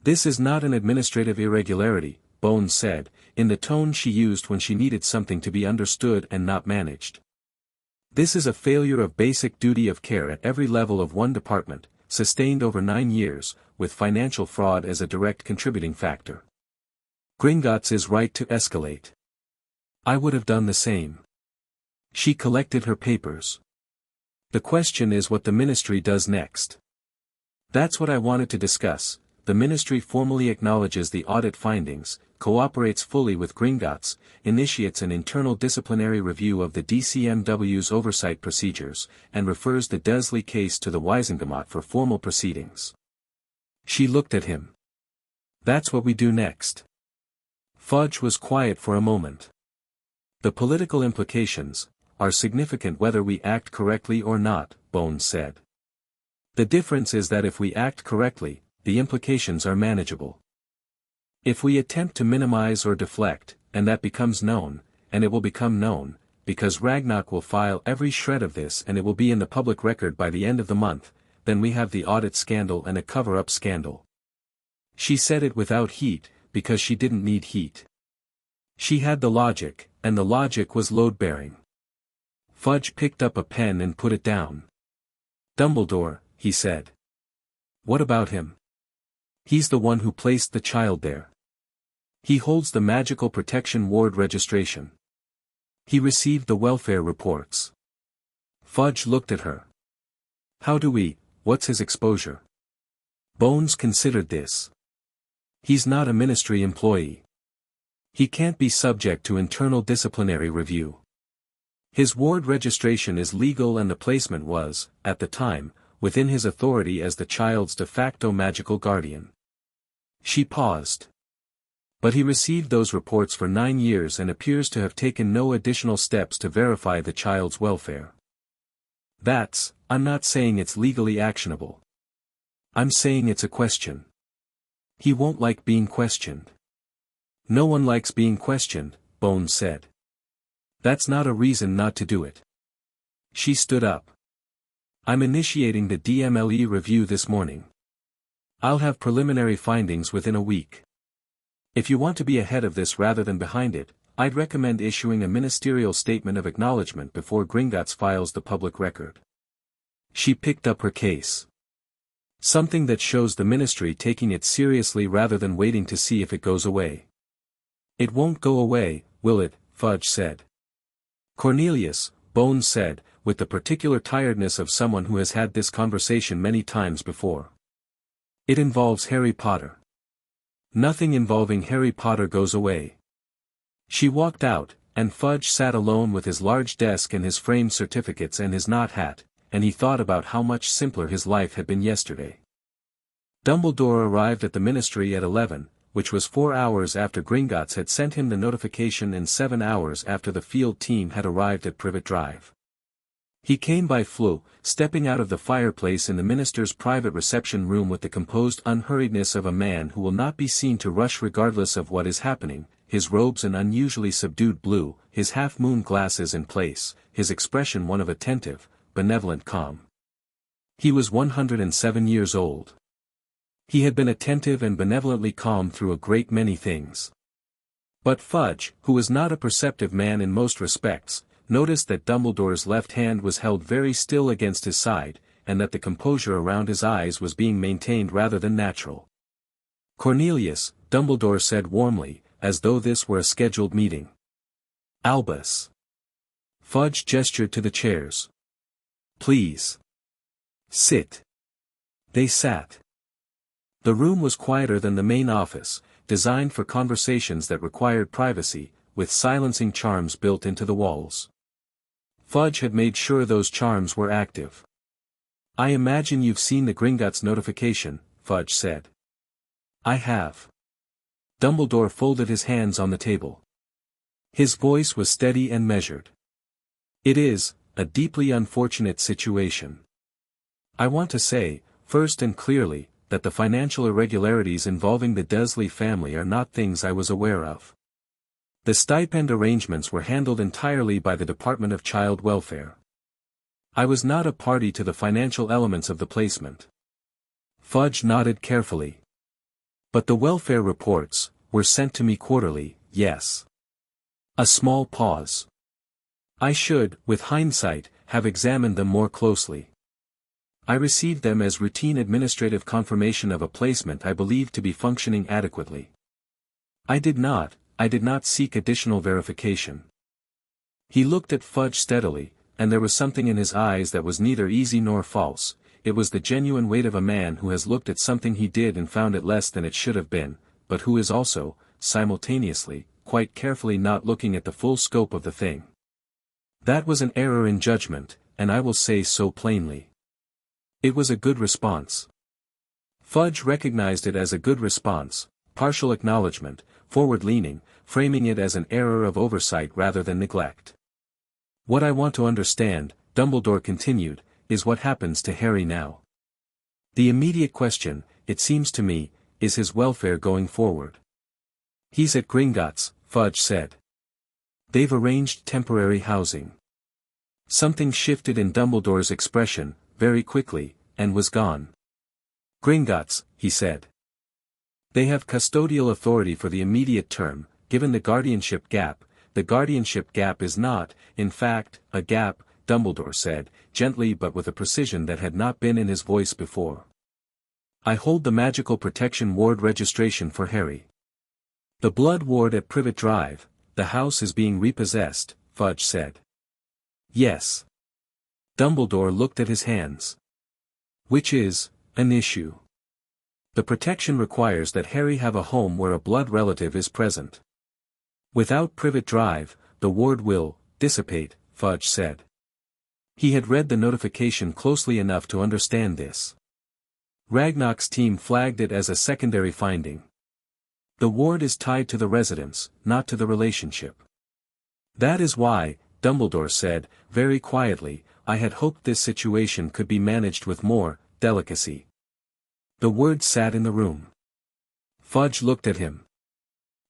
"This is not an administrative irregularity," Bones said, in the tone she used when she needed something to be understood and not managed. "This is a failure of basic duty of care at every level of one department, sustained over 9 years, with financial fraud as a direct contributing factor. Gringotts is right to escalate. I would have done the same." She collected her papers. "The question is what the ministry does next." "That's what I wanted to discuss. The ministry formally acknowledges the audit findings, cooperates fully with Gringotts, initiates an internal disciplinary review of the DCMW's oversight procedures, and refers the Dursley case to the Wiesengemot for formal proceedings." She looked at him. "That's what we do next." Fudge was quiet for a moment. "The political implications are significant whether we act correctly or not," Bones said. "The difference is that if we act correctly, the implications are manageable. If we attempt to minimize or deflect, and that becomes known, and it will become known, because Ragnok will file every shred of this and it will be in the public record by the end of the month, then we have the audit scandal and a cover-up scandal." She said it without heat, because she didn't need heat. She had the logic, and the logic was load-bearing. Fudge picked up a pen and put it down. "Dumbledore," he said. "What about him? He's the one who placed the child there. He holds the magical protection ward registration. He received the welfare reports." Fudge looked at her. What's his exposure?" Bones considered this. "He's not a ministry employee. He can't be subject to internal disciplinary review. His ward registration is legal and the placement was, at the time, within his authority as the child's de facto magical guardian." She paused. "But he received those reports for 9 years and appears to have taken no additional steps to verify the child's welfare. I'm not saying it's legally actionable. I'm saying it's a question. He won't like being questioned." "No one likes being questioned," Bones said. "That's not a reason not to do it." She stood up. "I'm initiating the DMLE review this morning. I'll have preliminary findings within a week. If you want to be ahead of this rather than behind it, I'd recommend issuing a ministerial statement of acknowledgement before Gringotts files the public record." She picked up her case. "Something that shows the ministry taking it seriously rather than waiting to see if it goes away." "It won't go away, will it?" Fudge said. "Cornelius," Bones said, with the particular tiredness of someone who has had this conversation many times before. "It involves Harry Potter. Nothing involving Harry Potter goes away." She walked out, and Fudge sat alone with his large desk and his framed certificates and his knot hat, and he thought about how much simpler his life had been yesterday. Dumbledore arrived at the ministry at 11, which was 4 hours after Gringotts had sent him the notification and 7 hours after the field team had arrived at Privet Drive. He came by flu, stepping out of the fireplace in the minister's private reception room with the composed unhurriedness of a man who will not be seen to rush regardless of what is happening, his robes an unusually subdued blue, his half-moon glasses in place, his expression one of attentive, benevolent calm. He was 107 years old. He had been attentive and benevolently calm through a great many things. But Fudge, who was not a perceptive man in most respects, noticed that Dumbledore's left hand was held very still against his side, and that the composure around his eyes was being maintained rather than natural. "Cornelius," Dumbledore said warmly, as though this were a scheduled meeting. "Albus." Fudge gestured to the chairs. "Please. Sit." They sat. The room was quieter than the main office, designed for conversations that required privacy, with silencing charms built into the walls. Fudge had made sure those charms were active. "I imagine you've seen the Gringotts notification," Fudge said. "I have." Dumbledore folded his hands on the table. His voice was steady and measured. "It is a deeply unfortunate situation. I want to say, first and clearly, that the financial irregularities involving the Dursley family are not things I was aware of. The stipend arrangements were handled entirely by the Department of Child Welfare. I was not a party to the financial elements of the placement." Fudge nodded carefully. "But the welfare reports were sent to me quarterly, yes." A small pause. "I should, with hindsight, have examined them more closely. I received them as routine administrative confirmation of a placement I believed to be functioning adequately. I did not seek additional verification." He looked at Fudge steadily, and there was something in his eyes that was neither easy nor false. It was the genuine weight of a man who has looked at something he did and found it less than it should have been, but who is also, simultaneously, quite carefully not looking at the full scope of the thing. That was an error in judgment, and I will say so plainly. It was a good response. Fudge recognized it as a good response, partial acknowledgement, forward-leaning, framing it as an error of oversight rather than neglect. "What I want to understand," Dumbledore continued, "is what happens to Harry now. The immediate question, it seems to me, is his welfare going forward." "He's at Gringotts," Fudge said. "They've arranged temporary housing." Something shifted in Dumbledore's expression, very quickly, and was gone. "Gringotts," he said. "They have custodial authority for the immediate term, given the guardianship gap. The guardianship gap is not, in fact, a gap," Dumbledore said, gently but with a precision that had not been in his voice before. "I hold the magical protection ward registration for Harry. The blood ward at Privet Drive, the house is being repossessed," Fudge said. "Yes." Dumbledore looked at his hands. "Which is an issue. The protection requires that Harry have a home where a blood relative is present. Without Privet Drive, the ward will dissipate," Fudge said. He had read the notification closely enough to understand this. Ragnok's team flagged it as a secondary finding. "The ward is tied to the residence, not to the relationship. That is why," Dumbledore said, very quietly, "I had hoped this situation could be managed with more delicacy." The words sat in the room. Fudge looked at him.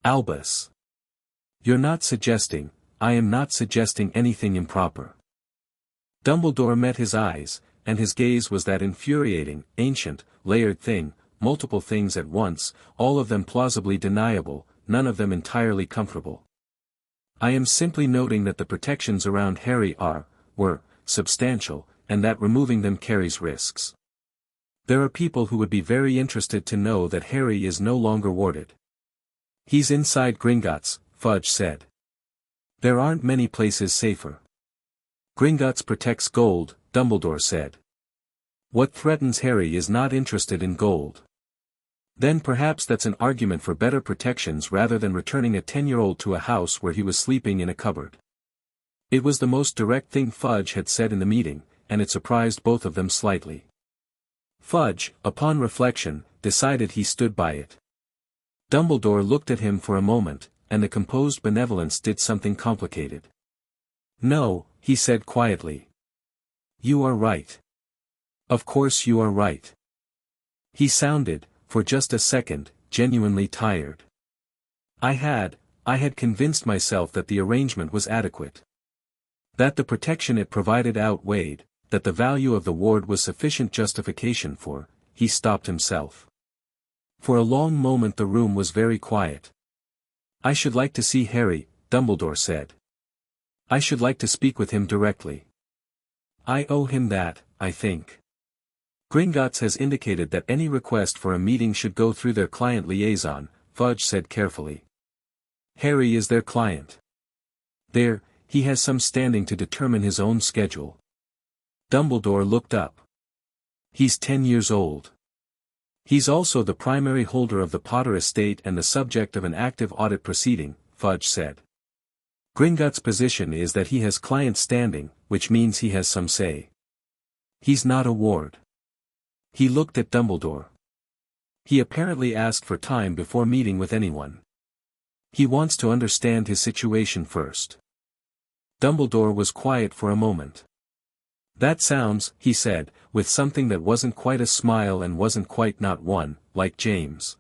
"Albus. You're not suggesting, I am not suggesting anything improper." Dumbledore met his eyes, and his gaze was that infuriating, ancient, layered thing, multiple things at once, all of them plausibly deniable, none of them entirely comfortable. "I am simply noting that the protections around Harry were substantial, and that removing them carries risks. There are people who would be very interested to know that Harry is no longer warded." "He's inside Gringotts," Fudge said. "There aren't many places safer." "Gringotts protects gold," Dumbledore said. "What threatens Harry is not interested in gold." "Then perhaps that's an argument for better protections rather than returning a 10-year-old to a house where he was sleeping in a cupboard." It was the most direct thing Fudge had said in the meeting, and it surprised both of them slightly. Fudge, upon reflection, decided he stood by it. Dumbledore looked at him for a moment, and the composed benevolence did something complicated. "No," he said quietly. "You are right. Of course you are right." He sounded, for just a second, genuinely tired. I had convinced myself that the arrangement was adequate. That the protection it provided outweighed, that the value of the ward was sufficient justification for. He stopped himself. For a long moment the room was very quiet. "I should like to see Harry," Dumbledore said. "I should like to speak with him directly. I owe him that, I think. Gringotts has indicated that any request for a meeting should go through their client liaison," Fudge said carefully. "Harry is their client. He has some standing to determine his own schedule." Dumbledore looked up. "He's 10 years old. He's also the primary holder of the Potter estate and the subject of an active audit proceeding," Fudge said. "Gringotts' position is that he has client standing, which means he has some say. He's not a ward." He looked at Dumbledore. "He apparently asked for time before meeting with anyone. He wants to understand his situation first." Dumbledore was quiet for a moment. "That sounds," he said, with something that wasn't quite a smile and wasn't quite not one, like James.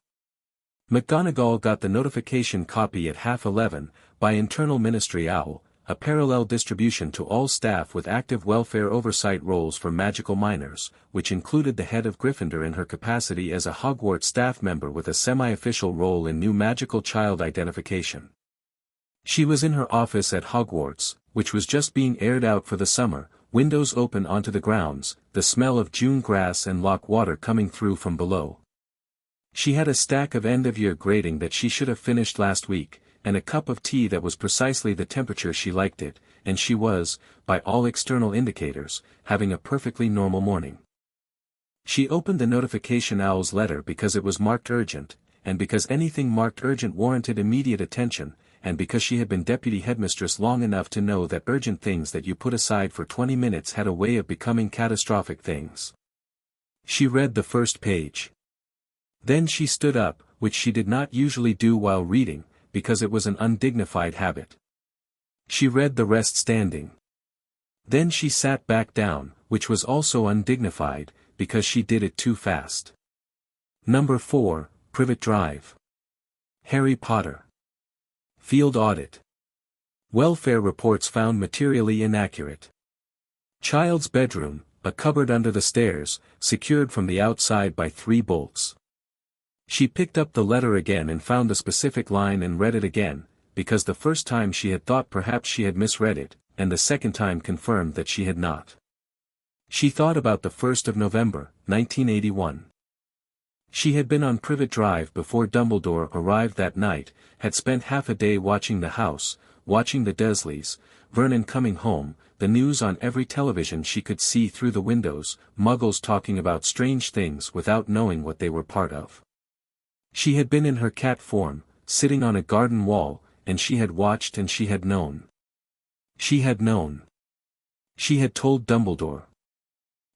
McGonagall got the notification copy at 11:30, by internal ministry OWL, a parallel distribution to all staff with active welfare oversight roles for magical minors, which included the head of Gryffindor in her capacity as a Hogwarts staff member with a semi-official role in new magical child identification. She was in her office at Hogwarts, which was just being aired out for the summer, windows open onto the grounds, the smell of June grass and lock water coming through from below. She had a stack of end-of-year grading that she should have finished last week, and a cup of tea that was precisely the temperature she liked it, and she was, by all external indicators, having a perfectly normal morning. She opened the notification owl's letter because it was marked urgent, and because anything marked urgent warranted immediate attention, and because she had been deputy headmistress long enough to know that urgent things that you put aside for 20 minutes had a way of becoming catastrophic things. She read the first page. Then she stood up, which she did not usually do while reading, because it was an undignified habit. She read the rest standing. Then she sat back down, which was also undignified, because she did it too fast. Number 4, Privet Drive. Harry Potter. Field audit. Welfare reports found materially inaccurate. Child's bedroom, a cupboard under the stairs, secured from the outside by 3 bolts. She picked up the letter again and found the specific line and read it again, because the first time she had thought perhaps she had misread it, and the second time confirmed that she had not. She thought about the 1st of November, 1981. She had been on Privet Drive before Dumbledore arrived that night, had spent half a day watching the house, watching the Dursleys, Vernon coming home, the news on every television she could see through the windows, Muggles talking about strange things without knowing what they were part of. She had been in her cat form, sitting on a garden wall, and she had watched and she had known. She had known. She had told Dumbledore.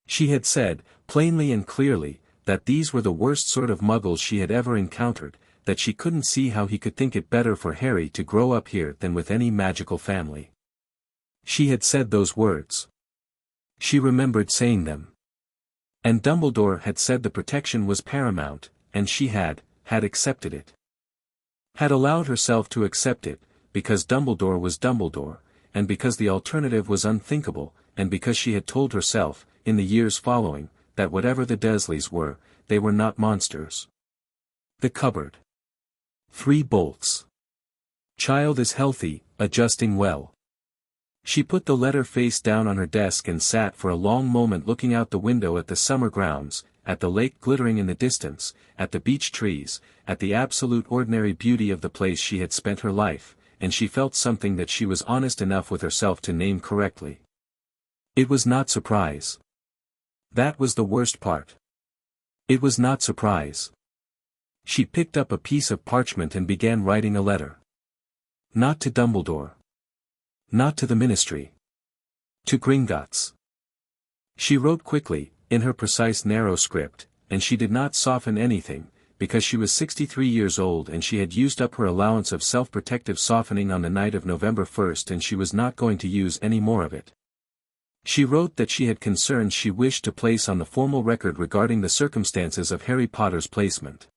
She had said, plainly and clearly, that these were the worst sort of Muggles she had ever encountered, that she couldn't see how he could think it better for Harry to grow up here than with any magical family. She had said those words. She remembered saying them. And Dumbledore had said the protection was paramount, and she had accepted it. Had allowed herself to accept it, because Dumbledore was Dumbledore, and because the alternative was unthinkable, and because she had told herself, in the years following, that whatever the Dursleys were, they were not monsters. The cupboard. 3 bolts. Child is healthy, adjusting well. She put the letter face down on her desk and sat for a long moment looking out the window at the summer grounds, at the lake glittering in the distance, at the beech trees, at the absolute ordinary beauty of the place she had spent her life, and she felt something that she was honest enough with herself to name correctly. It was not surprise. That was the worst part. It was not surprise. She picked up a piece of parchment and began writing a letter. Not to Dumbledore. Not to the Ministry. To Gringotts. She wrote quickly, in her precise narrow script, and she did not soften anything, because she was 63 years old and she had used up her allowance of self-protective softening on the night of November 1st and she was not going to use any more of it. She wrote that she had concerns she wished to place on the formal record regarding the circumstances of Harry Potter's placement.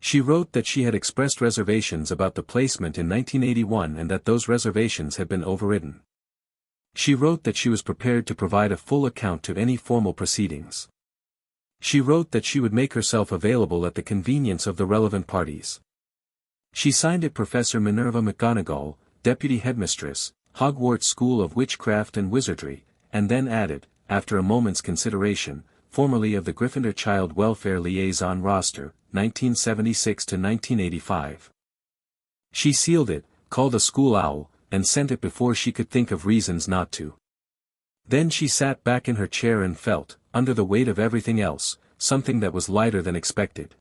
She wrote that she had expressed reservations about the placement in 1981 and that those reservations had been overridden. She wrote that she was prepared to provide a full account to any formal proceedings. She wrote that she would make herself available at the convenience of the relevant parties. She signed it Professor Minerva McGonagall, Deputy Headmistress, Hogwarts School of Witchcraft and Wizardry, and then added, after a moment's consideration, formerly of the Gryffindor Child Welfare Liaison Roster, 1976 to 1985. She sealed it, called a school owl, and sent it before she could think of reasons not to. Then she sat back in her chair and felt, under the weight of everything else, something that was lighter than expected.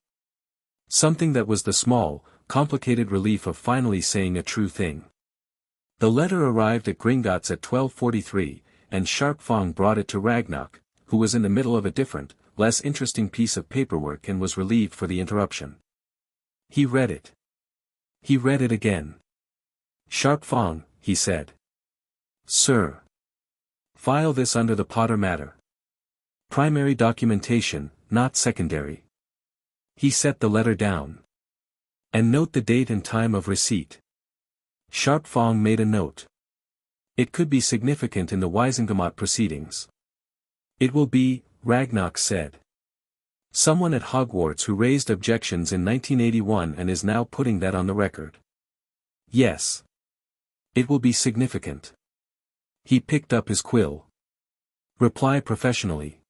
Something that was the small, complicated relief of finally saying a true thing. The letter arrived at Gringotts at 12:43, and Sharp Fong brought it to Ragnok, who was in the middle of a different, less interesting piece of paperwork and was relieved for the interruption. He read it. He read it again. "Sharp Fong," he said. "Sir. File this under the Potter matter. Primary documentation, not secondary." He set the letter down. "And note the date and time of receipt." Sharp Fong made a note. "It could be significant in the Wisengamot proceedings." "It will be," Ragnok said. "Someone at Hogwarts who raised objections in 1981 and is now putting that on the record." "Yes. It will be significant." He picked up his quill. "Reply professionally.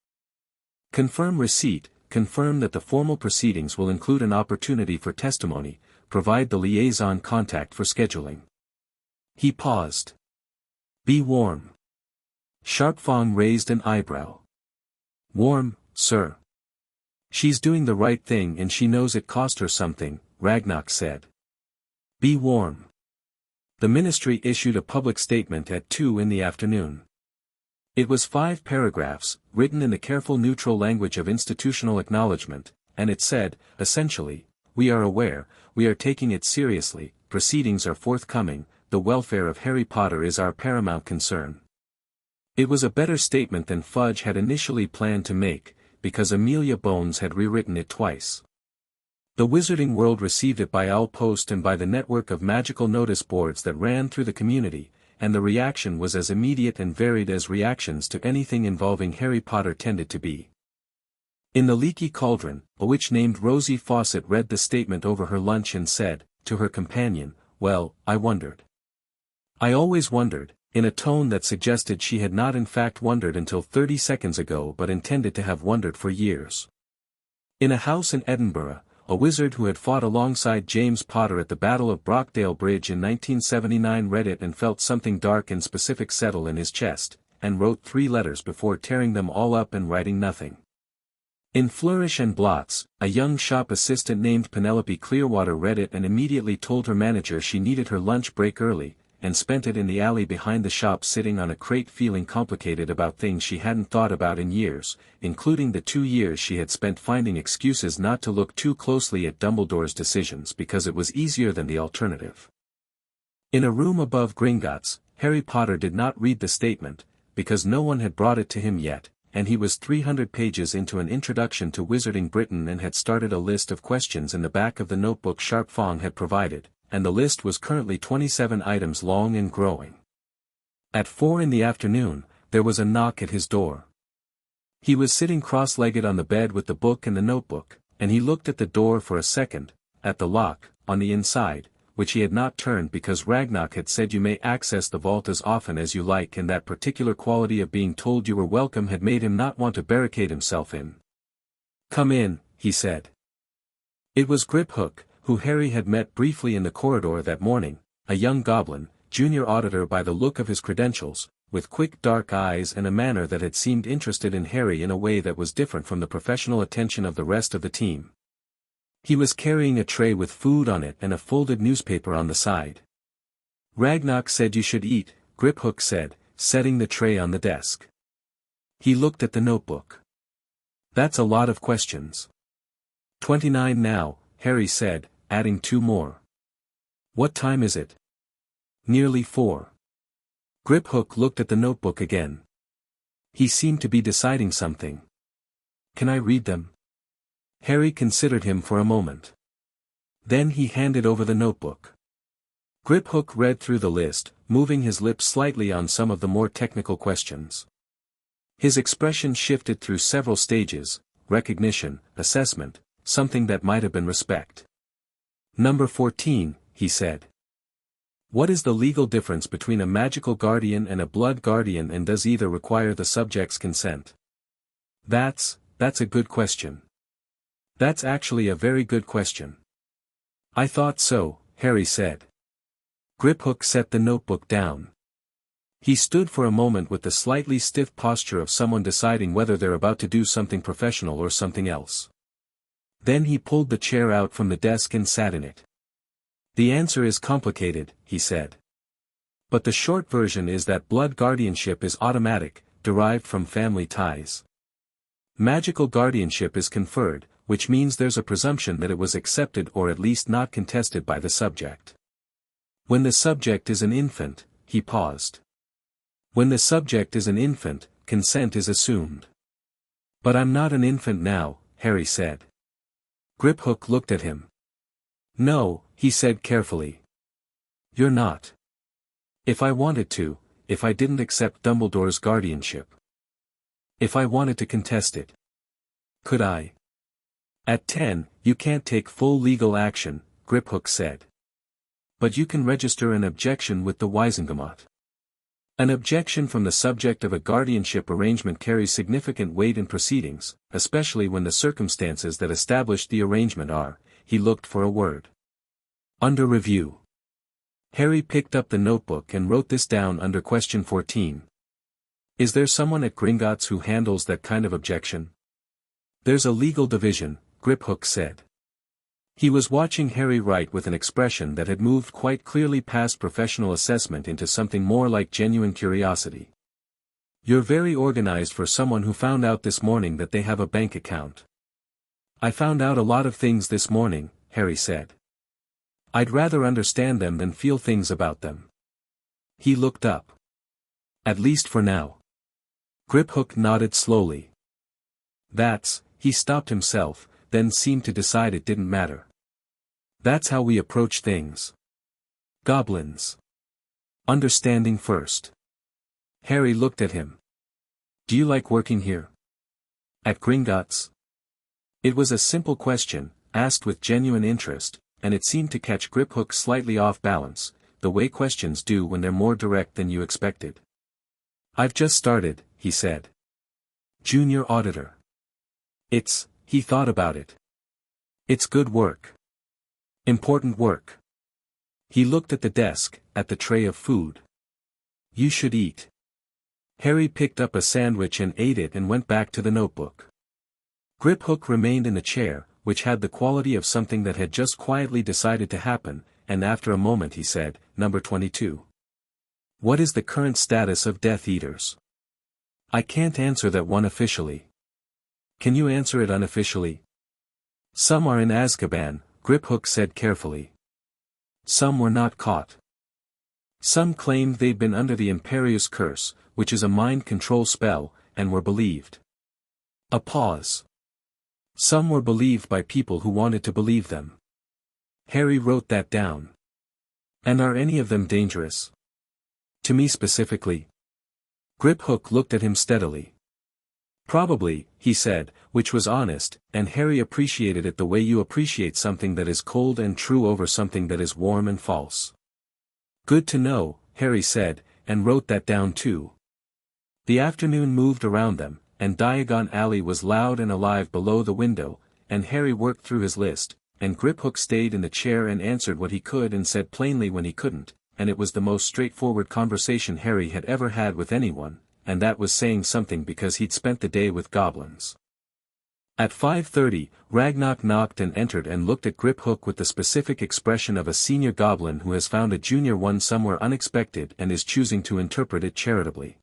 Confirm receipt, confirm that the formal proceedings will include an opportunity for testimony, provide the liaison contact for scheduling." He paused. "Be warm." Sharp Fong raised an eyebrow. "Warm, sir." "She's doing the right thing and she knows it cost her something," Ragnok said. "Be warm." The ministry issued a public statement at 2 in the afternoon. It was 5 paragraphs, written in the careful neutral language of institutional acknowledgement, and it said, essentially, "We are aware, we are taking it seriously, proceedings are forthcoming, the welfare of Harry Potter is our paramount concern." It was a better statement than Fudge had initially planned to make, because Amelia Bones had rewritten it twice. The wizarding world received it by owl post and by the network of magical notice boards that ran through the community, and the reaction was as immediate and varied as reactions to anything involving Harry Potter tended to be. In the leaky cauldron, a witch named Rosie Fawcett read the statement over her lunch and said, to her companion, "Well, I wondered. I always wondered," in a tone that suggested she had not in fact wondered until 30 seconds ago but intended to have wondered for years. In a house in Edinburgh, a wizard who had fought alongside James Potter at the Battle of Brockdale Bridge in 1979 read it and felt something dark and specific settle in his chest, and wrote 3 letters before tearing them all up and writing nothing. In Flourish and Blots, a young shop assistant named Penelope Clearwater read it and immediately told her manager she needed her lunch break early, and spent it in the alley behind the shop sitting on a crate feeling complicated about things she hadn't thought about in years, including the 2 years she had spent finding excuses not to look too closely at Dumbledore's decisions because it was easier than the alternative. In a room above Gringotts, Harry Potter did not read the statement, because no one had brought it to him yet, and he was 300 pages into an introduction to Wizarding Britain and had started a list of questions in the back of the notebook Sharp Fong had provided, and the list was currently 27 items long and growing. At 4 in the afternoon, there was a knock at his door. He was sitting cross-legged on the bed with the book and the notebook, and he looked at the door for a second, at the lock, on the inside, which he had not turned because Ragnok had said you may access the vault as often as you like, and that particular quality of being told you were welcome had made him not want to barricade himself in. "Come in," he said. It was Griphook, who Harry had met briefly in the corridor that morning, a young goblin, junior auditor by the look of his credentials, with quick dark eyes and a manner that had seemed interested in Harry in a way that was different from the professional attention of the rest of the team. He was carrying a tray with food on it and a folded newspaper on the side. "Ragnok said you should eat," Griphook said, setting the tray on the desk. He looked at the notebook. "That's a lot of questions." 29 now, Harry said, adding 2 more. What time is it? Nearly 4. Griphook looked at the notebook again. He seemed to be deciding something. Can I read them? Harry considered him for a moment. Then he handed over the notebook. Griphook read through the list, moving his lips slightly on some of the more technical questions. His expression shifted through several stages: recognition, assessment, something that might have been respect. Number 14, he said. What is the legal difference between a magical guardian and a blood guardian, and does either require the subject's consent? That's a good question. That's actually a very good question. I thought so, Harry said. Griphook set the notebook down. He stood for a moment with the slightly stiff posture of someone deciding whether they're about to do something professional or something else. Then he pulled the chair out from the desk and sat in it. The answer is complicated, he said. But the short version is that blood guardianship is automatic, derived from family ties. Magical guardianship is conferred, which means there's a presumption that it was accepted or at least not contested by the subject. When the subject is an infant, he paused. When the subject is an infant, consent is assumed. But I'm not an infant now, Harry said. Griphook looked at him. No, he said carefully. You're not. If I wanted to, if I didn't accept Dumbledore's guardianship. If I wanted to contest it. Could I? At 10, you can't take full legal action, Griphook said. But you can register an objection with the Wizengamot. An objection from the subject of a guardianship arrangement carries significant weight in proceedings, especially when the circumstances that established the arrangement are. He looked for a word. Under review. Harry picked up the notebook and wrote this down under question 14. Is there someone at Gringotts who handles that kind of objection? There's a legal division, Griphook said. He was watching Harry write with an expression that had moved quite clearly past professional assessment into something more like genuine curiosity. You're very organized for someone who found out this morning that they have a bank account. I found out a lot of things this morning, Harry said. I'd rather understand them than feel things about them. He looked up. At least for now. Griphook nodded slowly. He stopped himself, then seemed to decide it didn't matter. That's how we approach things. Goblins. Understanding first. Harry looked at him. Do you like working here? At Gringotts? It was a simple question, asked with genuine interest, and it seemed to catch Griphook slightly off balance, the way questions do when they're more direct than you expected. I've just started, he said. Junior auditor. He thought about it. It's good work. Important work. He looked at the desk, at the tray of food. You should eat. Harry picked up a sandwich and ate it and went back to the notebook. Griphook remained in the chair, which had the quality of something that had just quietly decided to happen, and after a moment he said, Number 22. What is the current status of Death Eaters? I can't answer that one officially. Can you answer it unofficially? Some are in Azkaban, Griphook said carefully. Some were not caught. Some claimed they'd been under the Imperious Curse, which is a mind control spell, and were believed. A pause. Some were believed by people who wanted to believe them. Harry wrote that down. And are any of them dangerous? To me specifically? Griphook looked at him steadily. Probably, he said, which was honest, and Harry appreciated it the way you appreciate something that is cold and true over something that is warm and false. Good to know, Harry said, and wrote that down too. The afternoon moved around them, and Diagon Alley was loud and alive below the window, and Harry worked through his list, and Griphook stayed in the chair and answered what he could and said plainly when he couldn't, and it was the most straightforward conversation Harry had ever had with anyone, and that was saying something because he'd spent the day with goblins. At 5:30, Ragnok knocked and entered and looked at Griphook with the specific expression of a senior goblin who has found a junior one somewhere unexpected and is choosing to interpret it charitably.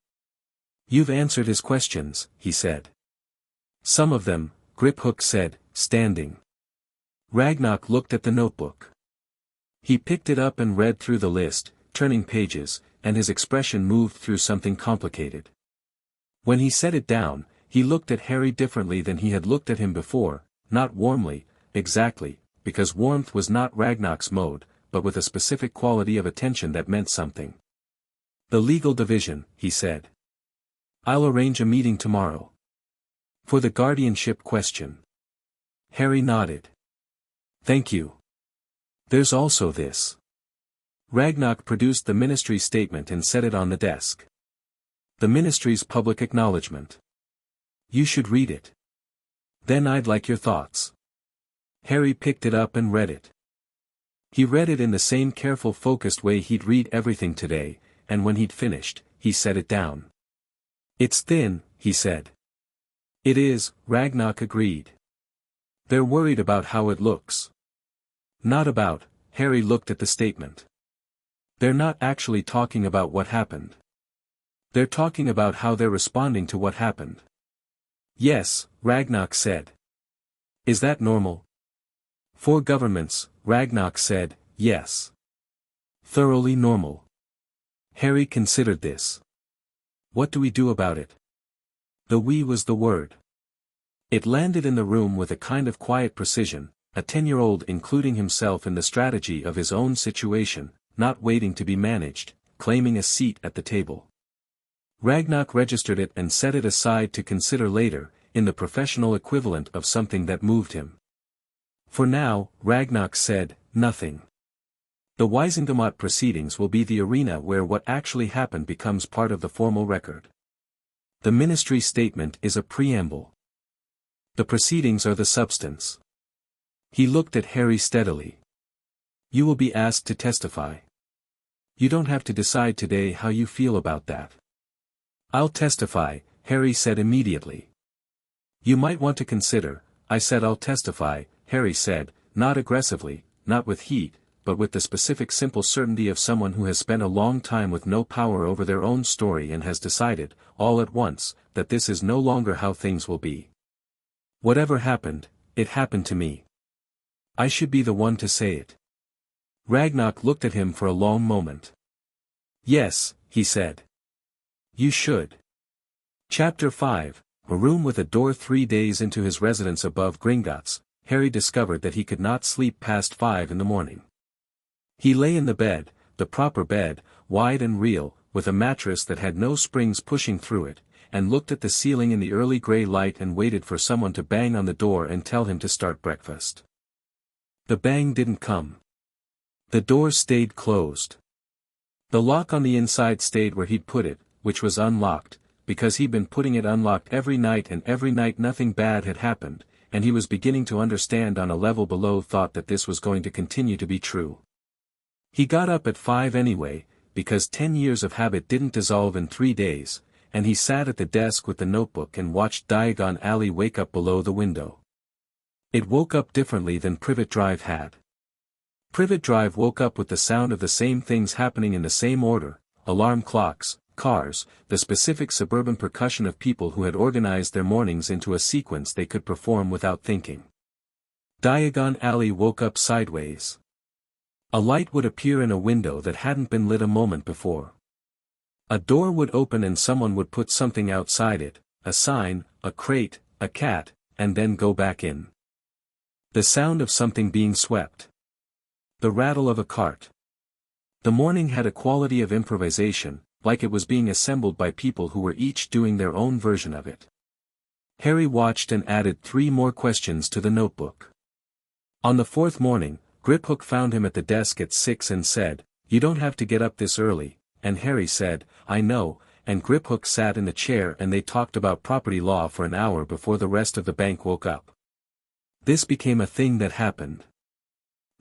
You've answered his questions, he said. Some of them, Griphook said, standing. Ragnok looked at the notebook. He picked it up and read through the list, turning pages, and his expression moved through something complicated. When he set it down, he looked at Harry differently than he had looked at him before, not warmly, exactly, because warmth was not Ragnok's mode, but with a specific quality of attention that meant something. "The legal division," he said. "I'll arrange a meeting tomorrow. For the guardianship question." Harry nodded. "Thank you. There's also this." Ragnok produced the ministry statement and set it on the desk. "The ministry's public acknowledgement. You should read it. Then I'd like your thoughts." Harry picked it up and read it. He read it in the same careful focused way he'd read everything today, and when he'd finished, he set it down. "It's thin," he said. "It is," Ragnok agreed. "They're worried about how it looks." "Not about," Harry looked at the statement. "They're not actually talking about what happened. They're talking about how they're responding to what happened." "Yes," Ragnok said. "Is that normal?" "For governments," Ragnok said, "yes. Thoroughly normal." Harry considered this. "What do we do about it?" The "we" was the word. It landed in the room with a kind of quiet precision, a 10-year-old including himself in the strategy of his own situation, not waiting to be managed, claiming a seat at the table. Ragnok registered it and set it aside to consider later, in the professional equivalent of something that moved him. For now, Ragnok said, nothing. The Wisengamot proceedings will be the arena where what actually happened becomes part of the formal record. The ministry statement is a preamble. The proceedings are the substance. He looked at Harry steadily. "You will be asked to testify. You don't have to decide today how you feel about that." "I'll testify," Harry said immediately. "You might want to consider," "I said I'll testify," Harry said, not aggressively, not with heat, but with the specific simple certainty of someone who has spent a long time with no power over their own story and has decided, all at once, that this is no longer how things will be. "Whatever happened, it happened to me. I should be the one to say it." Ragnok looked at him for a long moment. "Yes," he said. "You should." Chapter 5, a room with a door. 3 days into his residence above Gringotts, Harry discovered that he could not sleep past 5 in the morning. He lay in the bed, the proper bed, wide and real, with a mattress that had no springs pushing through it, and looked at the ceiling in the early grey light and waited for someone to bang on the door and tell him to start breakfast. The bang didn't come. The door stayed closed. The lock on the inside stayed where he'd put it, which was unlocked, because he'd been putting it unlocked every night and every night nothing bad had happened, and he was beginning to understand on a level below thought that this was going to continue to be true. He got up at 5 anyway, because 10 years of habit didn't dissolve in 3 days, and he sat at the desk with the notebook and watched Diagon Alley wake up below the window. It woke up differently than Privet Drive had. Privet Drive woke up with the sound of the same things happening in the same order, alarm clocks, cars, the specific suburban percussion of people who had organized their mornings into a sequence they could perform without thinking. Diagon Alley woke up sideways. A light would appear in a window that hadn't been lit a moment before. A door would open and someone would put something outside it, a sign, a crate, a cat, and then go back in. The sound of something being swept. The rattle of a cart. The morning had a quality of improvisation, like it was being assembled by people who were each doing their own version of it. Harry watched and added 3 more questions to the notebook. On the 4th morning, Griphook found him at the desk at 6 and said, "You don't have to get up this early," and Harry said, "I know," and Griphook sat in the chair and they talked about property law for an hour before the rest of the bank woke up. This became a thing that happened.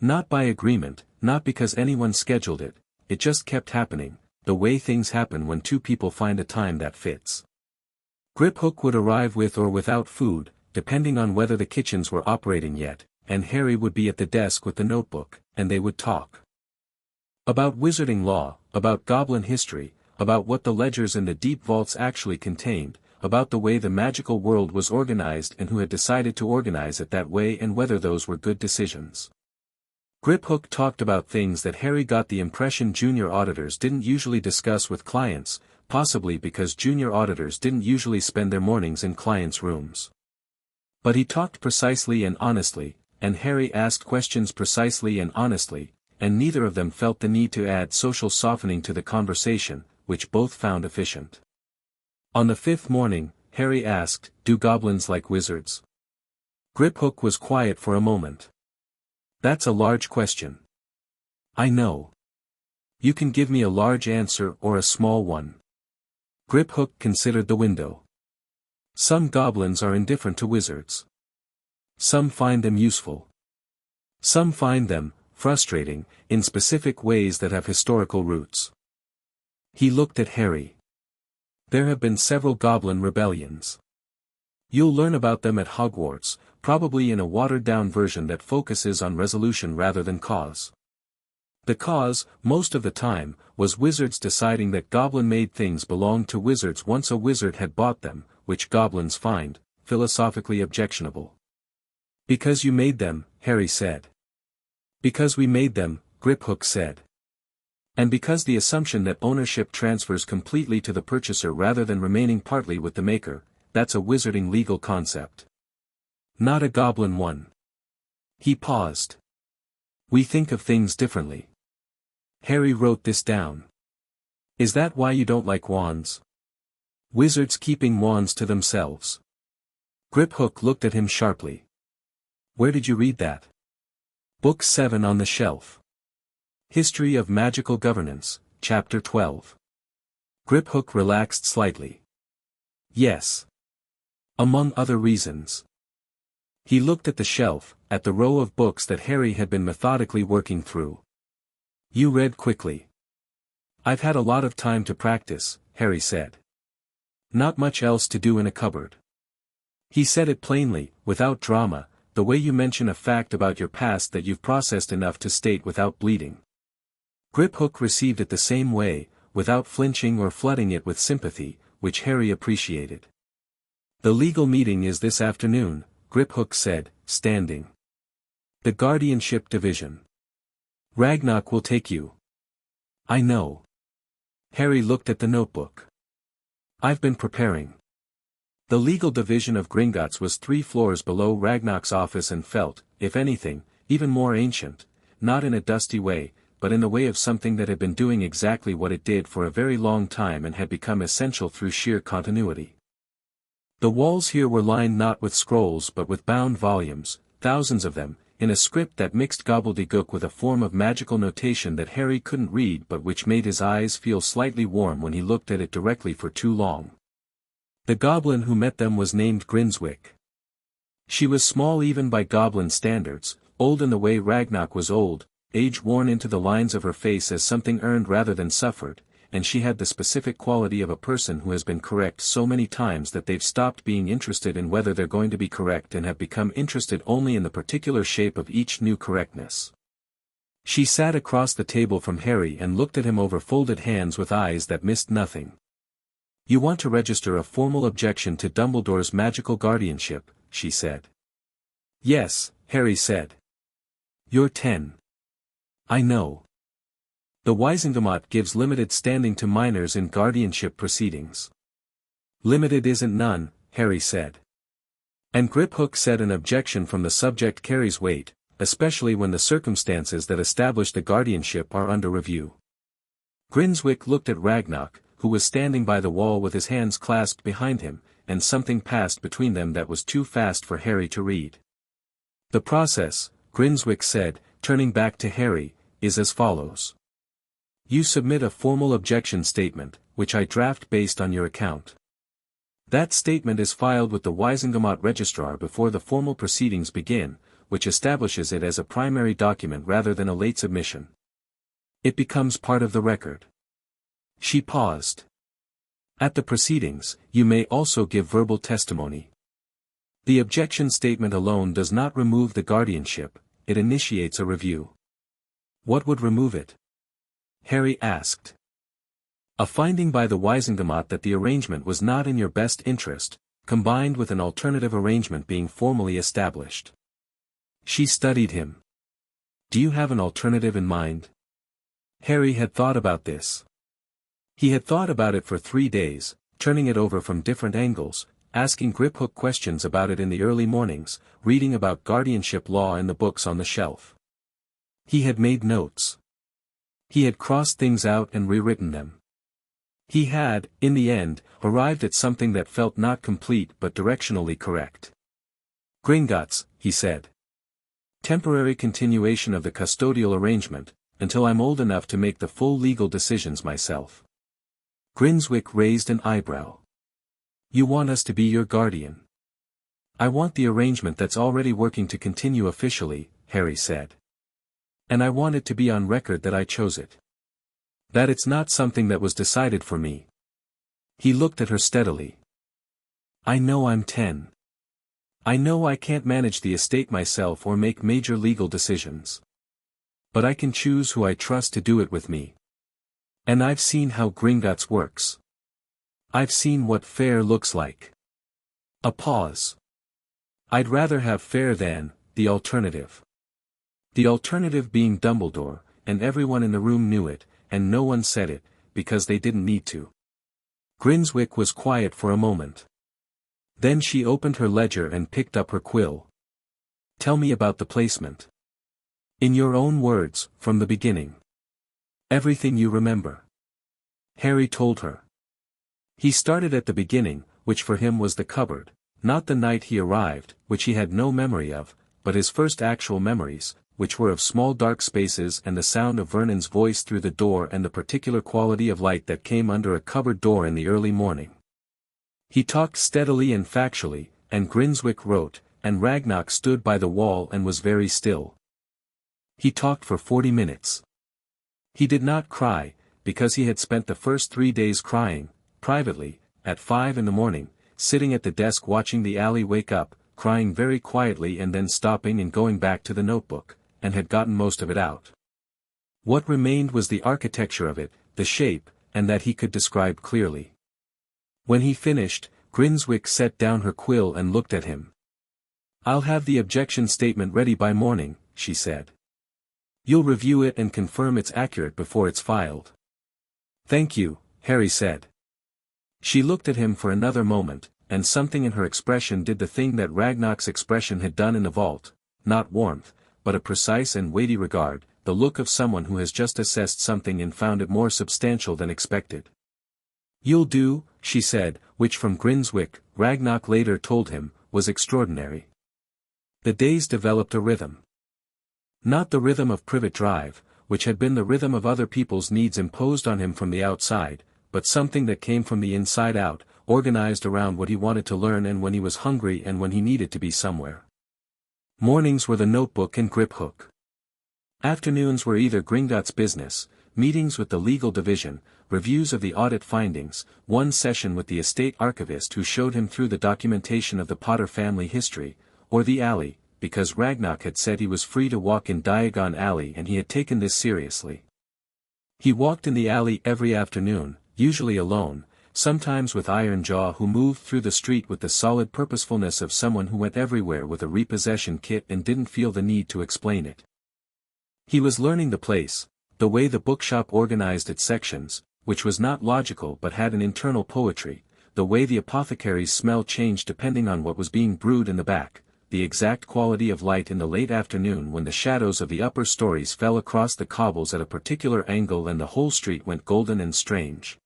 Not by agreement, not because anyone scheduled it, it just kept happening, the way things happen when 2 people find a time that fits. Griphook would arrive with or without food, depending on whether the kitchens were operating yet, and Harry would be at the desk with the notebook, and they would talk. About wizarding law, about goblin history, about what the ledgers in the deep vaults actually contained, about the way the magical world was organized and who had decided to organize it that way and whether those were good decisions. Griphook talked about things that Harry got the impression junior auditors didn't usually discuss with clients, possibly because junior auditors didn't usually spend their mornings in clients' rooms. But he talked precisely and honestly, and Harry asked questions precisely and honestly, and neither of them felt the need to add social softening to the conversation, which both found efficient. On the fifth morning, Harry asked, "Do goblins like wizards?" Griphook was quiet for a moment. "That's a large question." "I know. You can give me a large answer or a small one." Griphook considered the window. "Some goblins are indifferent to wizards. Some find them useful. Some find them frustrating, in specific ways that have historical roots." He looked at Harry. "There have been several goblin rebellions. You'll learn about them at Hogwarts, probably in a watered-down version that focuses on resolution rather than cause. The cause, most of the time, was wizards deciding that goblin-made things belonged to wizards once a wizard had bought them, which goblins find philosophically objectionable." "Because you made them," Harry said. "Because we made them," Griphook said. "And because the assumption that ownership transfers completely to the purchaser rather than remaining partly with the maker, that's a wizarding legal concept. Not a goblin one." He paused. "We think of things differently." Harry wrote this down. "Is that why you don't like wands? Wizards keeping wands to themselves?" Griphook looked at him sharply. "Where did you read that?" "Book 7 on the shelf. History of Magical Governance, Chapter 12. Griphook relaxed slightly. "Yes. Among other reasons." He looked at the shelf, at the row of books that Harry had been methodically working through. "You read quickly." "I've had a lot of time to practice," Harry said. "Not much else to do in a cupboard." He said it plainly, without drama, the way you mention a fact about your past that you've processed enough to state without bleeding. Griphook received it the same way, without flinching or flooding it with sympathy, which Harry appreciated. "The legal meeting is this afternoon," Griphook said, standing. "The Guardianship Division. Ragnok will take you." "I know." Harry looked at the notebook. "I've been preparing." The legal division of Gringotts was 3 floors below Ragnok's office and felt, if anything, even more ancient, not in a dusty way, but in the way of something that had been doing exactly what it did for a very long time and had become essential through sheer continuity. The walls here were lined not with scrolls but with bound volumes, thousands of them, in a script that mixed gobbledygook with a form of magical notation that Harry couldn't read but which made his eyes feel slightly warm when he looked at it directly for too long. The goblin who met them was named Grinswick. She was small even by goblin standards, old in the way Ragnok was old, age worn into the lines of her face as something earned rather than suffered, and she had the specific quality of a person who has been correct so many times that they've stopped being interested in whether they're going to be correct and have become interested only in the particular shape of each new correctness. She sat across the table from Harry and looked at him over folded hands with eyes that missed nothing. "You want to register a formal objection to Dumbledore's magical guardianship," she said. "Yes," Harry said. "You're 10. I know. The Wisengamot gives limited standing to minors in guardianship proceedings." "Limited isn't none," Harry said. And Griphook said an objection from the subject carries weight, especially when the circumstances that establish the guardianship are under review. Grinswick looked at Ragnok, who was standing by the wall with his hands clasped behind him, and something passed between them that was too fast for Harry to read. "The process," Grinswick said, turning back to Harry, "is as follows. You submit a formal objection statement, which I draft based on your account. That statement is filed with the Wisengamot Registrar before the formal proceedings begin, which establishes it as a primary document rather than a late submission. It becomes part of the record." She paused. "At the proceedings, you may also give verbal testimony. The objection statement alone does not remove the guardianship, it initiates a review." "What would remove it?" Harry asked. A finding by the Wisengamot that the arrangement was not in your best interest, combined with an alternative arrangement being formally established. She studied him. Do you have an alternative in mind? Harry had thought about this. He had thought about it for 3 days, turning it over from different angles, asking grip-hook questions about it in the early mornings, reading about guardianship law in the books on the shelf. He had made notes. He had crossed things out and rewritten them. He had, in the end, arrived at something that felt not complete but directionally correct. Gringotts, he said. Temporary continuation of the custodial arrangement, until I'm old enough to make the full legal decisions myself. Grimswick raised an eyebrow. You want us to be your guardian? I want the arrangement that's already working to continue officially, Harry said. And I want it to be on record that I chose it. That it's not something that was decided for me. He looked at her steadily. I know I'm 10. I know I can't manage the estate myself or make major legal decisions. But I can choose who I trust to do it with me. And I've seen how Gringotts works. I've seen what fair looks like. A pause. I'd rather have fair than the alternative. The alternative being Dumbledore, and everyone in the room knew it, and no one said it, because they didn't need to. Grimswick was quiet for a moment. Then she opened her ledger and picked up her quill. Tell me about the placement. In your own words, from the beginning. Everything you remember. Harry told her. He started at the beginning, which for him was the cupboard, not the night he arrived, which he had no memory of, but his first actual memories, which were of small dark spaces and the sound of Vernon's voice through the door and the particular quality of light that came under a cupboard door in the early morning. He talked steadily and factually, and Grimswick wrote, and Ragnok stood by the wall and was very still. He talked for 40 minutes. He did not cry, because he had spent the first 3 days crying, privately, at 5 in the morning, sitting at the desk watching the alley wake up, crying very quietly and then stopping and going back to the notebook, and had gotten most of it out. What remained was the architecture of it, the shape, and that he could describe clearly. When he finished, Grimswick set down her quill and looked at him. I'll have the objection statement ready by morning, she said. You'll review it and confirm it's accurate before it's filed. Thank you, Harry said. She looked at him for another moment, and something in her expression did the thing that Ragnok's expression had done in the vault, not warmth, but a precise and weighty regard, the look of someone who has just assessed something and found it more substantial than expected. You'll do, she said, which from Grimswick, Ragnok later told him, was extraordinary. The days developed a rhythm. Not the rhythm of Privet Drive, which had been the rhythm of other people's needs imposed on him from the outside, but something that came from the inside out, organized around what he wanted to learn and when he was hungry and when he needed to be somewhere. Mornings were the notebook and grip-hook. Afternoons were either Gringotts business, meetings with the legal division, reviews of the audit findings, one session with the estate archivist who showed him through the documentation of the Potter family history, or the alley, because Ragnok had said he was free to walk in Diagon Alley and he had taken this seriously. He walked in the alley every afternoon, usually alone, sometimes with Ironjaw who moved through the street with the solid purposefulness of someone who went everywhere with a repossession kit and didn't feel the need to explain it. He was learning the place, the way the bookshop organized its sections, which was not logical but had an internal poetry, the way the apothecary's smell changed depending on what was being brewed in the back, the exact quality of light in the late afternoon when the shadows of the upper stories fell across the cobbles at a particular angle and the whole street went golden and strange.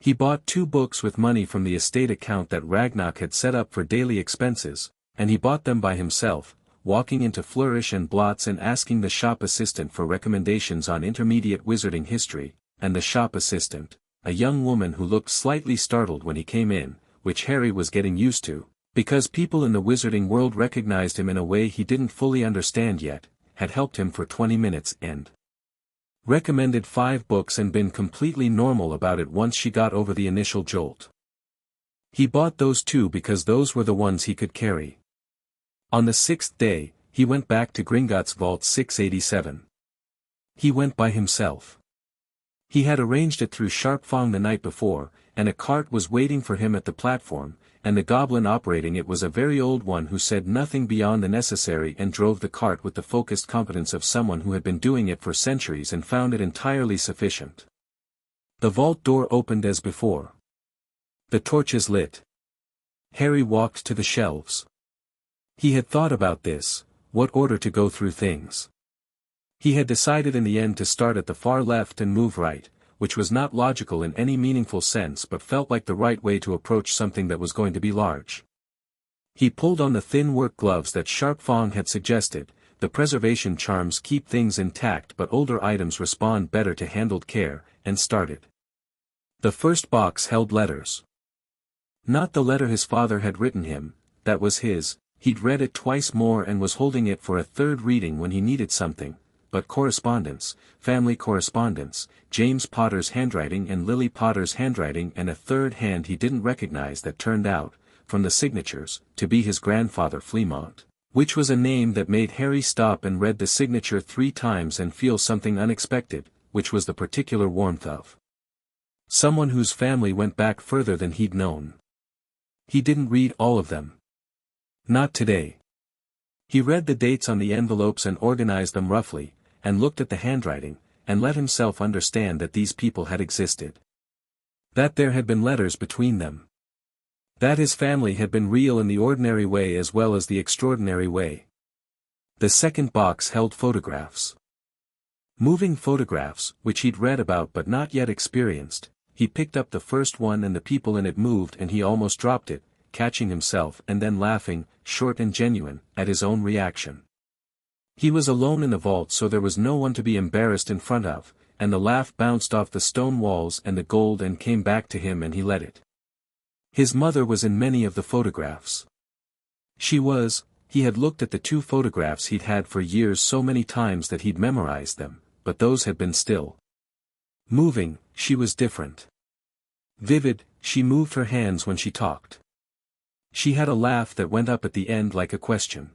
He bought 2 books with money from the estate account that Ragnok had set up for daily expenses, and he bought them by himself, walking into Flourish and Blots and asking the shop assistant for recommendations on intermediate wizarding history, and the shop assistant, a young woman who looked slightly startled when he came in, which Harry was getting used to, because people in the wizarding world recognized him in a way he didn't fully understand yet, had helped him for 20 minutes and recommended 5 books and been completely normal about it once she got over the initial jolt. He bought those 2 because those were the ones he could carry. On the 6th day, he went back to Gringotts Vault 687. He went by himself. He had arranged it through Sharp Fong the night before, and a cart was waiting for him at the platform, and the goblin operating it was a very old one who said nothing beyond the necessary and drove the cart with the focused competence of someone who had been doing it for centuries and found it entirely sufficient. The vault door opened as before. The torches lit. Harry walked to the shelves. He had thought about this, what order to go through things. He had decided in the end to start at the far left and move right, which was not logical in any meaningful sense but felt like the right way to approach something that was going to be large. He pulled on the thin work gloves that Sharp Fong had suggested. The preservation charms keep things intact but older items respond better to handled care, and started. The first box held letters. Not the letter his father had written him, that was his. He'd read it twice more and was holding it for a third reading when he needed something, but correspondence, family correspondence, James Potter's handwriting and Lily Potter's handwriting and a third hand he didn't recognize that turned out, from the signatures, to be his grandfather Fleamont, which was a name that made Harry stop and read the signature 3 times and feel something unexpected, which was the particular warmth of someone whose family went back further than he'd known. He didn't read all of them. Not today. He read the dates on the envelopes and organized them roughly, and looked at the handwriting, and let himself understand that these people had existed. That there had been letters between them. That his family had been real in the ordinary way as well as the extraordinary way. The second box held photographs. Moving photographs, which he'd read about but not yet experienced. He picked up the first one and the people in it moved and he almost dropped it, catching himself and then laughing, short and genuine, at his own reaction. He was alone in the vault so there was no one to be embarrassed in front of, and the laugh bounced off the stone walls and the gold and came back to him and he let it. His mother was in many of the photographs. He had looked at the 2 photographs he'd had for years so many times that he'd memorized them, but those had been still. Moving, she was different. Vivid, she moved her hands when she talked. She had a laugh that went up at the end like a question.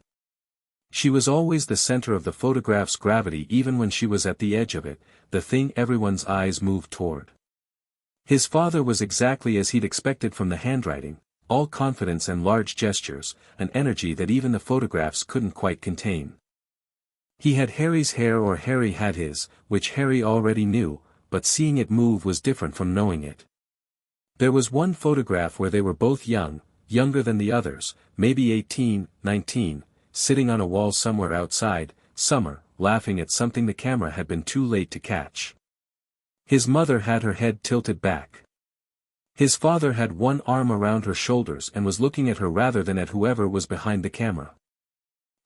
She was always the center of the photograph's gravity even when she was at the edge of it, the thing everyone's eyes moved toward. His father was exactly as he'd expected from the handwriting, all confidence and large gestures, an energy that even the photographs couldn't quite contain. He had Harry's hair or Harry had his, which Harry already knew, but seeing it move was different from knowing it. There was one photograph where they were both young, younger than the others, maybe 18, 19, sitting on a wall somewhere outside, summer, laughing at something the camera had been too late to catch. His mother had her head tilted back. His father had one arm around her shoulders and was looking at her rather than at whoever was behind the camera.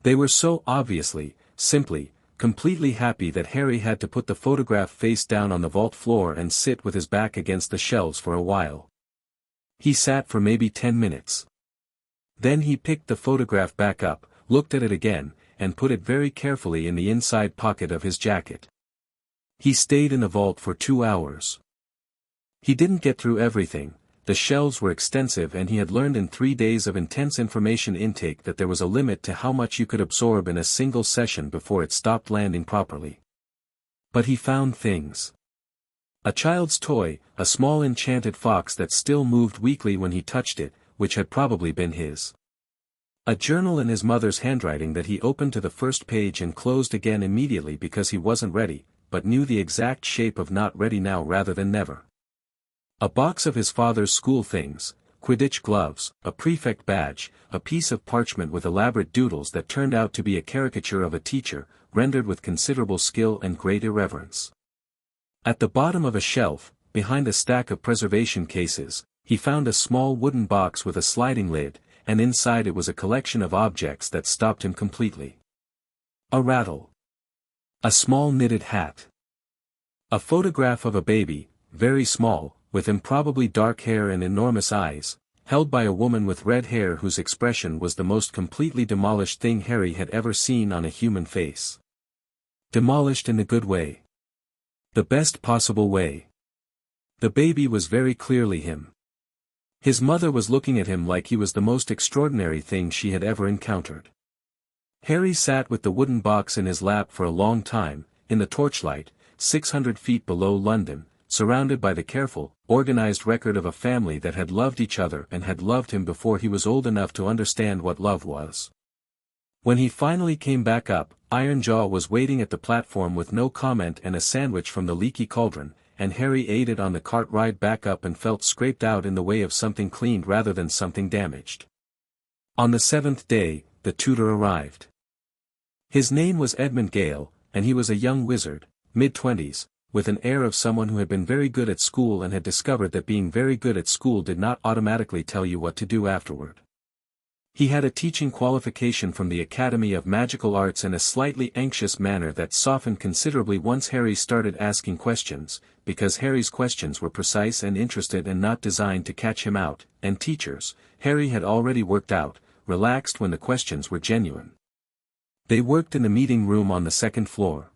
They were so obviously, simply, completely happy that Harry had to put the photograph face down on the vault floor and sit with his back against the shelves for a while. He sat for maybe 10 minutes. Then he picked the photograph back up, looked at it again, and put it very carefully in the inside pocket of his jacket. He stayed in the vault for 2 hours. He didn't get through everything. The shelves were extensive and he had learned in 3 days of intense information intake that there was a limit to how much you could absorb in a single session before it stopped landing properly. But he found things. A child's toy, a small enchanted fox that still moved weakly when he touched it, which had probably been his. A journal in his mother's handwriting that he opened to the first page and closed again immediately because he wasn't ready, but knew the exact shape of not ready now rather than never. A box of his father's school things, Quidditch gloves, a prefect badge, a piece of parchment with elaborate doodles that turned out to be a caricature of a teacher, rendered with considerable skill and great irreverence. At the bottom of a shelf, behind a stack of preservation cases, he found a small wooden box with a sliding lid, and inside it was a collection of objects that stopped him completely. A rattle. A small knitted hat. A photograph of a baby, very small, with improbably dark hair and enormous eyes, held by a woman with red hair whose expression was the most completely demolished thing Harry had ever seen on a human face. Demolished in a good way. The best possible way. The baby was very clearly him. His mother was looking at him like he was the most extraordinary thing she had ever encountered. Harry sat with the wooden box in his lap for a long time, in the torchlight, 600 feet below London, surrounded by the careful, organized record of a family that had loved each other and had loved him before he was old enough to understand what love was. When he finally came back up, Ironjaw was waiting at the platform with no comment and a sandwich from the leaky cauldron, and Harry aided on the cart ride back up and felt scraped out in the way of something cleaned rather than something damaged. On the 7th day, the tutor arrived. His name was Edmund Gale, and he was a young wizard, mid-20s, with an air of someone who had been very good at school and had discovered that being very good at school did not automatically tell you what to do afterward. He had a teaching qualification from the Academy of Magical Arts and a slightly anxious manner that softened considerably once Harry started asking questions, because Harry's questions were precise and interested and not designed to catch him out, and teachers, Harry had already worked out, relaxed when the questions were genuine. They worked in the meeting room on the 2nd floor.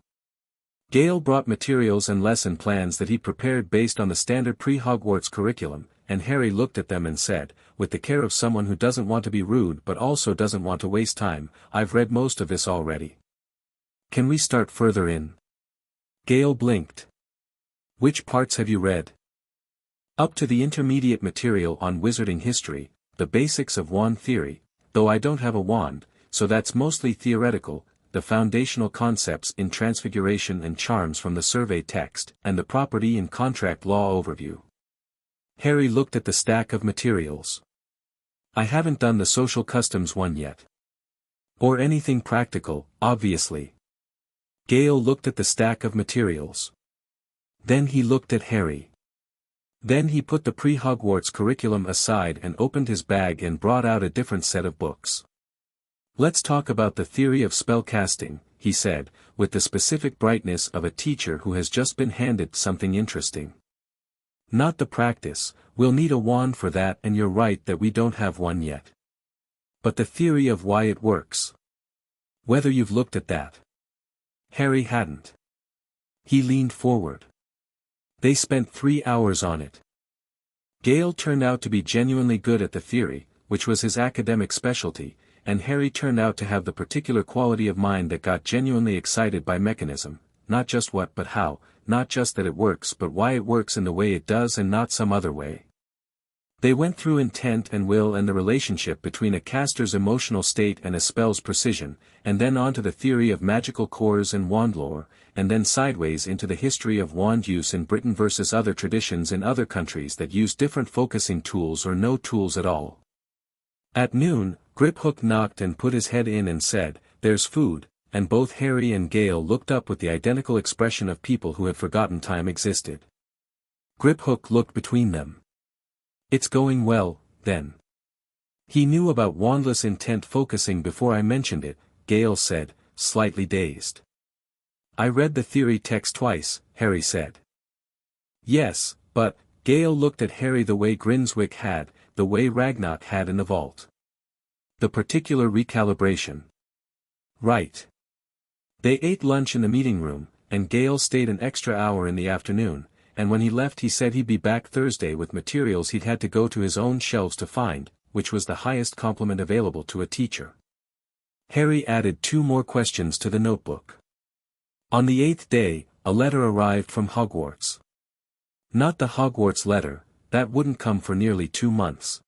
Gale brought materials and lesson plans that he prepared based on the standard pre-Hogwarts curriculum, and Harry looked at them and said, with the care of someone who doesn't want to be rude but also doesn't want to waste time, "I've read most of this already. Can we start further in?" Gale blinked. "Which parts have you read?" "Up to the intermediate material on wizarding history, the basics of wand theory, though I don't have a wand, so that's mostly theoretical, the foundational concepts in transfiguration and charms from the survey text, and the property and contract law overview." Harry looked at the stack of materials. "I haven't done the social customs one yet." "Or anything practical, obviously." Gale looked at the stack of materials. Then he looked at Harry. Then he put the pre-Hogwarts curriculum aside and opened his bag and brought out a different set of books. "Let's talk about the theory of spellcasting," he said, with the specific brightness of a teacher who has just been handed something interesting. "Not the practice, we'll need a wand for that, and you're right that we don't have one yet. But the theory of why it works. Whether you've looked at that." Harry hadn't. He leaned forward. "They spent 3 hours on it." Gale turned out to be genuinely good at the theory, which was his academic specialty, and Harry turned out to have the particular quality of mind that got genuinely excited by mechanism, not just what but how, not just that it works but why it works in the way it does and not some other way. They went through intent and will and the relationship between a caster's emotional state and a spell's precision, and then on to the theory of magical cores and wand lore, and then sideways into the history of wand use in Britain versus other traditions in other countries that use different focusing tools or no tools at all. At noon, Griphook knocked and put his head in and said, "There's food," and both Harry and Gale looked up with the identical expression of people who had forgotten time existed. Griphook looked between them. "It's going well, then." "He knew about wandless intent focusing before I mentioned it," Gale said, slightly dazed. "I read the theory text twice," Harry said. "Yes, but," Gale looked at Harry the way Grinswick had, the way Ragnok had in the vault. "The particular recalibration." "Right." They ate lunch in the meeting room, and Gale stayed an extra hour in the afternoon, and when he left he said he'd be back Thursday with materials he'd had to go to his own shelves to find, which was the highest compliment available to a teacher. Harry added 2 more questions to the notebook. On the 8th day, a letter arrived from Hogwarts. Not the Hogwarts letter, that wouldn't come for nearly 2 months.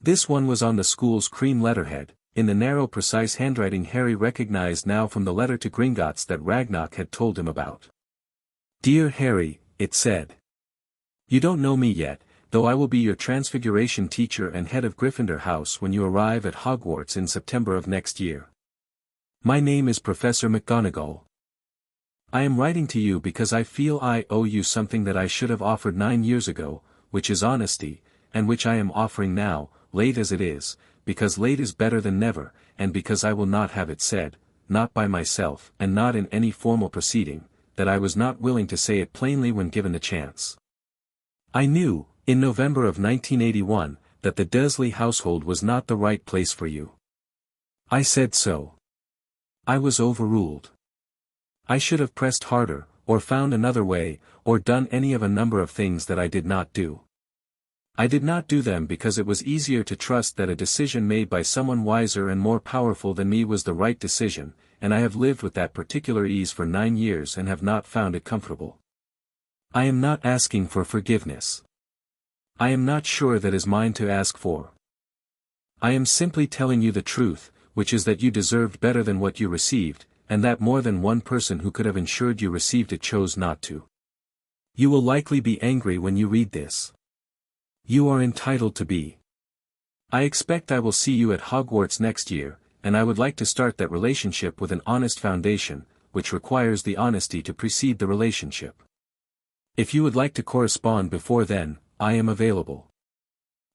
This one was on the school's cream letterhead, in the narrow precise handwriting Harry recognized now from the letter to Gringotts that Ragnok had told him about. "Dear Harry," it said. "You don't know me yet, though I will be your transfiguration teacher and head of Gryffindor House when you arrive at Hogwarts in September of next year. My name is Professor McGonagall. I am writing to you because I feel I owe you something that I should have offered 9 years ago, which is honesty, and which I am offering now, late as it is, because late is better than never, and because I will not have it said, not by myself and not in any formal proceeding, that I was not willing to say it plainly when given the chance. I knew, in November of 1981, that the Dursley household was not the right place for you. I said so. I was overruled. I should have pressed harder, or found another way, or done any of a number of things that I did not do. I did not do them because it was easier to trust that a decision made by someone wiser and more powerful than me was the right decision, and I have lived with that particular ease for 9 years and have not found it comfortable. I am not asking for forgiveness. I am not sure that is mine to ask for. I am simply telling you the truth, which is that you deserved better than what you received, and that more than one person who could have ensured you received it chose not to. You will likely be angry when you read this. You are entitled to be. I expect I will see you at Hogwarts next year, and I would like to start that relationship with an honest foundation, which requires the honesty to precede the relationship. If you would like to correspond before then, I am available.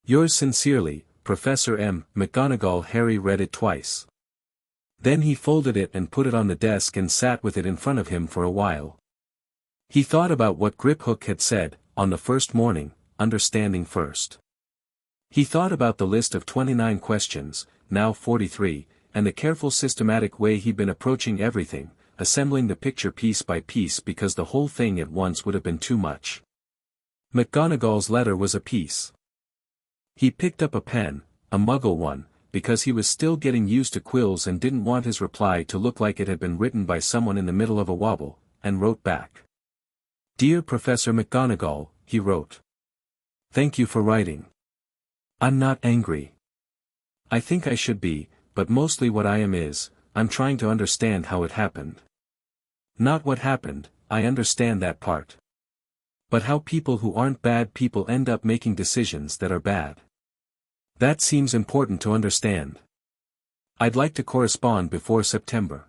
Yours sincerely, Professor M. McGonagall. Harry read it twice. Then he folded it and put it on the desk and sat with it in front of him for a while. He thought about what Griphook had said, on the first morning, understanding first. He thought about the list of 29 questions, now 43, and the careful systematic way he'd been approaching everything, assembling the picture piece by piece because the whole thing at once would have been too much. McGonagall's letter was a piece. He picked up a pen, a Muggle one, because he was still getting used to quills and didn't want his reply to look like it had been written by someone in the middle of a wobble, and wrote back. Dear Professor McGonagall, he wrote. Thank you for writing. I'm not angry. I think I should be, but mostly what I am is, I'm trying to understand how it happened. Not what happened, I understand that part. But how people who aren't bad people end up making decisions that are bad. That seems important to understand. I'd like to correspond before September.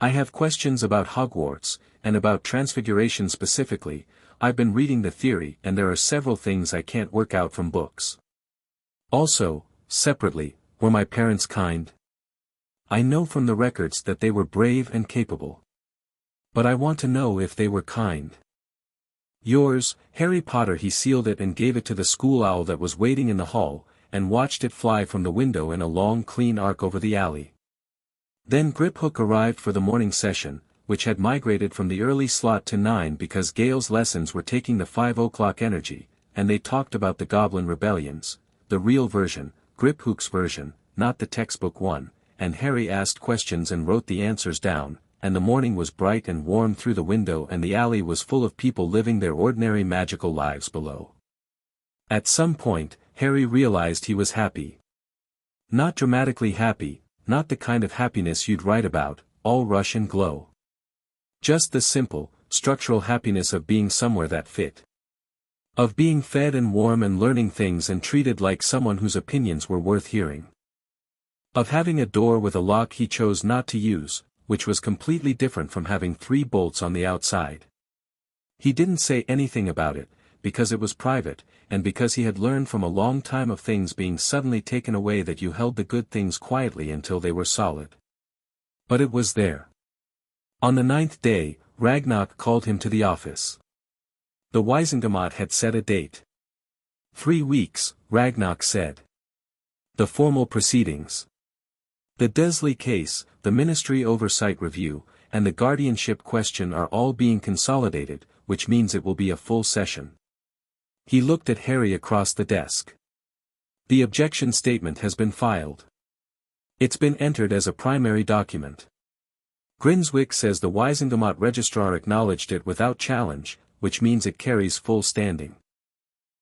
I have questions about Hogwarts, and about Transfiguration specifically. I've been reading the theory and there are several things I can't work out from books. Also, separately, were my parents kind? I know from the records that they were brave and capable. But I want to know if they were kind. Yours, Harry Potter. He sealed it and gave it to the school owl that was waiting in the hall, and watched it fly from the window in a long clean arc over the alley. Then Griphook arrived for the morning session, which had migrated from the early slot to 9 because Gale's lessons were taking the 5 o'clock energy, and they talked about the Goblin rebellions, the real version, Griphook's version, not the textbook one, and Harry asked questions and wrote the answers down, and the morning was bright and warm through the window and the alley was full of people living their ordinary magical lives below. At some point, Harry realized he was happy. Not dramatically happy, not the kind of happiness you'd write about, all rush and glow. Just the simple, structural happiness of being somewhere that fit. Of being fed and warm and learning things and treated like someone whose opinions were worth hearing. Of having a door with a lock he chose not to use, which was completely different from having 3 bolts on the outside. He didn't say anything about it, because it was private, and because he had learned from a long time of things being suddenly taken away that you held the good things quietly until they were solid. But it was there. On the 9th day, Ragnok called him to the office. The Wizengamot had set a date. 3 weeks, Ragnok said. The formal proceedings. The Dursley case, the Ministry Oversight Review, and the guardianship question are all being consolidated, which means it will be a full session. He looked at Harry across the desk. The objection statement has been filed. It's been entered as a primary document. Grinswick says the Wizengamot registrar acknowledged it without challenge, which means it carries full standing.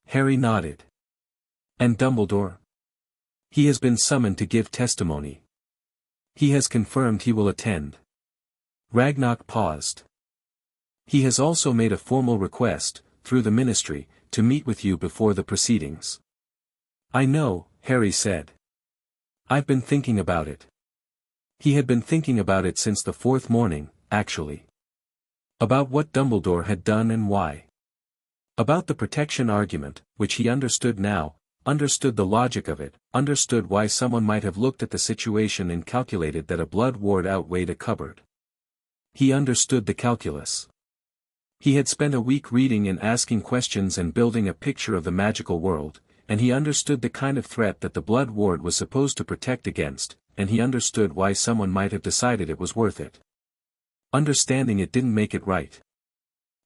Harry nodded. And Dumbledore? He has been summoned to give testimony. He has confirmed he will attend. Ragnok paused. He has also made a formal request, through the ministry, to meet with you before the proceedings. I know, Harry said. I've been thinking about it. He had been thinking about it since the 4th morning, actually. About what Dumbledore had done and why. About the protection argument, which he understood now, understood the logic of it, understood why someone might have looked at the situation and calculated that a blood ward outweighed a cupboard. He understood the calculus. He had spent a week reading and asking questions and building a picture of the magical world, and he understood the kind of threat that the blood ward was supposed to protect against, and he understood why someone might have decided it was worth it. Understanding it didn't make it right.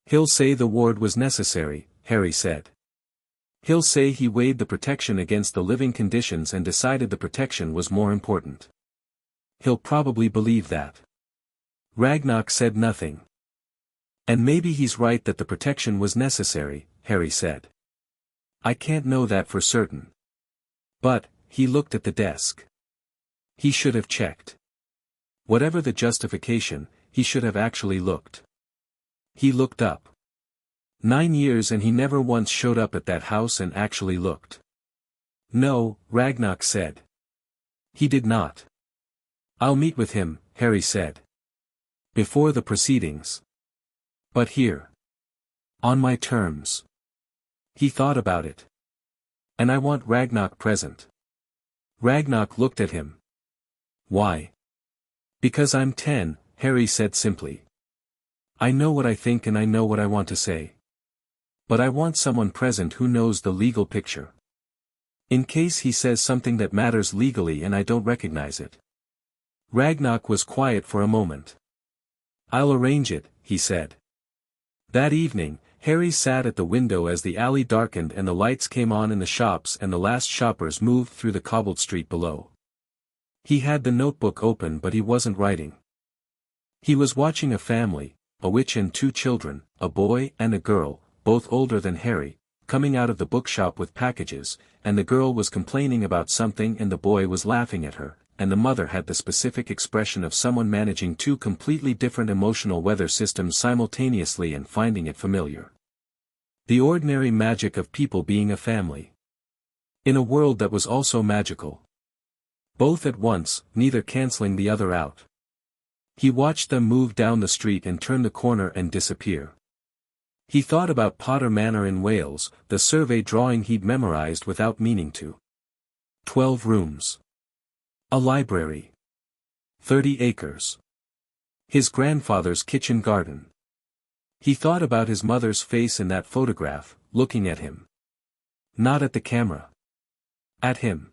He'll say the ward was necessary, Harry said. He'll say he weighed the protection against the living conditions and decided the protection was more important. He'll probably believe that. Ragnok said nothing. And maybe he's right that the protection was necessary, Harry said. I can't know that for certain. But, he looked at the desk. He should have checked. Whatever the justification, he should have actually looked. He looked up. 9 years and he never once showed up at that house and actually looked. No, Ragnok said. He did not. I'll meet with him, Harry said. Before the proceedings. But here. On my terms. He thought about it. And I want Ragnok present. Ragnok looked at him. Why? Because I'm 10, Harry said simply. I know what I think and I know what I want to say. But I want someone present who knows the legal picture. In case he says something that matters legally and I don't recognize it. Ragnok was quiet for a moment. I'll arrange it, he said. That evening, Harry sat at the window as the alley darkened and the lights came on in the shops and the last shoppers moved through the cobbled street below. He had the notebook open but he wasn't writing. He was watching a family, a witch and 2 children, a boy and a girl, both older than Harry, coming out of the bookshop with packages, and the girl was complaining about something and the boy was laughing at her, and the mother had the specific expression of someone managing 2 completely different emotional weather systems simultaneously and finding it familiar. The ordinary magic of people being a family. In a world that was also magical. Both at once, neither cancelling the other out. He watched them move down the street and turn the corner and disappear. He thought about Potter Manor in Wales, the survey drawing he'd memorized without meaning to. 12 rooms. A library. 30 acres. His grandfather's kitchen garden. He thought about his mother's face in that photograph, looking at him. Not at the camera. At him.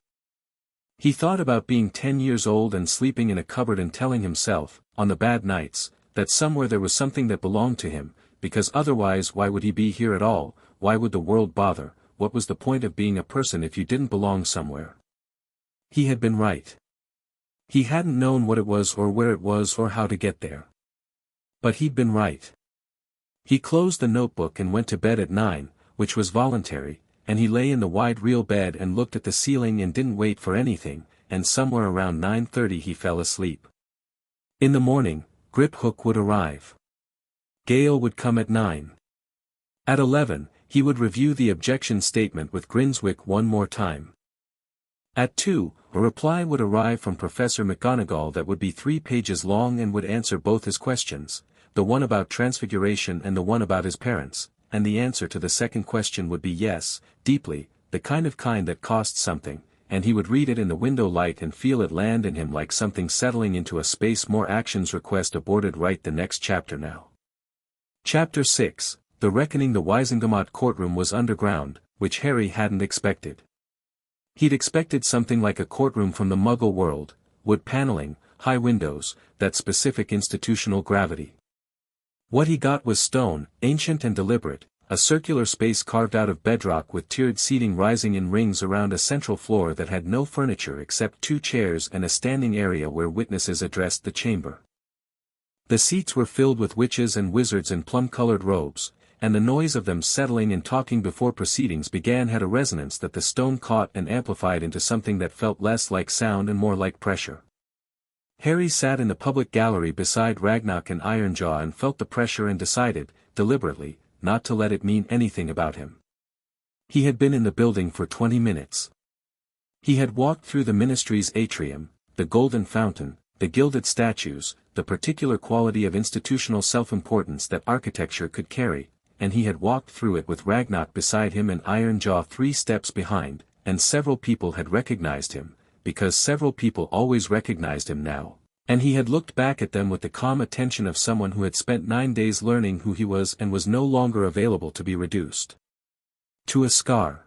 He thought about being 10 years old and sleeping in a cupboard and telling himself, on the bad nights, that somewhere there was something that belonged to him, because otherwise why would he be here at all, why would the world bother, what was the point of being a person if you didn't belong somewhere? He had been right. He hadn't known what it was or where it was or how to get there. But he'd been right. He closed the notebook and went to bed at 9, which was voluntary, and he lay in the wide real bed and looked at the ceiling and didn't wait for anything, and somewhere around 9:30 he fell asleep. In the morning, Griphook would arrive. Gale would come at 9. At 11, he would review the objection statement with Grinswick one more time. At 2, a reply would arrive from Professor McGonagall that would be 3 pages long and would answer both his questions, the one about transfiguration and the one about his parents, and the answer to the second question would be yes, deeply, the kind that costs something, and he would read it in the window light and feel it land in him like something settling into a space. More actions. Request aborted. Write the next chapter now. Chapter 6, The Reckoning. The Wisingamot courtroom was underground, which Harry hadn't expected. He'd expected something like a courtroom from the Muggle world, wood paneling, high windows, that specific institutional gravity. What he got was stone, ancient and deliberate, a circular space carved out of bedrock with tiered seating rising in rings around a central floor that had no furniture except 2 chairs and a standing area where witnesses addressed the chamber. The seats were filled with witches and wizards in plum-colored robes, and the noise of them settling and talking before proceedings began had a resonance that the stone caught and amplified into something that felt less like sound and more like pressure. Harry sat in the public gallery beside Ragnok and Ironjaw and felt the pressure and decided, deliberately, not to let it mean anything about him. He had been in the building for 20 minutes. He had walked through the ministry's atrium, the golden fountain, the gilded statues, the particular quality of institutional self-importance that architecture could carry, and he had walked through it with Ragnok beside him and Ironjaw 3 steps behind, and several people had recognized him, because several people always recognized him now, and he had looked back at them with the calm attention of someone who had spent 9 days learning who he was and was no longer available to be reduced to a scar.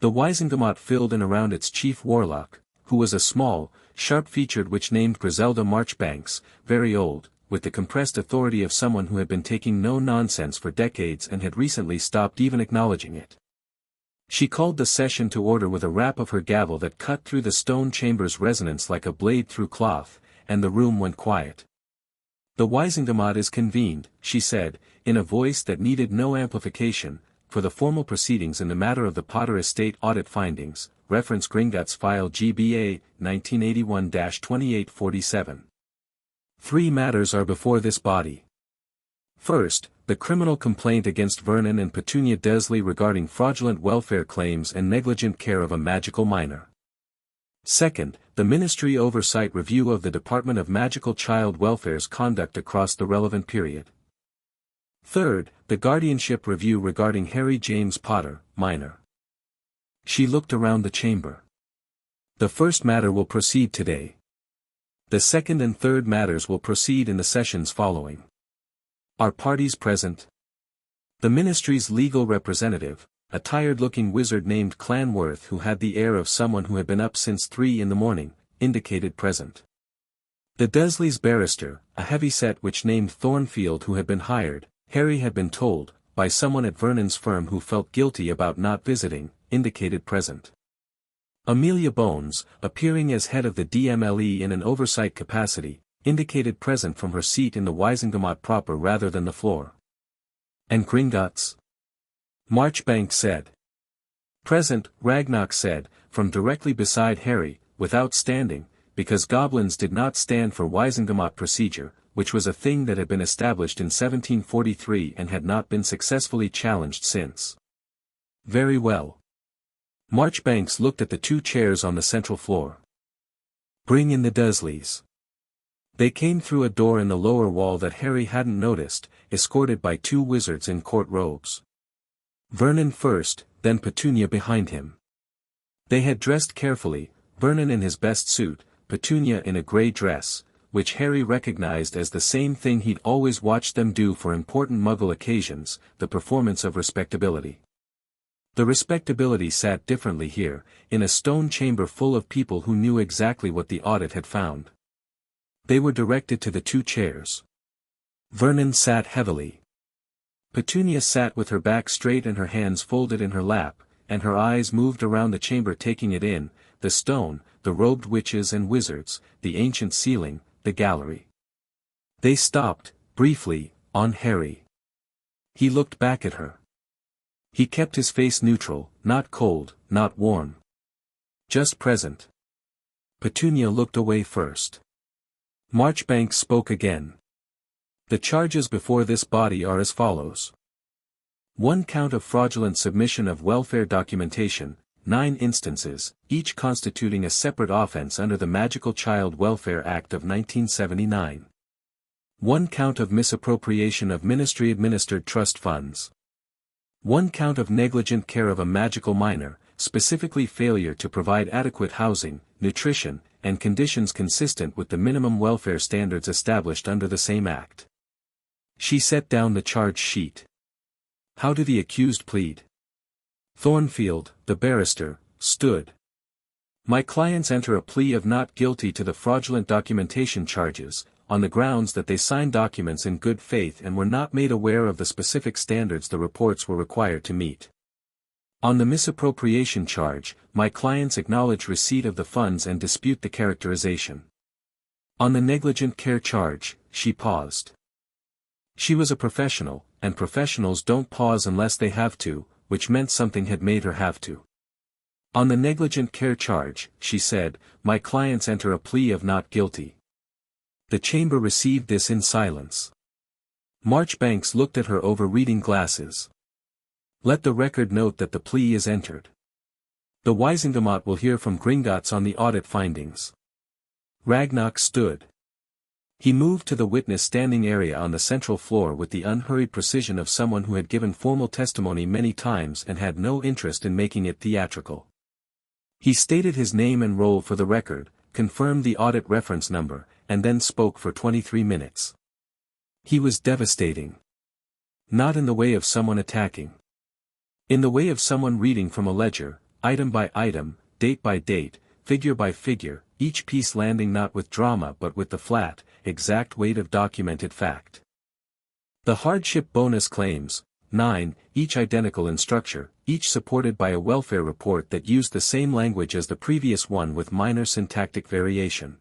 The Wisingamot filled in around its chief warlock, who was a small, sharp-featured witch named Griselda Marchbanks, very old, with the compressed authority of someone who had been taking no nonsense for decades and had recently stopped even acknowledging it. She called the session to order with a rap of her gavel that cut through the stone chamber's resonance like a blade through cloth, and the room went quiet. The Wiesengemot is convened, she said, in a voice that needed no amplification, for the formal proceedings in the matter of the Potter estate audit findings, reference Gringotts File GBA, 1981-2847. 3 matters are before this body. First, the criminal complaint against Vernon and Petunia Dursley regarding fraudulent welfare claims and negligent care of a magical minor. Second, the Ministry Oversight Review of the Department of Magical Child Welfare's conduct across the relevant period. Third, the guardianship review regarding Harry James Potter, minor. She looked around the chamber. The first matter will proceed today. The second and third matters will proceed in the sessions following. Are parties present? The ministry's legal representative, a tired-looking wizard named Clanworth who had the air of someone who had been up since 3 in the morning, indicated present. The Dursleys' barrister, a heavyset witch named Thornfield who had been hired, Harry had been told, by someone at Vernon's firm who felt guilty about not visiting, indicated present. Amelia Bones, appearing as head of the DMLE in an oversight capacity, indicated present from her seat in the Wiesengemot proper rather than the floor. And Gringotts? Marchbank said. Present, Ragnok said, from directly beside Harry, without standing, because goblins did not stand for Wiesengemot procedure, which was a thing that had been established in 1743 and had not been successfully challenged since. Very well. Marchbanks looked at the 2 chairs on the central floor. Bring in the Dursleys. They came through a door in the lower wall that Harry hadn't noticed, escorted by 2 wizards in court robes. Vernon first, then Petunia behind him. They had dressed carefully, Vernon in his best suit, Petunia in a grey dress, which Harry recognized as the same thing he'd always watched them do for important Muggle occasions, the performance of respectability. The respectability sat differently here, in a stone chamber full of people who knew exactly what the audit had found. They were directed to the 2 chairs. Vernon sat heavily. Petunia sat with her back straight and her hands folded in her lap, and her eyes moved around the chamber taking it in, the stone, the robed witches and wizards, the ancient ceiling, the gallery. They stopped, briefly, on Harry. He looked back at her. He kept his face neutral, not cold, not warm. Just present. Petunia looked away first. Marchbanks spoke again. The charges before this body are as follows. 1 count of fraudulent submission of welfare documentation, 9 instances, each constituting a separate offense under the Magical Child Welfare Act of 1979. 1 count of misappropriation of ministry-administered trust funds. 1 count of negligent care of a magical minor, specifically failure to provide adequate housing, nutrition, and conditions consistent with the minimum welfare standards established under the same act. She set down the charge sheet. How do the accused plead? Thornfield, the barrister, stood. My clients enter a plea of not guilty to the fraudulent documentation charges, on the grounds that they signed documents in good faith and were not made aware of the specific standards the reports were required to meet. On the misappropriation charge, my clients acknowledge receipt of the funds and dispute the characterization. On the negligent care charge, she paused. She was a professional, and professionals don't pause unless they have to, which meant something had made her have to. On the negligent care charge, she said, my clients enter a plea of not guilty. The chamber received this in silence. Marchbanks looked at her over reading glasses. Let the record note that the plea is entered. The Wiesengemot will hear from Gringotts on the audit findings. Ragnok stood. He moved to the witness standing area on the central floor with the unhurried precision of someone who had given formal testimony many times and had no interest in making it theatrical. He stated his name and role for the record, confirmed the audit reference number, and then spoke for 23 minutes. He was devastating. Not in the way of someone attacking. In the way of someone reading from a ledger, item by item, date by date, figure by figure, each piece landing not with drama but with the flat, exact weight of documented fact. The hardship bonus claims, 9, each identical in structure, each supported by a welfare report that used the same language as the previous one with minor syntactic variation.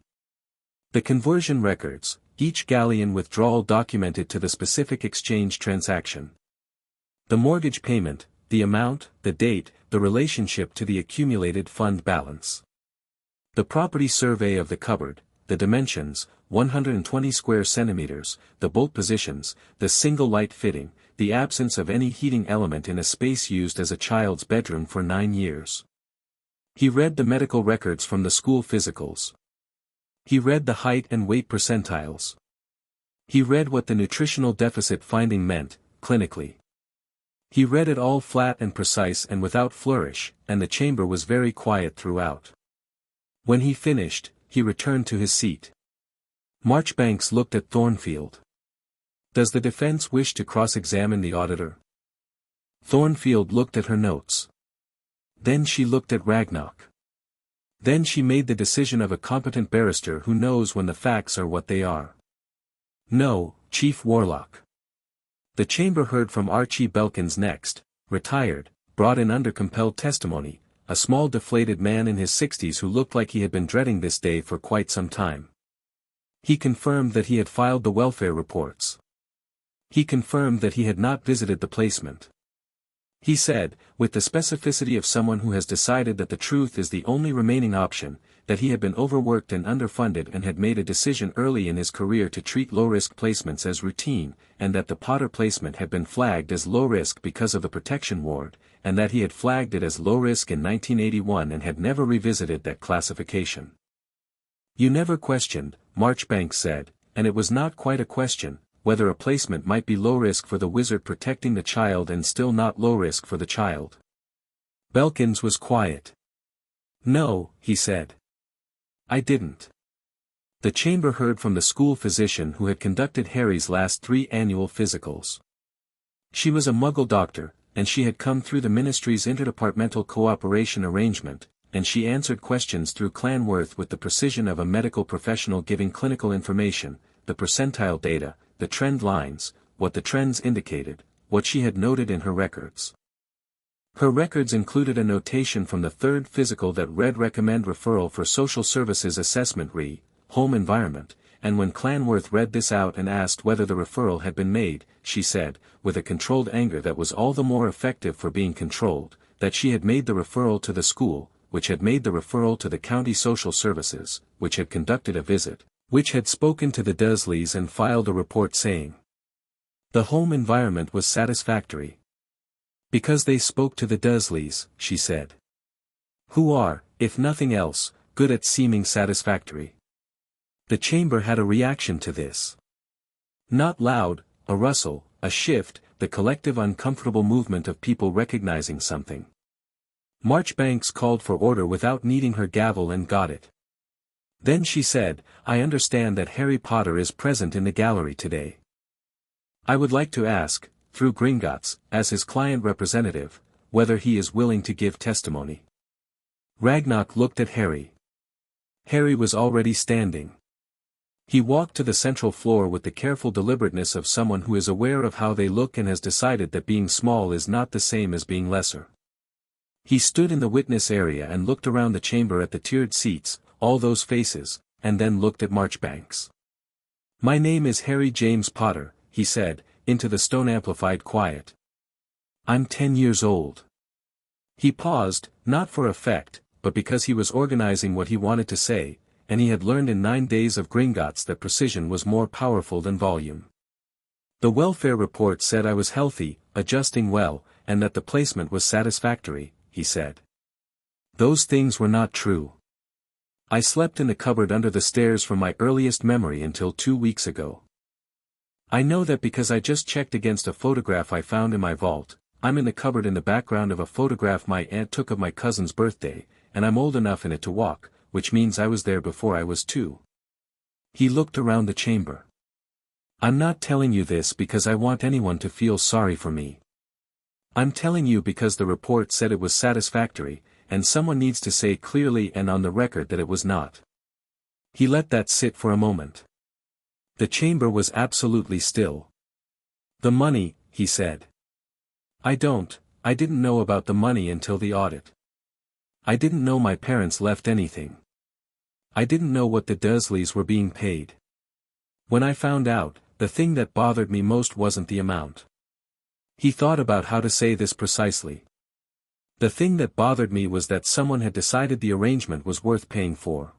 The conversion records, each galleon withdrawal documented to the specific exchange transaction. The mortgage payment, the amount, the date, the relationship to the accumulated fund balance. The property survey of the cupboard, the dimensions, 120 square centimeters, the bolt positions, the single light fitting, the absence of any heating element in a space used as a child's bedroom for 9 years. He read the medical records from the school physicals. He read the height and weight percentiles. He read what the nutritional deficit finding meant, clinically. He read it all flat and precise and without flourish, and the chamber was very quiet throughout. When he finished, he returned to his seat. Marchbanks looked at Thornfield. Does the defense wish to cross-examine the auditor? Thornfield looked at her notes. Then she looked at Ragnok. Then she made the decision of a competent barrister who knows when the facts are what they are. No, Chief Warlock. The chamber heard from Archie Belkins next, retired, brought in under compelled testimony, a small deflated man in his 60s who looked like he had been dreading this day for quite some time. He confirmed that he had filed the welfare reports. He confirmed that he had not visited the placement. He said, with the specificity of someone who has decided that the truth is the only remaining option, that he had been overworked and underfunded and had made a decision early in his career to treat low-risk placements as routine, and that the Potter placement had been flagged as low-risk because of the protection ward, and that he had flagged it as low-risk in 1981 and had never revisited that classification. You never questioned, Marchbanks said, and it was not quite a question, whether a placement might be low-risk for the wizard protecting the child and still not low-risk for the child. Belkins was quiet. No, he said. I didn't. The chamber heard from the school physician who had conducted Harry's last 3 annual physicals. She was a Muggle doctor, and she had come through the ministry's interdepartmental cooperation arrangement, and she answered questions through Clanworth with the precision of a medical professional giving clinical information, the percentile data, the trend lines, what the trends indicated, what she had noted in her records. Her records included a notation from the 3rd physical that read recommend referral for social services assessment home environment, and when Clanworth read this out and asked whether the referral had been made, she said, with a controlled anger that was all the more effective for being controlled, that she had made the referral to the school, which had made the referral to the county social services, which had conducted a visit, which had spoken to the Dursleys and filed a report saying the home environment was satisfactory. Because they spoke to the Dursleys, she said. Who are, if nothing else, good at seeming satisfactory. The chamber had a reaction to this. Not loud, a rustle, a shift, the collective uncomfortable movement of people recognizing something. Marchbanks called for order without needing her gavel and got it. Then she said, I understand that Harry Potter is present in the gallery today. I would like to ask, through Gringotts, as his client representative, whether he is willing to give testimony. Ragnok looked at Harry. Harry was already standing. He walked to the central floor with the careful deliberateness of someone who is aware of how they look and has decided that being small is not the same as being lesser. He stood in the witness area and looked around the chamber at the tiered seats, all those faces, and then looked at Marchbanks. My name is Harry James Potter, he said, into the stone-amplified quiet. I'm 10 years old. He paused, not for effect, but because he was organizing what he wanted to say, and he had learned in 9 days of Gringotts that precision was more powerful than volume. The welfare report said I was healthy, adjusting well, and that the placement was satisfactory, he said. Those things were not true. I slept in the cupboard under the stairs from my earliest memory until 2 weeks ago. I know that because I just checked against a photograph I found in my vault. I'm in the cupboard in the background of a photograph my aunt took of my cousin's birthday, and I'm old enough in it to walk, which means I was there before I was 2. He looked around the chamber. I'm not telling you this because I want anyone to feel sorry for me. I'm telling you because the report said it was satisfactory, and someone needs to say clearly and on the record that it was not. He let that sit for a moment. The chamber was absolutely still. The money, he said. I didn't know about the money until the audit. I didn't know my parents left anything. I didn't know what the Dursleys were being paid. When I found out, the thing that bothered me most wasn't the amount. He thought about how to say this precisely. The thing that bothered me was that someone had decided the arrangement was worth paying for.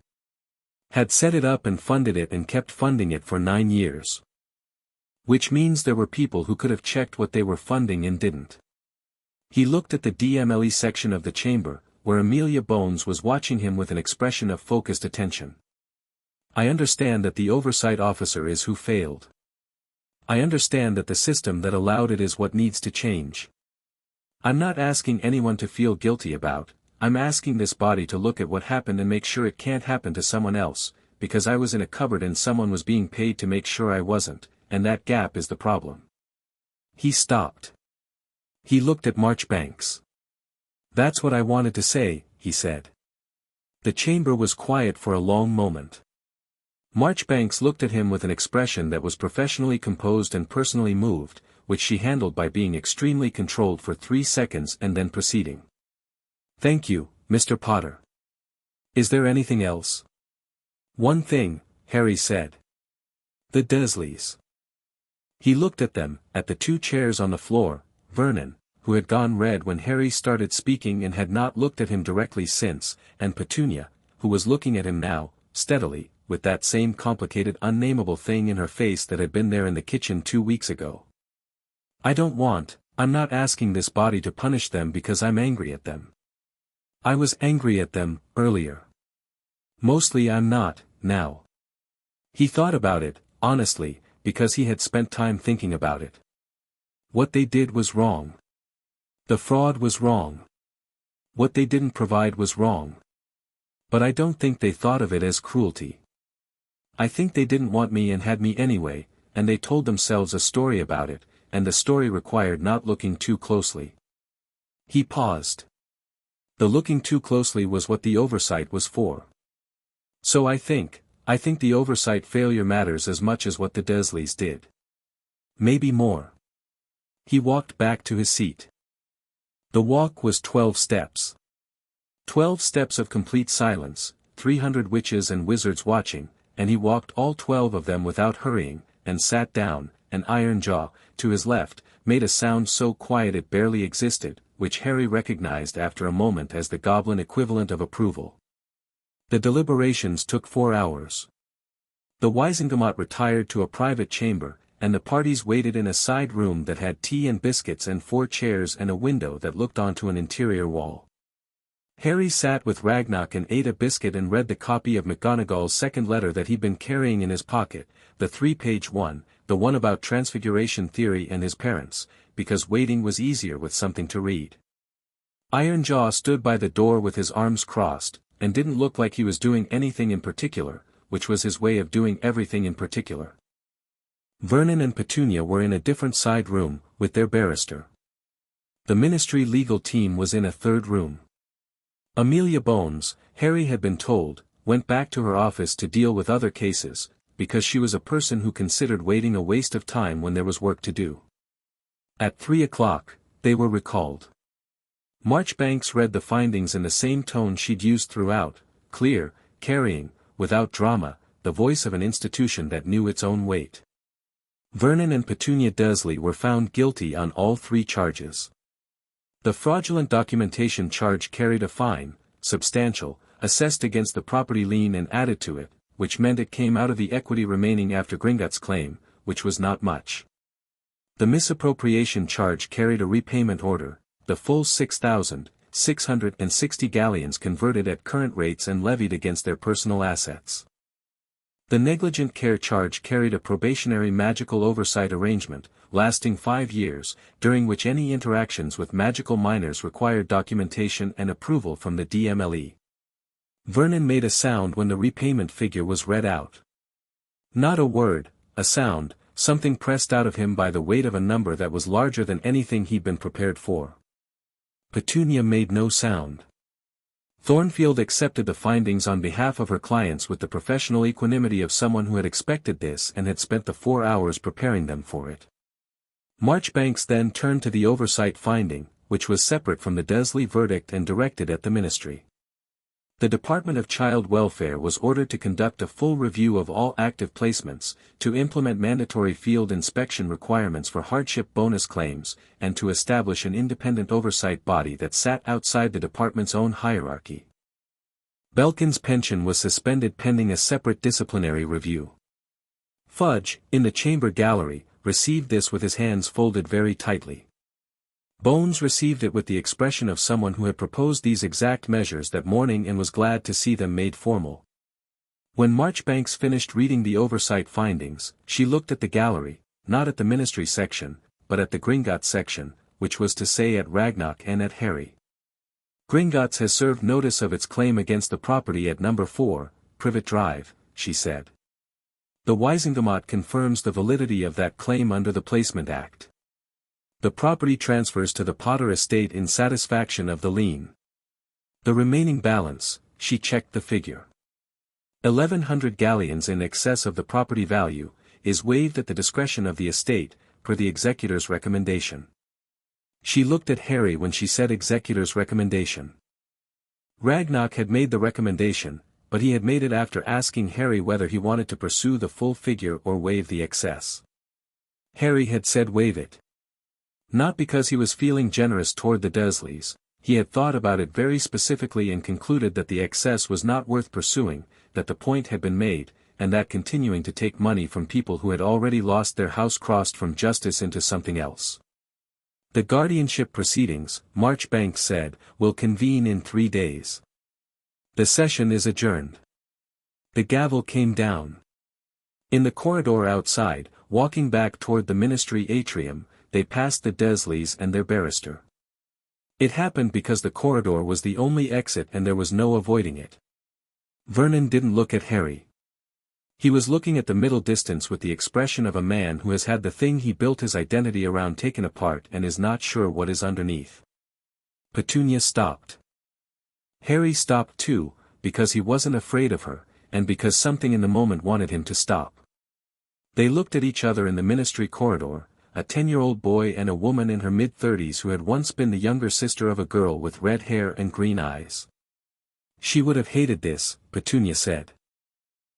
Had set it up and funded it and kept funding it for 9 years. Which means there were people who could have checked what they were funding and didn't. He looked at the DMLE section of the chamber, where Amelia Bones was watching him with an expression of focused attention. I understand that the oversight officer is who failed. I understand that the system that allowed it is what needs to change. I'm not asking anyone to feel guilty about, I'm asking this body to look at what happened and make sure it can't happen to someone else, because I was in a cupboard and someone was being paid to make sure I wasn't, and that gap is the problem. He stopped. He looked at Marchbanks. That's what I wanted to say, he said. The chamber was quiet for a long moment. Marchbanks looked at him with an expression that was professionally composed and personally moved, which she handled by being extremely controlled for 3 seconds and then proceeding. Thank you, Mr. Potter. Is there anything else? One thing, Harry said. The Dursleys. He looked at them, at the 2 chairs on the floor, Vernon, who had gone red when Harry started speaking and had not looked at him directly since, and Petunia, who was looking at him now, steadily, with that same complicated unnameable thing in her face that had been there in the kitchen 2 weeks ago. I'm not asking this body to punish them because I'm angry at them. I was angry at them, earlier. Mostly I'm not, now. He thought about it, honestly, because he had spent time thinking about it. What they did was wrong. The fraud was wrong. What they didn't provide was wrong. But I don't think they thought of it as cruelty. I think they didn't want me and had me anyway, and they told themselves a story about it, and the story required not looking too closely. He paused. The looking too closely was what the oversight was for. So I think the oversight failure matters as much as what the Dursleys did. Maybe more. He walked back to his seat. The walk was 12 steps. 12 steps of complete silence, 300 witches and wizards watching, and he walked all 12 of them without hurrying, and sat down, an iron jaw, to his left, made a sound so quiet it barely existed, which Harry recognized after a moment as the goblin equivalent of approval. The deliberations took 4 hours. The Wisengamot retired to a private chamber, and the parties waited in a side room that had tea and biscuits and 4 chairs and a window that looked onto an interior wall. Harry sat with Ragnok and ate a biscuit and read the copy of McGonagall's second letter that he'd been carrying in his pocket, the 3-page one, the one about transfiguration theory and his parents, because waiting was easier with something to read. Ironjaw stood by the door with his arms crossed, and didn't look like he was doing anything in particular, which was his way of doing everything in particular. Vernon and Petunia were in a different side room, with their barrister. The ministry legal team was in a third room. Amelia Bones, Harry had been told, went back to her office to deal with other cases, because she was a person who considered waiting a waste of time when there was work to do. At 3 o'clock, they were recalled. Marchbanks read the findings in the same tone she'd used throughout, clear, carrying, without drama, the voice of an institution that knew its own weight. Vernon and Petunia Dursley were found guilty on all 3 charges. The fraudulent documentation charge carried a fine, substantial, assessed against the property lien and added to it, which meant it came out of the equity remaining after Gringotts' claim, which was not much. The misappropriation charge carried a repayment order, the full 6,660 galleons converted at current rates and levied against their personal assets. The negligent care charge carried a probationary magical oversight arrangement, lasting 5 years, during which any interactions with magical minors required documentation and approval from the DMLE. Vernon made a sound when the repayment figure was read out. Not a word, a sound, something pressed out of him by the weight of a number that was larger than anything he'd been prepared for. Petunia made no sound. Thornfield accepted the findings on behalf of her clients with the professional equanimity of someone who had expected this and had spent the 4 hours preparing them for it. Marchbanks then turned to the oversight finding, which was separate from the Dursley verdict and directed at the ministry. The Department of Child Welfare was ordered to conduct a full review of all active placements, to implement mandatory field inspection requirements for hardship bonus claims, and to establish an independent oversight body that sat outside the department's own hierarchy. Belkin's pension was suspended pending a separate disciplinary review. Fudge, in the chamber gallery, received this with his hands folded very tightly. Bones received it with the expression of someone who had proposed these exact measures that morning and was glad to see them made formal. When Marchbanks finished reading the oversight findings, she looked at the gallery, not at the ministry section, but at the Gringotts section, which was to say at Ragnok and at Harry. Gringotts has served notice of its claim against the property at Number 4, Privet Drive, she said. The Wisingamot confirms the validity of that claim under the Placement Act. The property transfers to the Potter estate in satisfaction of the lien. The remaining balance, she checked the figure. 1,100 galleons in excess of the property value, is waived at the discretion of the estate, per the executor's recommendation. She looked at Harry when she said executor's recommendation. Ragnok had made the recommendation, but he had made it after asking Harry whether he wanted to pursue the full figure or waive the excess. Harry had said waive it. Not because he was feeling generous toward the Dursleys, he had thought about it very specifically and concluded that the excess was not worth pursuing, that the point had been made, and that continuing to take money from people who had already lost their house crossed from justice into something else. The guardianship proceedings, Marchbanks said, will convene in 3 days. The session is adjourned. The gavel came down. In the corridor outside, walking back toward the ministry atrium, they passed the Dursleys and their barrister. It happened because the corridor was the only exit and there was no avoiding it. Vernon didn't look at Harry. He was looking at the middle distance with the expression of a man who has had the thing he built his identity around taken apart and is not sure what is underneath. Petunia stopped. Harry stopped too, because he wasn't afraid of her, and because something in the moment wanted him to stop. They looked at each other in the ministry corridor, a 10-year-old boy and a woman in her mid-30s who had once been the younger sister of a girl with red hair and green eyes. She would have hated this, Petunia said.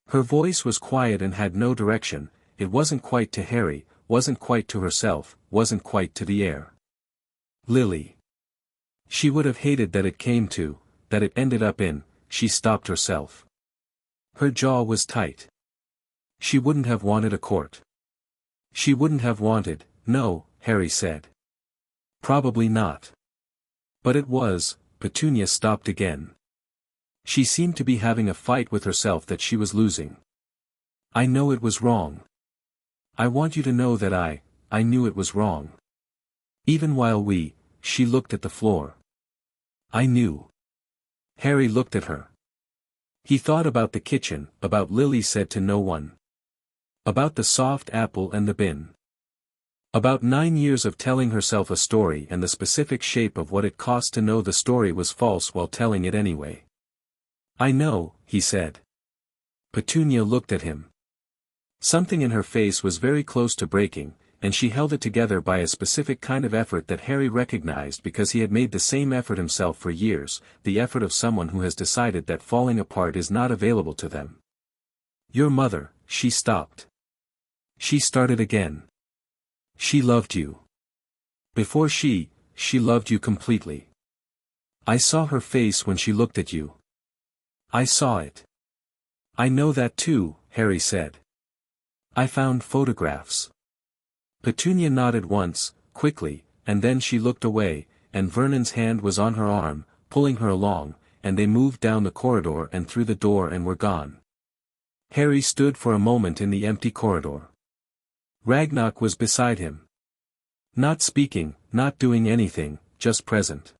Her voice was quiet and had no direction, it wasn't quite to Harry, wasn't quite to herself, wasn't quite to the air. Lily. She would have hated that it came to, that it ended up in, she stopped herself. Her jaw was tight. She wouldn't have wanted a court. She wouldn't have wanted, no, Harry said. Probably not. But it was, Petunia stopped again. She seemed to be having a fight with herself that she was losing. I know it was wrong. I want you to know that I knew it was wrong. Even while she looked at the floor. I knew. Harry looked at her. He thought about the kitchen, about Lily said to no one. About the soft apple and the bin. About 9 years of telling herself a story and the specific shape of what it cost to know the story was false while telling it anyway. I know, he said. Petunia looked at him. Something in her face was very close to breaking, and she held it together by a specific kind of effort that Harry recognized because he had made the same effort himself for years, the effort of someone who has decided that falling apart is not available to them. Your mother, she stopped. She started again. She loved you. Before she loved you completely. I saw her face when she looked at you. I saw it. I know that too, Harry said. I found photographs. Petunia nodded once, quickly, and then she looked away, and Vernon's hand was on her arm, pulling her along, and they moved down the corridor and through the door and were gone. Harry stood for a moment in the empty corridor. Ragnok was beside him. Not speaking, not doing anything, just present.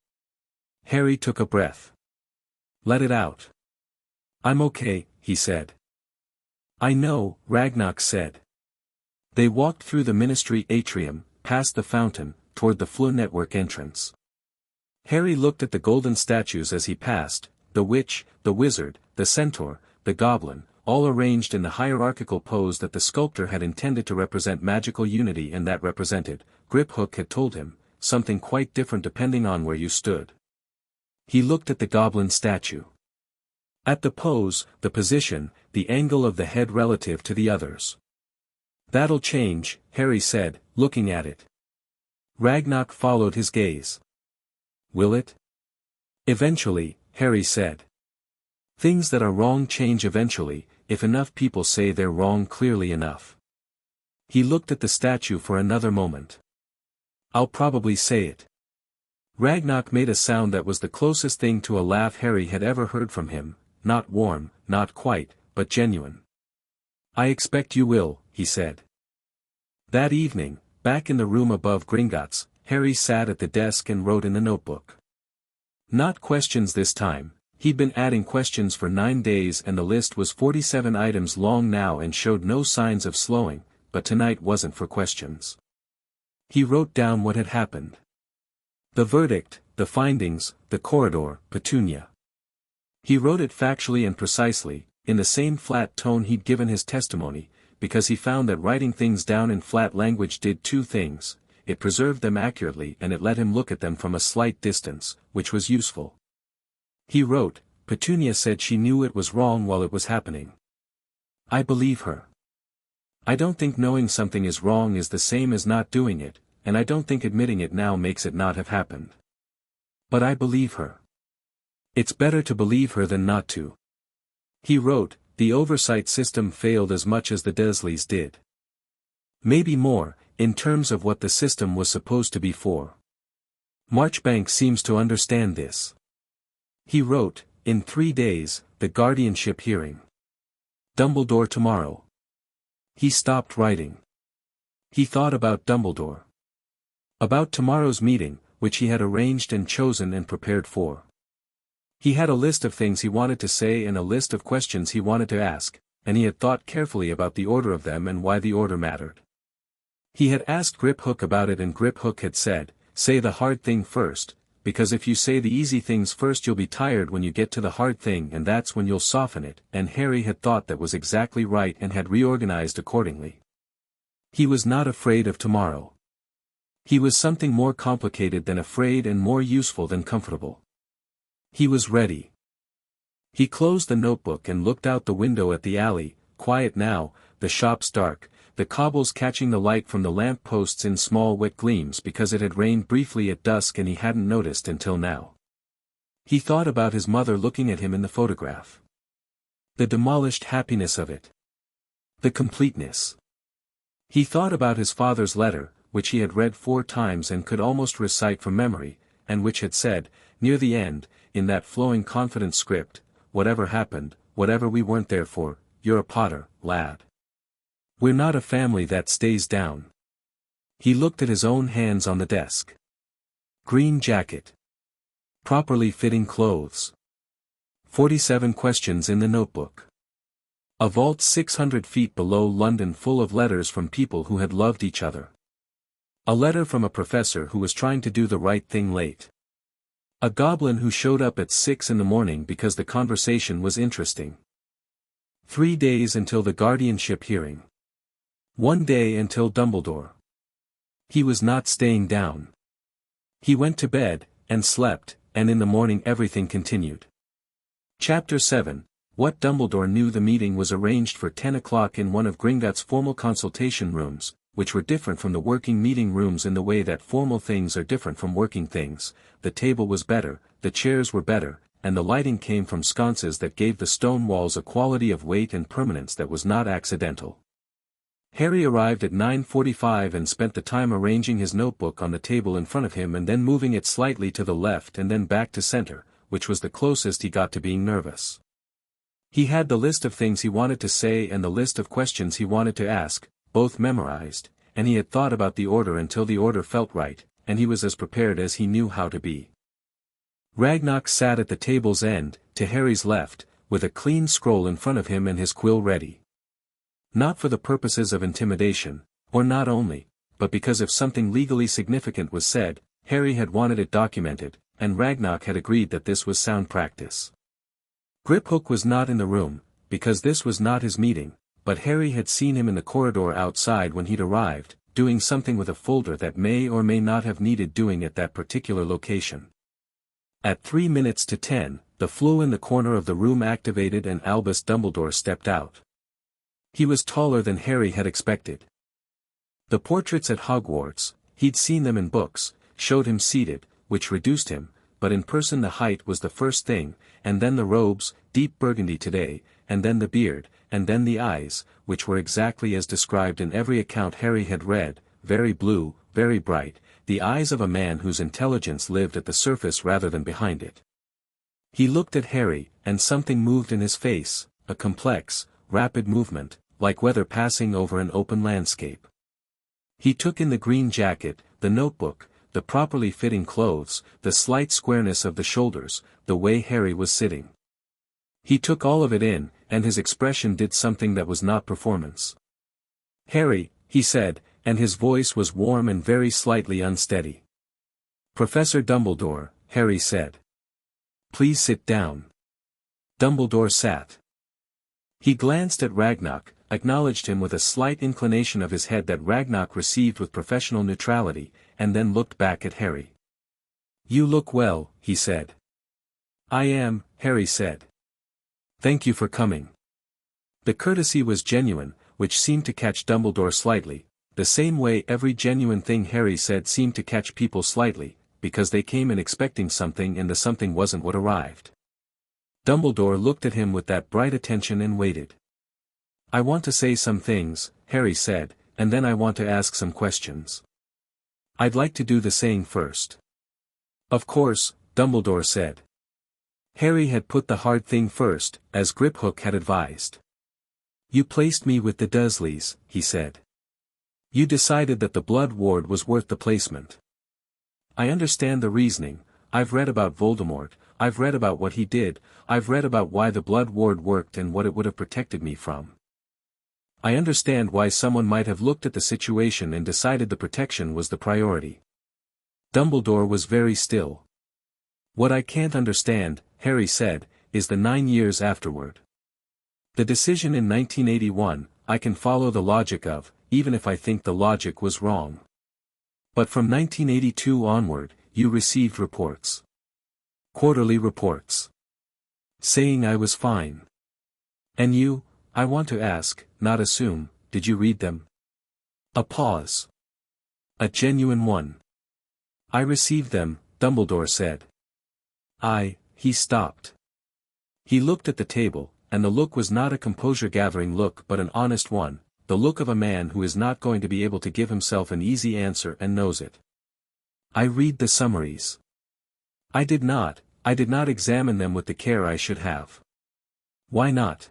Harry took a breath. Let it out. I'm okay, he said. I know, Ragnok said. They walked through the ministry atrium, past the fountain, toward the Fleur network entrance. Harry looked at the golden statues as he passed, the witch, the wizard, the centaur, the goblin, all arranged in the hierarchical pose that the sculptor had intended to represent magical unity and that represented, Griphook had told him, something quite different depending on where you stood. He looked at the goblin statue. At the pose, the position, the angle of the head relative to the others. That'll change, Harry said, looking at it. Ragnok followed his gaze. Will it? Eventually, Harry said. Things that are wrong change eventually, if enough people say they're wrong clearly enough. He looked at the statue for another moment. I'll probably say it. Ragnok made a sound that was the closest thing to a laugh Harry had ever heard from him, not warm, not quite, but genuine. I expect you will, he said. That evening, back in the room above Gringotts, Harry sat at the desk and wrote in the notebook. Not questions this time. He'd been adding questions for 9 days and the list was 47 items long now and showed no signs of slowing, but tonight wasn't for questions. He wrote down what had happened. The verdict, the findings, the corridor, Petunia. He wrote it factually and precisely, in the same flat tone he'd given his testimony, because he found that writing things down in flat language did two things: it preserved them accurately and it let him look at them from a slight distance, which was useful. He wrote, Petunia said she knew it was wrong while it was happening. I believe her. I don't think knowing something is wrong is the same as not doing it, and I don't think admitting it now makes it not have happened. But I believe her. It's better to believe her than not to. He wrote, the oversight system failed as much as the Dursleys did. Maybe more, in terms of what the system was supposed to be for. Marchbank seems to understand this. He wrote, in 3 days, the guardianship hearing. Dumbledore tomorrow. He stopped writing. He thought about Dumbledore. About tomorrow's meeting, which he had arranged and chosen and prepared for. He had a list of things he wanted to say and a list of questions he wanted to ask, and he had thought carefully about the order of them and why the order mattered. He had asked Grip Hook about it and Grip Hook had said, say the hard thing first, because if you say the easy things first you'll be tired when you get to the hard thing and that's when you'll soften it, and Harry had thought that was exactly right and had reorganized accordingly. He was not afraid of tomorrow. He was something more complicated than afraid and more useful than comfortable. He was ready. He closed the notebook and looked out the window at the alley, quiet now, the shops dark, the cobbles catching the light from the lamp posts in small wet gleams because it had rained briefly at dusk and he hadn't noticed until now. He thought about his mother looking at him in the photograph. The demolished happiness of it. The completeness. He thought about his father's letter, which he had read 4 times and could almost recite from memory, and which had said, near the end, in that flowing confident script, whatever happened, whatever we weren't there for, you're a Potter, lad. We're not a family that stays down. He looked at his own hands on the desk. Green jacket. Properly fitting clothes. 47 questions in the notebook. A vault 600 feet below London full of letters from people who had loved each other. A letter from a professor who was trying to do the right thing late. A goblin who showed up at 6 in the morning because the conversation was interesting. 3 days until the guardianship hearing. 1 day until Dumbledore. He was not staying down. He went to bed, and slept, and in the morning everything continued. Chapter 7, What Dumbledore Knew. The meeting was arranged for 10 o'clock in one of Gringotts' formal consultation rooms, which were different from the working meeting rooms in the way that formal things are different from working things. The table was better, the chairs were better, and the lighting came from sconces that gave the stone walls a quality of weight and permanence that was not accidental. Harry arrived at 9:45 and spent the time arranging his notebook on the table in front of him and then moving it slightly to the left and then back to center, which was the closest he got to being nervous. He had the list of things he wanted to say and the list of questions he wanted to ask, both memorized, and he had thought about the order until the order felt right, and he was as prepared as he knew how to be. Ragnok sat at the table's end, to Harry's left, with a clean scroll in front of him and his quill ready. Not for the purposes of intimidation, or not only, but because if something legally significant was said, Harry had wanted it documented, and Ragnok had agreed that this was sound practice. Grip Hook was not in the room, because this was not his meeting, but Harry had seen him in the corridor outside when he'd arrived, doing something with a folder that may or may not have needed doing at that particular location. At 3 minutes to 10, the flue in the corner of the room activated and Albus Dumbledore stepped out. He was taller than Harry had expected. The portraits at Hogwarts, he'd seen them in books, showed him seated, which reduced him, but in person the height was the first thing, and then the robes, deep burgundy today, and then the beard, and then the eyes, which were exactly as described in every account Harry had read, very blue, very bright, the eyes of a man whose intelligence lived at the surface rather than behind it. He looked at Harry, and something moved in his face, a complex, rapid movement, like weather passing over an open landscape. He took in the green jacket, the notebook, the properly fitting clothes, the slight squareness of the shoulders, the way Harry was sitting. He took all of it in, and his expression did something that was not performance. "Harry," he said, and his voice was warm and very slightly unsteady. "Professor Dumbledore," Harry said. "Please sit down." Dumbledore sat. He glanced at Ragnok, acknowledged him with a slight inclination of his head that Ragnok received with professional neutrality, and then looked back at Harry. "You look well," he said. "I am," Harry said. "Thank you for coming." The courtesy was genuine, which seemed to catch Dumbledore slightly, the same way every genuine thing Harry said seemed to catch people slightly, because they came in expecting something and the something wasn't what arrived. Dumbledore looked at him with that bright attention and waited. "I want to say some things," Harry said, "and then I want to ask some questions. I'd like to do the saying first." "Of course," Dumbledore said. Harry had put the hard thing first, as Griphook had advised. "You placed me with the Dursleys," he said. "You decided that the Blood Ward was worth the placement. I understand the reasoning. I've read about Voldemort, I've read about what he did, I've read about why the Blood Ward worked and what it would have protected me from. I understand why someone might have looked at the situation and decided the protection was the priority." Dumbledore was very still. "What I can't understand," Harry said, "is the 9 years afterward. The decision in 1981, I can follow the logic of, even if I think the logic was wrong. But from 1982 onward, you received reports. Quarterly reports. Saying I was fine. And you, I want to ask, not assume, did you read them?" A pause. "A genuine one." "I received them," Dumbledore said. He stopped. He looked at the table, and the look was not a composure-gathering look but an honest one, the look of a man who is not going to be able to give himself an easy answer and knows it. "I read the summaries. I did not examine them with the care I should have." "Why not?"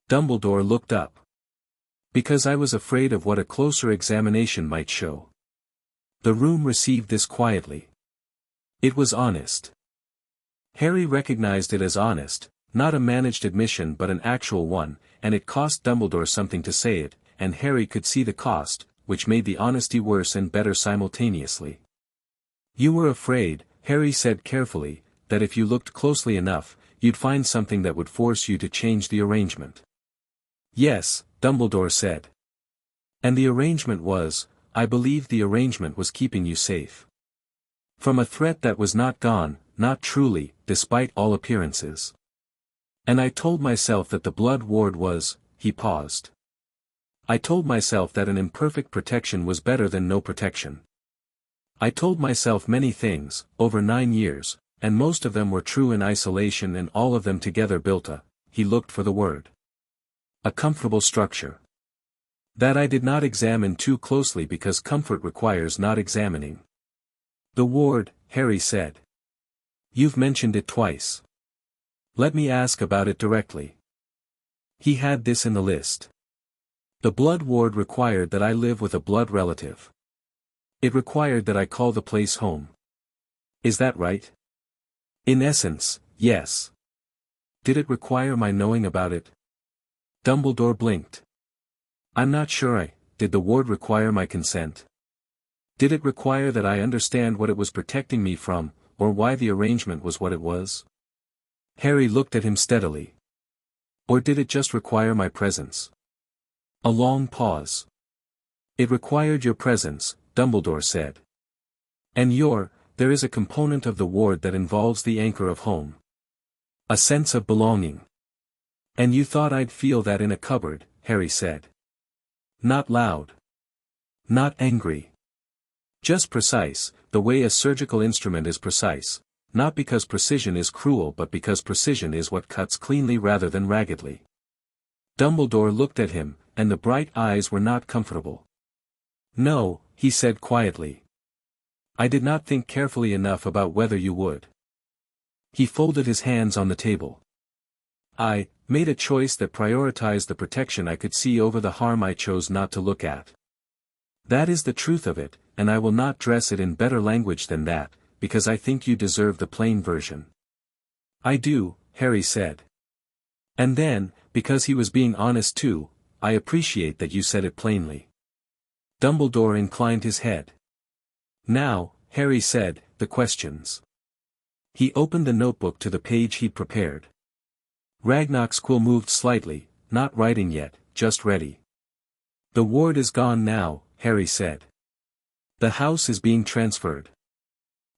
Dumbledore looked up. "Because I was afraid of what a closer examination might show." The room received this quietly. It was honest. Harry recognized it as honest, not a managed admission but an actual one, and it cost Dumbledore something to say it, and Harry could see the cost, which made the honesty worse and better simultaneously. "You were afraid," Harry said carefully, "that if you looked closely enough, you'd find something that would force you to change the arrangement." "Yes," Dumbledore said. "And the arrangement was, I believe the arrangement was keeping you safe. From a threat that was not gone, not truly, despite all appearances. And I told myself that the Blood Ward was," he paused. "I told myself that an imperfect protection was better than no protection. I told myself many things, over 9 years, and most of them were true in isolation and all of them together built he looked for the word. A comfortable structure. That I did not examine too closely because comfort requires not examining." "The ward," Harry said. "You've mentioned it twice. Let me ask about it directly." He had this in the list. "The Blood Ward required that I live with a blood relative. It required that I call the place home. Is that right?" "In essence, yes." "Did it require my knowing about it?" Dumbledore blinked. "I'm not sure did the ward require my consent? Did it require that I understand what it was protecting me from, or why the arrangement was what it was?" Harry looked at him steadily. "Or did it just require my presence?" A long pause. "It required your presence," Dumbledore said. "And there is a component of the ward that involves the anchor of home. A sense of belonging. And you thought I'd feel that in a cupboard, Harry said. Not loud. Not angry. Just precise, the way a surgical instrument is precise, not because precision is cruel but because precision is what cuts cleanly rather than raggedly. Dumbledore looked at him, and the bright eyes were not comfortable. No, he said quietly. I did not think carefully enough about whether you would. He folded his hands on the table. I made a choice that prioritized the protection I could see over the harm I chose not to look at. That is the truth of it, and I will not dress it in better language than that, because I think you deserve the plain version. I do, Harry said. And then, because he was being honest too, I appreciate that you said it plainly. Dumbledore inclined his head. Now, Harry said, the questions. He opened the notebook to the page he'd prepared. Ragnok's quill moved slightly, not writing yet, just ready. The ward is gone now, Harry said. The house is being transferred.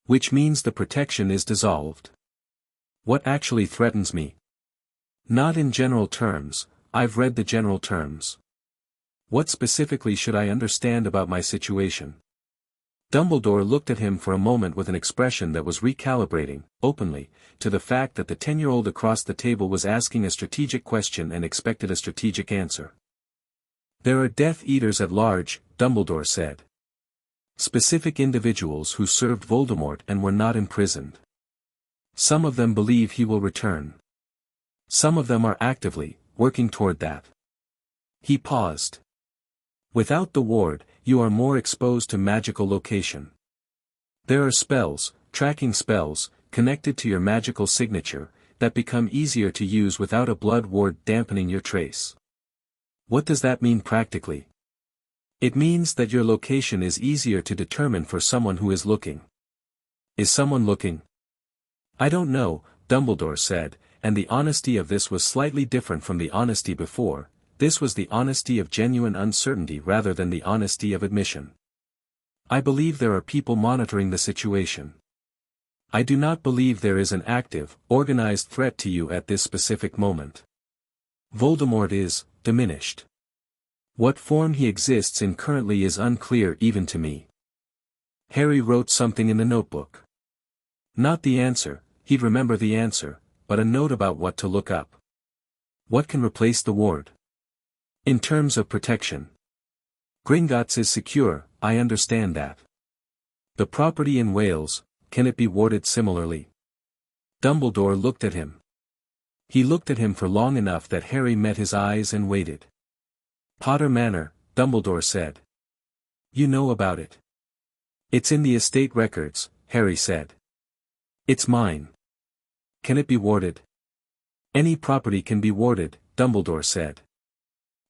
Which means the protection is dissolved. What actually threatens me? Not in general terms, I've read the general terms. What specifically should I understand about my situation? Dumbledore looked at him for a moment with an expression that was recalibrating, openly, to the fact that the 10-year-old across the table was asking a strategic question and expected a strategic answer. There are Death Eaters at large, Dumbledore said. Specific individuals who served Voldemort and were not imprisoned. Some of them believe he will return. Some of them are actively working toward that. He paused. Without the ward, you are more exposed to magical location. There are spells, tracking spells, connected to your magical signature, that become easier to use without a blood ward dampening your trace. What does that mean practically? It means that your location is easier to determine for someone who is looking. Is someone looking? I don't know, Dumbledore said, and the honesty of this was slightly different from the honesty before. This was the honesty of genuine uncertainty rather than the honesty of admission. I believe there are people monitoring the situation. I do not believe there is an active, organized threat to you at this specific moment. Voldemort is diminished. What form he exists in currently is unclear even to me. Harry wrote something in the notebook. Not the answer, he'd remember the answer, but a note about what to look up. What can replace the ward? In terms of protection. Gringotts is secure, I understand that. The property in Wales, can it be warded similarly? Dumbledore looked at him. He looked at him for long enough that Harry met his eyes and waited. Potter Manor, Dumbledore said. You know about it. It's in the estate records, Harry said. It's mine. Can it be warded? Any property can be warded, Dumbledore said.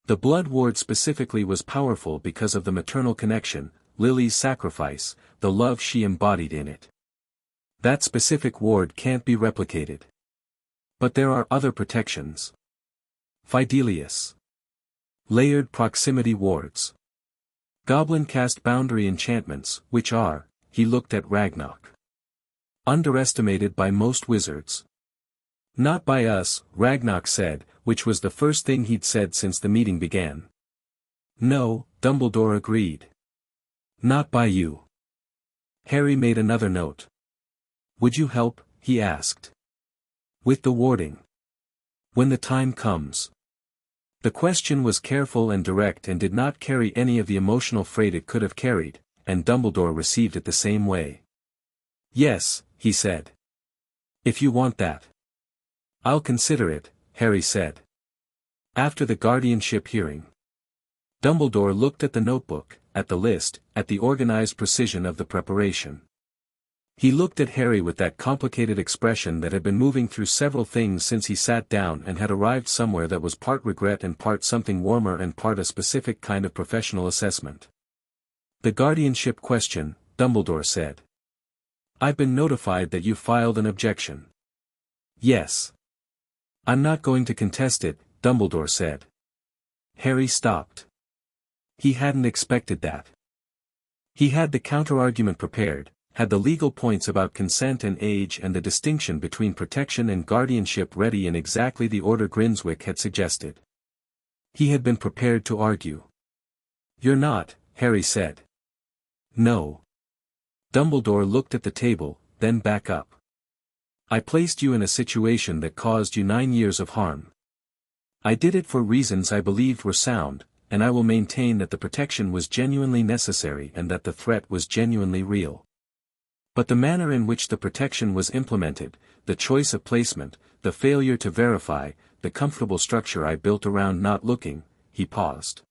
The blood ward specifically was powerful because of the maternal connection, Lily's sacrifice, the love she embodied in it. That specific ward can't be replicated. But there are other protections. Fidelius. Layered proximity wards. Goblin cast boundary enchantments, which are, he looked at Ragnok. Underestimated by most wizards. Not by us, Ragnok said, which was the first thing he'd said since the meeting began. No, Dumbledore agreed. Not by you. Harry made another note. Would you help, he asked. With the warding. When the time comes. The question was careful and direct and did not carry any of the emotional freight it could have carried, and Dumbledore received it the same way. Yes, he said. If you want that. I'll consider it, Harry said. After the guardianship hearing. Dumbledore looked at the notebook, at the list, at the organized precision of the preparation. He looked at Harry with that complicated expression that had been moving through several things since he sat down and had arrived somewhere that was part regret and part something warmer and part a specific kind of professional assessment. The guardianship question, Dumbledore said. I've been notified that you filed an objection. Yes. I'm not going to contest it, Dumbledore said. Harry stopped. He hadn't expected that. He had the counter-argument prepared, had the legal points about consent and age and the distinction between protection and guardianship ready in exactly the order Grimswick had suggested. He had been prepared to argue. "You're not," Harry said. "No." Dumbledore looked at the table, then back up. "I placed you in a situation that caused you 9 years of harm. I did it for reasons I believed were sound, and I will maintain that the protection was genuinely necessary and that the threat was genuinely real. But the manner in which the protection was implemented, the choice of placement, the failure to verify, the comfortable structure I built around not looking," he paused.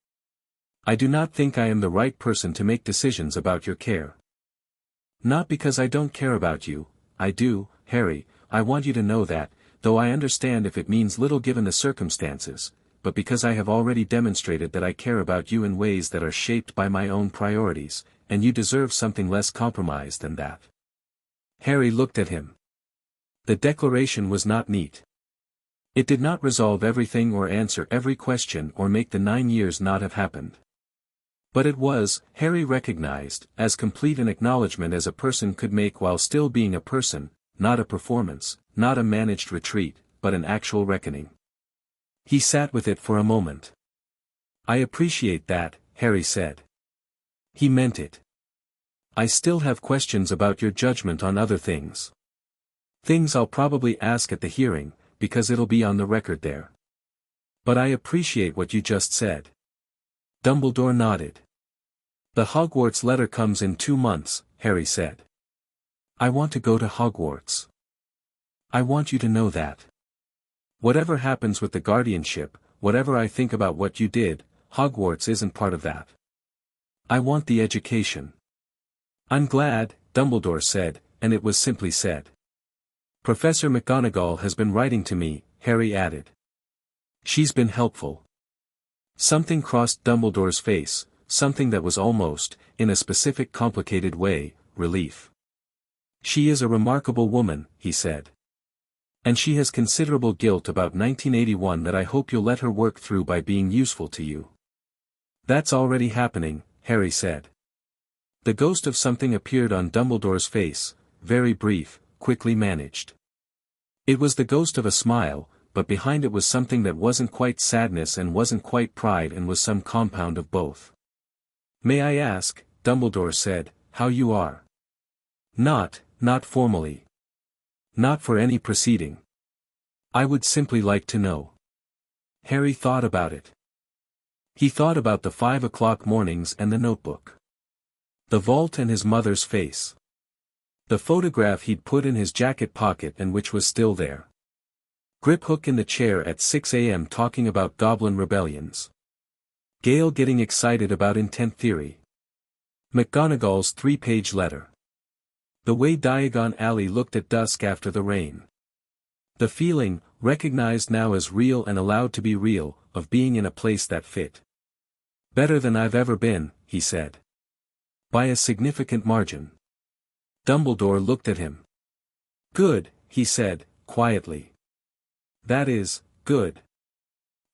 "I do not think I am the right person to make decisions about your care. Not because I don't care about you, I do, Harry, I want you to know that, though I understand if it means little given the circumstances, but because I have already demonstrated that I care about you in ways that are shaped by my own priorities, and you deserve something less compromised than that." Harry looked at him. The declaration was not neat. It did not resolve everything or answer every question or make the 9 years not have happened. But it was, Harry recognized, as complete an acknowledgement as a person could make while still being a person, not a performance, not a managed retreat, but an actual reckoning. He sat with it for a moment. "I appreciate that," Harry said. He meant it. "I still have questions about your judgment on other things. Things I'll probably ask at the hearing, because it'll be on the record there. But I appreciate what you just said." Dumbledore nodded. "The Hogwarts letter comes in 2 months, Harry said. I want to go to Hogwarts. I want you to know that. Whatever happens with the guardianship, whatever I think about what you did, Hogwarts isn't part of that. I want the education." "I'm glad," Dumbledore said, and it was simply said. "Professor McGonagall has been writing to me," Harry added. "She's been helpful." Something crossed Dumbledore's face, something that was almost, in a specific complicated way, relief. "She is a remarkable woman," he said. "And she has considerable guilt about 1981 that I hope you'll let her work through by being useful to you." "That's already happening," Harry said. The ghost of something appeared on Dumbledore's face, very brief, quickly managed. It was the ghost of a smile, but behind it was something that wasn't quite sadness and wasn't quite pride and was some compound of both. "May I ask," Dumbledore said, "how you are?" Not formally. Not for any proceeding. I would simply like to know." Harry thought about it. He thought about the 5 o'clock mornings and the notebook. The vault and his mother's face. The photograph he'd put in his jacket pocket and which was still there. Griphook in the chair at 6 a.m. talking about goblin rebellions. Gale getting excited about intent theory. McGonagall's 3-page letter. The way Diagon Alley looked at dusk after the rain. The feeling, recognized now as real and allowed to be real, of being in a place that fit. "Better than I've ever been," he said. "By a significant margin." Dumbledore looked at him. "Good," he said, quietly. "That is, good."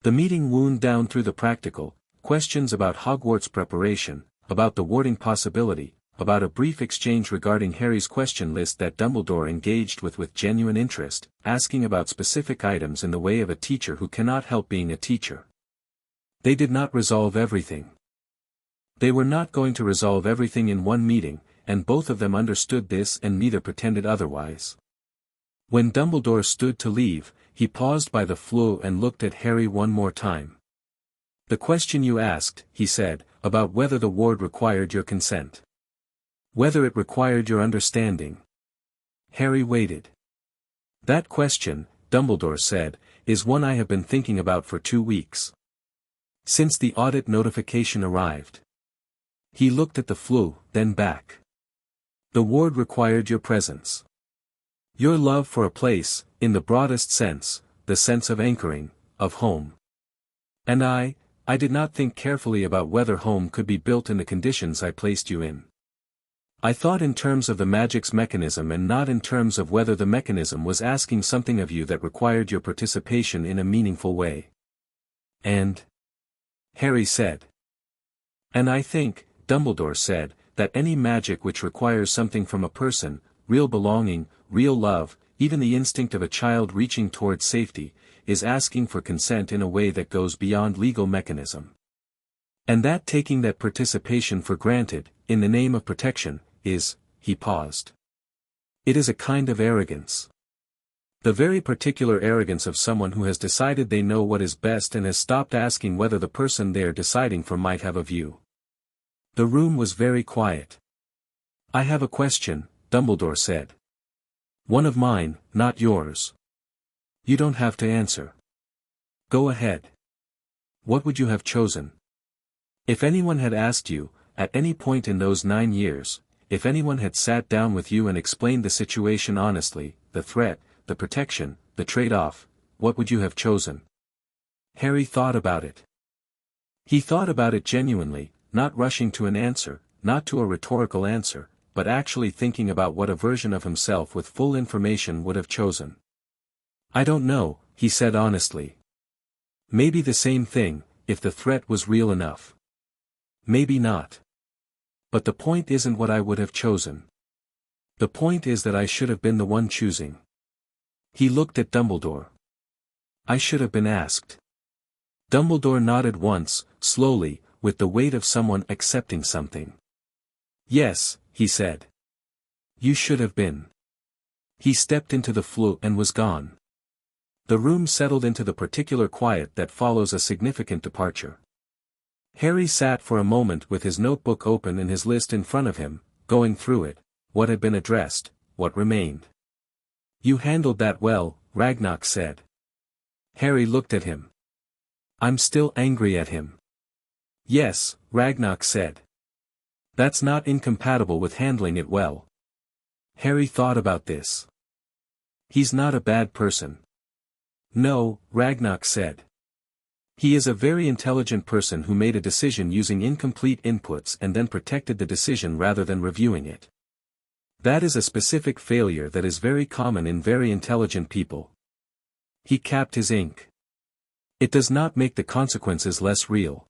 The meeting wound down through the practical, questions about Hogwarts preparation, about the warding possibility, about a brief exchange regarding Harry's question list that Dumbledore engaged with genuine interest, asking about specific items in the way of a teacher who cannot help being a teacher. They did not resolve everything. They were not going to resolve everything in one meeting, and both of them understood this and neither pretended otherwise. When Dumbledore stood to leave, he paused by the flue and looked at Harry one more time. "The question you asked," he said, "about whether the ward required your consent. Whether it required your understanding." Harry waited. "That question," Dumbledore said, "is one I have been thinking about for 2 weeks. Since the audit notification arrived." He looked at the flue, then back. "The ward required your presence. Your love for a place, in the broadest sense, the sense of anchoring, of home. And I did not think carefully about whether home could be built in the conditions I placed you in. I thought in terms of the magic's mechanism and not in terms of whether the mechanism was asking something of you that required your participation in a meaningful way." "And?" Harry said. "And I think," Dumbledore said, that any magic which requires something from a person, real belonging, real love, even the instinct of a child reaching towards safety, is asking for consent in a way that goes beyond legal mechanism. And that taking that participation for granted, in the name of protection, is, he paused. It is a kind of arrogance. The very particular arrogance of someone who has decided they know what is best and has stopped asking whether the person they are deciding for might have a view. The room was very quiet. "I have a question," Dumbledore said. "One of mine, not yours. You don't have to answer. Go ahead. What would you have chosen? If anyone had asked you, at any point in those 9 years, if anyone had sat down with you and explained the situation honestly, the threat, the protection, the trade-off, what would you have chosen?" Harry thought about it. He thought about it genuinely, not rushing to an answer, not to a rhetorical answer, but actually thinking about what a version of himself with full information would have chosen. "I don't know," he said honestly. "Maybe the same thing, if the threat was real enough. Maybe not. But the point isn't what I would have chosen. The point is that I should have been the one choosing." He looked at Dumbledore. "I should have been asked." Dumbledore nodded once, slowly, with the weight of someone accepting something. "Yes," he said. "You should have been." He stepped into the flue and was gone. The room settled into the particular quiet that follows a significant departure. Harry sat for a moment with his notebook open and his list in front of him, going through it, what had been addressed, what remained. "You handled that well," Ragnok said. Harry looked at him. "I'm still angry at him." "Yes," Ragnok said. "That's not incompatible with handling it well." Harry thought about this. "He's not a bad person." "No," Ragnok said. "He is a very intelligent person who made a decision using incomplete inputs and then protected the decision rather than reviewing it. That is a specific failure that is very common in very intelligent people." He capped his ink. "It does not make the consequences less real."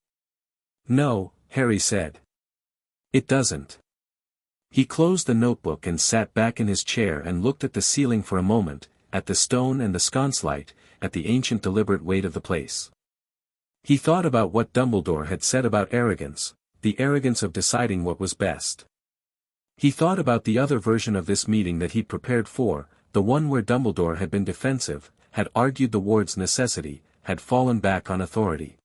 "No," Harry said. "It doesn't." He closed the notebook and sat back in his chair and looked at the ceiling for a moment, at the stone and the sconce light, at the ancient deliberate weight of the place. He thought about what Dumbledore had said about arrogance, the arrogance of deciding what was best. He thought about the other version of this meeting that he'd prepared for, the one where Dumbledore had been defensive, had argued the ward's necessity, had fallen back on authority.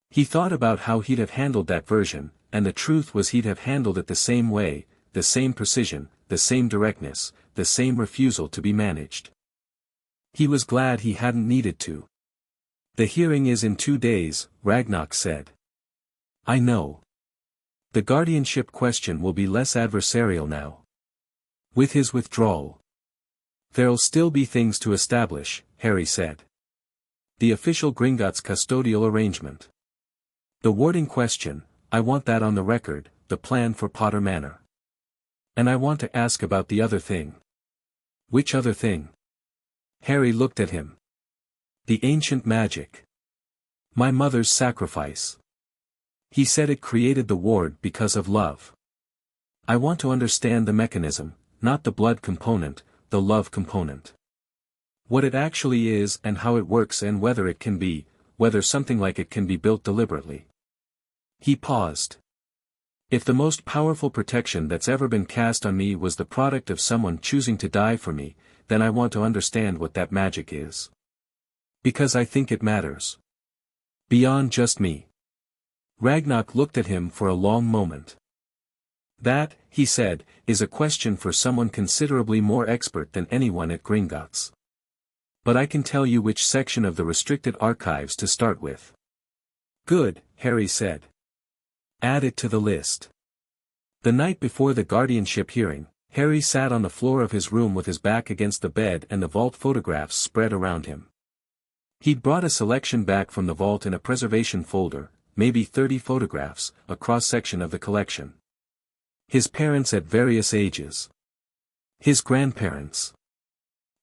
He thought about how he'd have handled that version, and the truth was he'd have handled it the same way, the same precision, the same directness, the same refusal to be managed. He was glad he hadn't needed to. "The hearing is in 2 days," Ragnok said. "I know. The guardianship question will be less adversarial now. With his withdrawal. There'll still be things to establish," Harry said. "The official Gringotts custodial arrangement. The warding question, I want that on the record, the plan for Potter Manor. And I want to ask about the other thing." "Which other thing?" Harry looked at him. "The ancient magic. My mother's sacrifice. He said it created the ward because of love. I want to understand the mechanism, not the blood component, the love component. What it actually is and how it works and whether it can be, whether something like it can be built deliberately." He paused. "If the most powerful protection that's ever been cast on me was the product of someone choosing to die for me, then I want to understand what that magic is. Because I think it matters. Beyond just me." Ragnok looked at him for a long moment. "That," he said, "is a question for someone considerably more expert than anyone at Gringotts. But I can tell you which section of the restricted archives to start with." "Good," Harry said. "Add it to the list." The night before the guardianship hearing, Harry sat on the floor of his room with his back against the bed and the vault photographs spread around him. He'd brought a selection back from the vault in a preservation folder, maybe 30 photographs, a cross-section of the collection. His parents at various ages. His grandparents.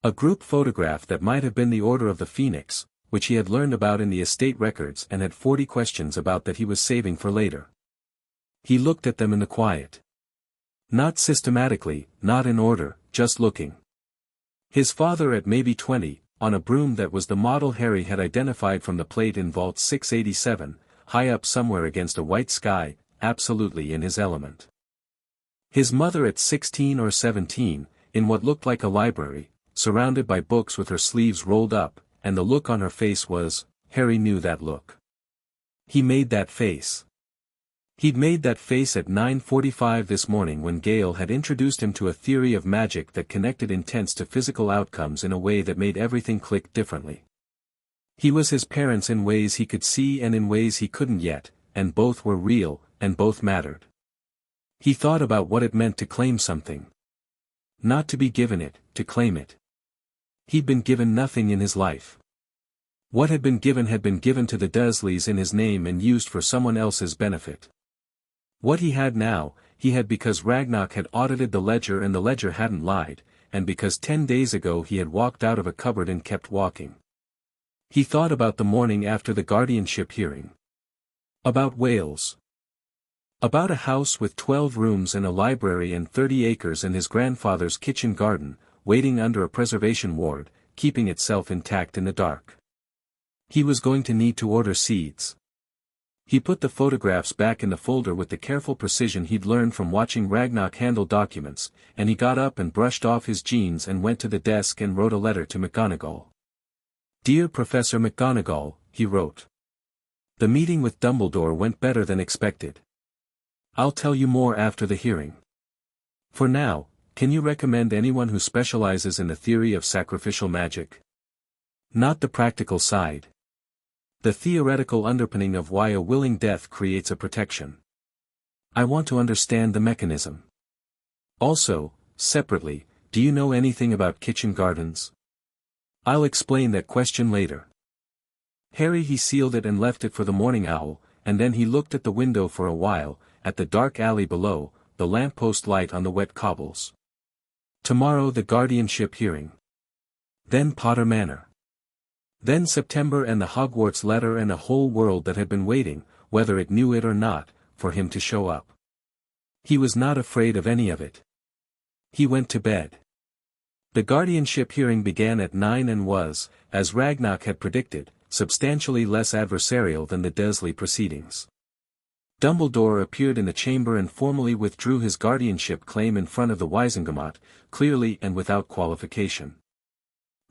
A group photograph that might have been the Order of the Phoenix, which he had learned about in the estate records and had 40 questions about that he was saving for later. He looked at them in the quiet. Not systematically, not in order, just looking. His father at maybe 20, on a broom that was the model Harry had identified from the plate in Vault 687, high up somewhere against a white sky, absolutely in his element. His mother at 16 or 17, in what looked like a library, surrounded by books with her sleeves rolled up, and the look on her face was, Harry knew that look. He made that face. He'd made that face at 9:45 this morning when Gale had introduced him to a theory of magic that connected intents to physical outcomes in a way that made everything click differently. He was his parents in ways he could see and in ways he couldn't yet, and both were real, and both mattered. He thought about what it meant to claim something. Not to be given it, to claim it. He'd been given nothing in his life. What had been given to the Dursleys in his name and used for someone else's benefit. What he had now, he had because Ragnok had audited the ledger and the ledger hadn't lied, and because 10 days ago he had walked out of a cupboard and kept walking. He thought about the morning after the guardianship hearing. About Wales. About a house with 12 rooms and a library and 30 acres and his grandfather's kitchen garden, waiting under a preservation ward, keeping itself intact in the dark. He was going to need to order seeds. He put the photographs back in the folder with the careful precision he'd learned from watching Ragnok handle documents, and he got up and brushed off his jeans and went to the desk and wrote a letter to McGonagall. Dear Professor McGonagall, he wrote. The meeting with Dumbledore went better than expected. I'll tell you more after the hearing. For now, can you recommend anyone who specializes in the theory of sacrificial magic? Not the practical side. The theoretical underpinning of why a willing death creates a protection. I want to understand the mechanism. Also, separately, do you know anything about kitchen gardens? I'll explain that question later. Harry he sealed it and left it for the morning owl, and then he looked at the window for a while, at the dark alley below, the lamppost light on the wet cobbles. Tomorrow the guardianship hearing. Then Potter Manor. Then September and the Hogwarts letter and a whole world that had been waiting, whether it knew it or not, for him to show up. He was not afraid of any of it. He went to bed. The guardianship hearing began at 9 and was, as Ragnok had predicted, substantially less adversarial than the Dursley proceedings. Dumbledore appeared in the chamber and formally withdrew his guardianship claim in front of the Wizengamot, clearly and without qualification.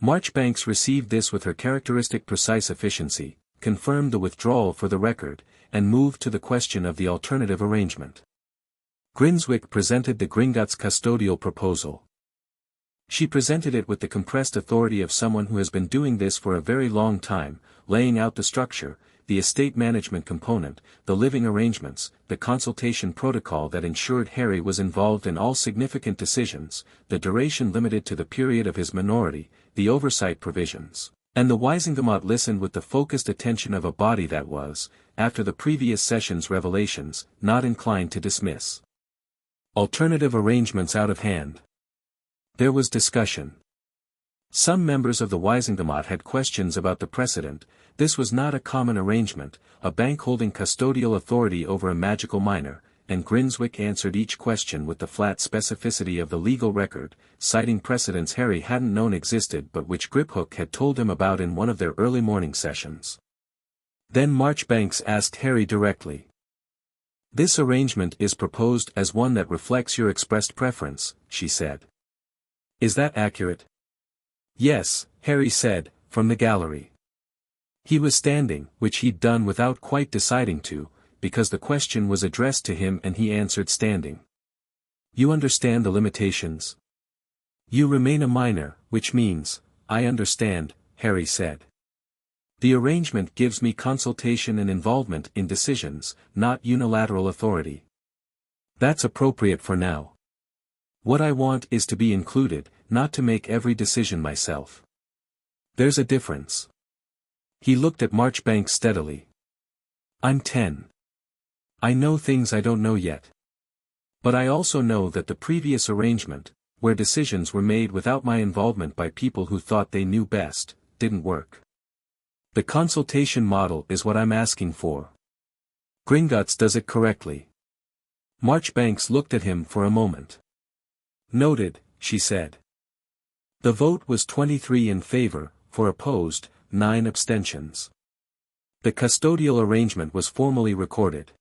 Marchbanks received this with her characteristic precise efficiency, confirmed the withdrawal for the record, and moved to the question of the alternative arrangement. Grimswick presented the Gringotts custodial proposal. She presented it with the compressed authority of someone who has been doing this for a very long time, laying out the structure, the estate management component, the living arrangements, the consultation protocol that ensured Harry was involved in all significant decisions, the duration limited to the period of his minority, the oversight provisions, and the Wizengamot listened with the focused attention of a body that was, after the previous session's revelations, not inclined to dismiss alternative arrangements out of hand. There was discussion. Some members of the Wizengamot had questions about the precedent. This was not a common arrangement, a bank holding custodial authority over a magical minor, and Grimswick answered each question with the flat specificity of the legal record, citing precedents Harry hadn't known existed but which Griphook had told him about in one of their early morning sessions. Then Marchbanks asked Harry directly. This arrangement is proposed as one that reflects your expressed preference, she said. Is that accurate? Yes, Harry said, from the gallery. He was standing, which he'd done without quite deciding to, because the question was addressed to him and he answered standing. You understand the limitations? You remain a minor, which means, I understand, Harry said. The arrangement gives me consultation and involvement in decisions, not unilateral authority. That's appropriate for now. What I want is to be included, not to make every decision myself. There's a difference. He looked at Marchbanks steadily. I'm 10. I know things I don't know yet. But I also know that the previous arrangement, where decisions were made without my involvement by people who thought they knew best, didn't work. The consultation model is what I'm asking for. Gringotts does it correctly. Marchbanks looked at him for a moment. Noted, she said. The vote was 23 in favor, 4 opposed, 9 abstentions. The custodial arrangement was formally recorded.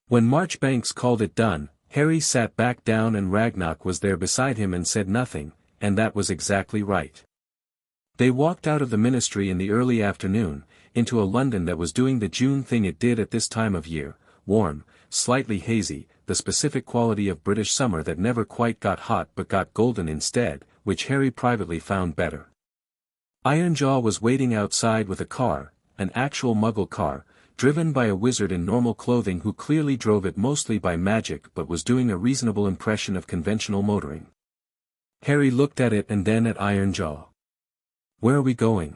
When Marchbanks called it done, Harry sat back down and Ragnok was there beside him and said nothing, and that was exactly right. They walked out of the ministry in the early afternoon, into a London that was doing the June thing it did at this time of year, warm, slightly hazy, the specific quality of British summer that never quite got hot but got golden instead, which Harry privately found better. Ironjaw was waiting outside with a car, an actual Muggle car, driven by a wizard in normal clothing who clearly drove it mostly by magic but was doing a reasonable impression of conventional motoring. Harry looked at it and then at Ironjaw. Where are we going?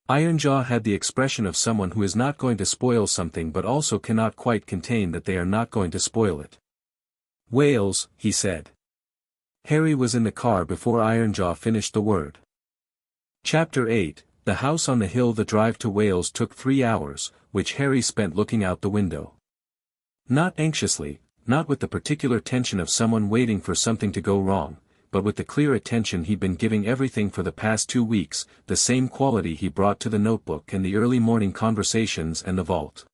Ironjaw had the expression of someone who is not going to spoil something but also cannot quite contain that they are not going to spoil it. Wales, he said. Harry was in the car before Ironjaw finished the word. Chapter 8, The House on the Hill. The drive to Wales took 3 hours, which Harry spent looking out the window. Not anxiously, not with the particular tension of someone waiting for something to go wrong, but with the clear attention he'd been giving everything for the past 2 weeks, the same quality he brought to the notebook and the early morning conversations and the vault.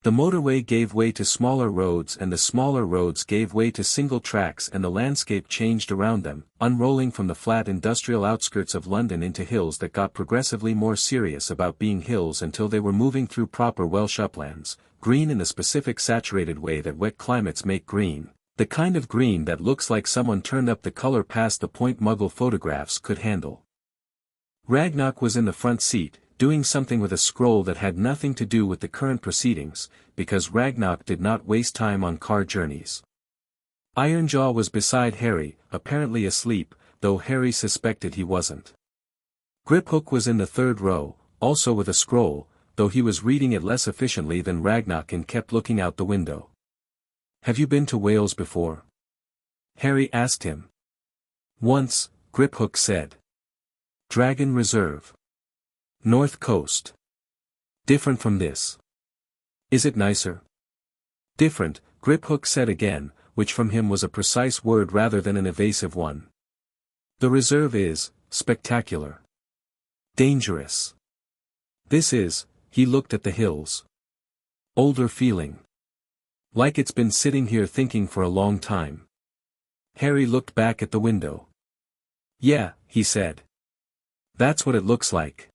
The motorway gave way to smaller roads and the smaller roads gave way to single tracks and the landscape changed around them, unrolling from the flat industrial outskirts of London into hills that got progressively more serious about being hills until they were moving through proper Welsh uplands, green in the specific saturated way that wet climates make green. The kind of green that looks like someone turned up the color past the point Muggle photographs could handle. Ragnok was in the front seat, doing something with a scroll that had nothing to do with the current proceedings, because Ragnok did not waste time on car journeys. Ironjaw was beside Harry, apparently asleep, though Harry suspected he wasn't. Griphook was in the third row, also with a scroll, though he was reading it less efficiently than Ragnok and kept looking out the window. Have you been to Wales before? Harry asked him. Once, Griphook said. Dragon Reserve. North Coast. Different from this. Is it nicer? Different, Griphook said again, which from him was a precise word rather than an evasive one. The reserve is spectacular. Dangerous. This is, he looked at the hills. Older feeling. Like it's been sitting here thinking for a long time. Harry looked back at the window. Yeah, he said. That's what it looks like.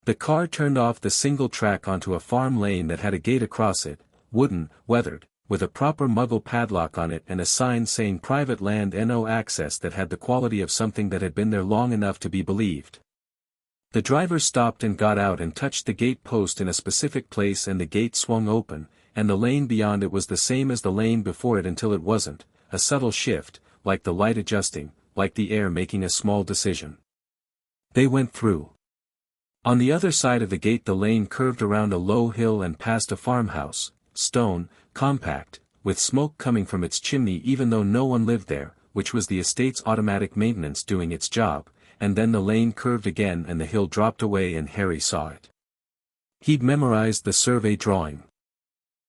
The car turned off the single track onto a farm lane that had a gate across it, wooden, weathered, with a proper Muggle padlock on it and a sign saying private land no access that had the quality of something that had been there long enough to be believed. The driver stopped and got out and touched the gate post in a specific place and the gate swung open, and the lane beyond it was the same as the lane before it until it wasn't, a subtle shift, like the light adjusting, like the air making a small decision. They went through. On the other side of the gate the lane curved around a low hill and past a farmhouse, stone, compact, with smoke coming from its chimney even though no one lived there, which was the estate's automatic maintenance doing its job, and then the lane curved again and the hill dropped away and Harry saw it. He'd memorized the survey drawing.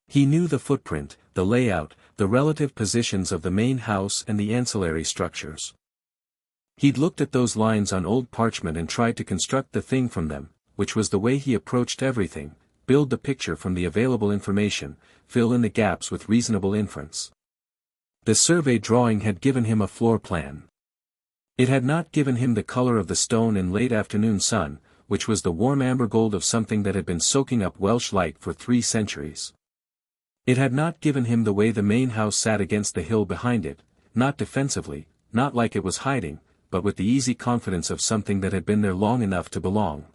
He knew the footprint, the layout, the relative positions of the main house and the ancillary structures. He'd looked at those lines on old parchment and tried to construct the thing from them, which was the way he approached everything, build the picture from the available information, fill in the gaps with reasonable inference. The survey drawing had given him a floor plan. It had not given him the color of the stone in late afternoon sun, which was the warm amber gold of something that had been soaking up Welsh light for 3 centuries. It had not given him the way the main house sat against the hill behind it, not defensively, not like it was hiding, but with the easy confidence of something that had been there long enough to belong.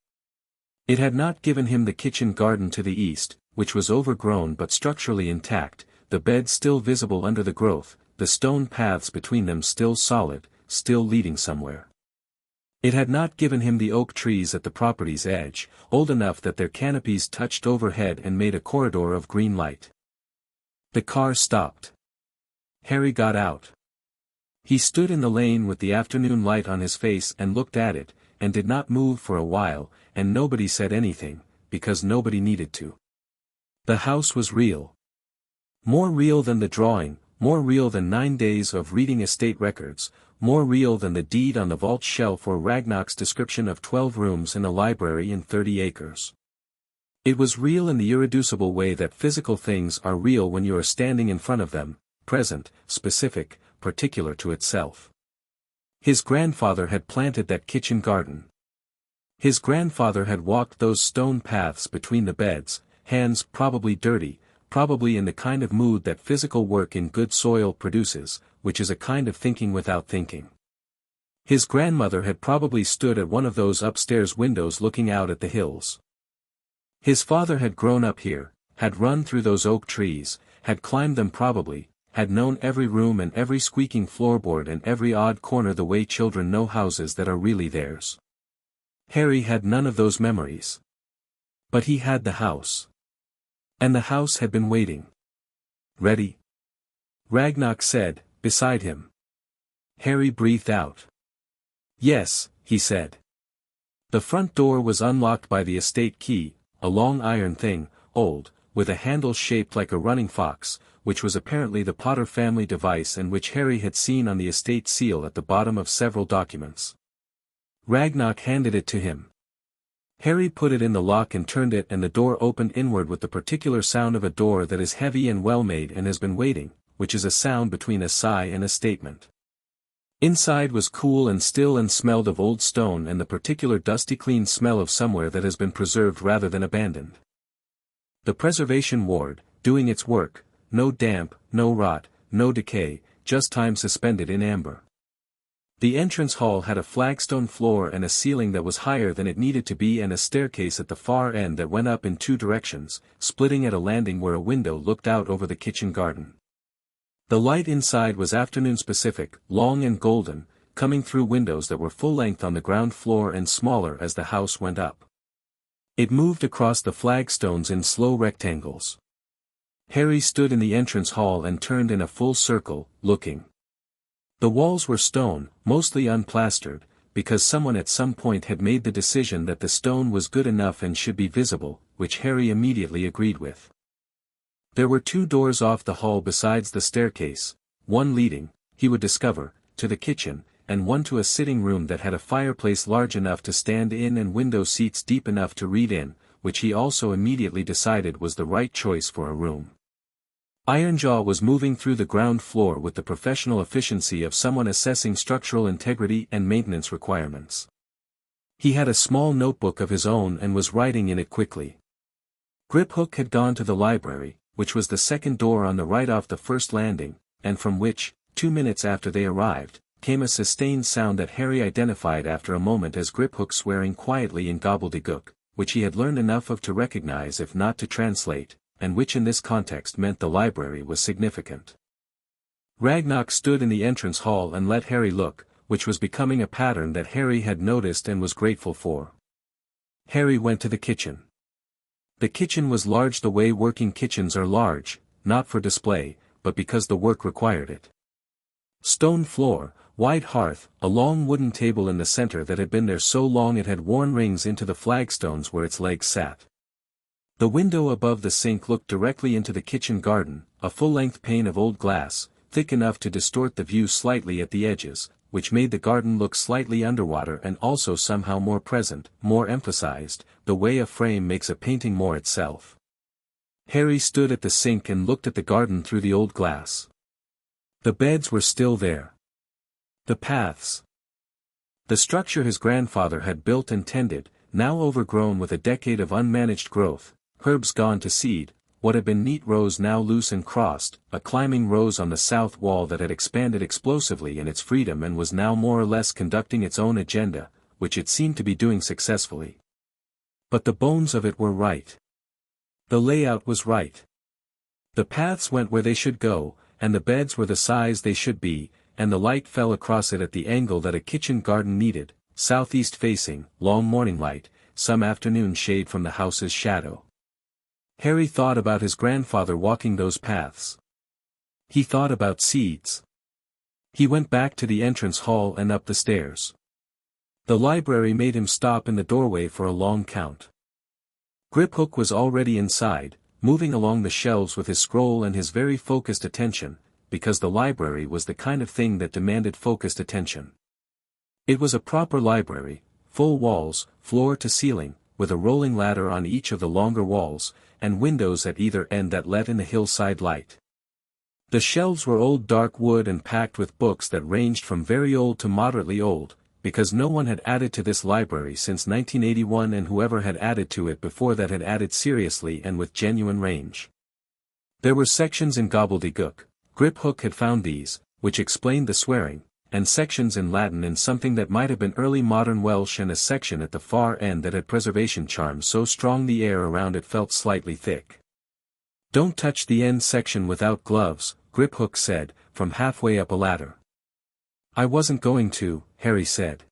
It had not given him the kitchen garden to the east, which was overgrown but structurally intact, the bed still visible under the growth, the stone paths between them still solid, still leading somewhere. It had not given him the oak trees at the property's edge, old enough that their canopies touched overhead and made a corridor of green light. The car stopped. Harry got out. He stood in the lane with the afternoon light on his face and looked at it, and did not move for a while, and nobody said anything, because nobody needed to. The house was real. More real than the drawing, more real than 9 days of reading estate records, more real than the deed on the vault shelf or Ragnok's description of 12 rooms in a library in 30 acres. It was real in the irreducible way that physical things are real when you are standing in front of them, present, specific, particular to itself. His grandfather had planted that kitchen garden. His grandfather had walked those stone paths between the beds, hands probably dirty, probably in the kind of mood that physical work in good soil produces, which is a kind of thinking without thinking. His grandmother had probably stood at one of those upstairs windows looking out at the hills. His father had grown up here, had run through those oak trees, had climbed them probably, had known every room and every squeaking floorboard and every odd corner the way children know houses that are really theirs. Harry had none of those memories. But he had the house. And the house had been waiting. Ready? Ragnok said, beside him. Harry breathed out. Yes, he said. The front door was unlocked by the estate key, a long iron thing, old, with a handle shaped like a running fox, which was apparently the Potter family device and which Harry had seen on the estate seal at the bottom of several documents. Ragnok handed it to him. Harry put it in the lock and turned it, and the door opened inward with the particular sound of a door that is heavy and well made and has been waiting, which is a sound between a sigh and a statement. Inside was cool and still and smelled of old stone and the particular dusty clean smell of somewhere that has been preserved rather than abandoned. The preservation ward, doing its work, no damp, no rot, no decay, just time suspended in amber. The entrance hall had a flagstone floor and a ceiling that was higher than it needed to be and a staircase at the far end that went up in 2 directions, splitting at a landing where a window looked out over the kitchen garden. The light inside was afternoon specific, long and golden, coming through windows that were full length on the ground floor and smaller as the house went up. It moved across the flagstones in slow rectangles. Harry stood in the entrance hall and turned in a full circle, looking. The walls were stone, mostly unplastered, because someone at some point had made the decision that the stone was good enough and should be visible, which Harry immediately agreed with. There were 2 doors off the hall besides the staircase, one leading, he would discover, to the kitchen, and one to a sitting room that had a fireplace large enough to stand in and window seats deep enough to read in, which he also immediately decided was the right choice for a room. Ironjaw was moving through the ground floor with the professional efficiency of someone assessing structural integrity and maintenance requirements. He had a small notebook of his own and was writing in it quickly. Griphook had gone to the library, which was the second door on the right off the first landing, and from which, 2 minutes after they arrived, came a sustained sound that Harry identified after a moment as Griphook swearing quietly in gobbledygook, which he had learned enough of to recognize if not to translate, and which in this context meant the library was significant. Ragnok stood in the entrance hall and let Harry look, which was becoming a pattern that Harry had noticed and was grateful for. Harry went to the kitchen. The kitchen was large the way working kitchens are large, not for display, but because the work required it. Stone floor, wide hearth, a long wooden table in the center that had been there so long it had worn rings into the flagstones where its legs sat. The window above the sink looked directly into the kitchen garden, a full-length pane of old glass, thick enough to distort the view slightly at the edges, which made the garden look slightly underwater and also somehow more present, more emphasized, the way a frame makes a painting more itself. Harry stood at the sink and looked at the garden through the old glass. The beds were still there. The paths. The structure his grandfather had built and tended, now overgrown with a decade of unmanaged growth, herbs gone to seed, what had been neat rows now loose and crossed, a climbing rose on the south wall that had expanded explosively in its freedom and was now more or less conducting its own agenda, which it seemed to be doing successfully. But the bones of it were right. The layout was right. The paths went where they should go, and the beds were the size they should be, and the light fell across it at the angle that a kitchen garden needed, southeast facing, long morning light, some afternoon shade from the house's shadow. Harry thought about his grandfather walking those paths. He thought about seeds. He went back to the entrance hall and up the stairs. The library made him stop in the doorway for a long count. Griphook was already inside, moving along the shelves with his scroll and his very focused attention, because the library was the kind of thing that demanded focused attention. It was a proper library, full walls, floor to ceiling, with a rolling ladder on each of the longer walls, and windows at either end that let in the hillside light. The shelves were old dark wood and packed with books that ranged from very old to moderately old, because no one had added to this library since 1981, and whoever had added to it before that had added seriously and with genuine range. There were sections in gobbledygook, Griphook had found these, which explained the swearing, and sections in Latin in something that might have been early modern Welsh, and a section at the far end that had preservation charm so strong the air around it felt slightly thick. "Don't touch the end section without gloves," Griphook said, from halfway up a ladder. "I wasn't going to," Harry said.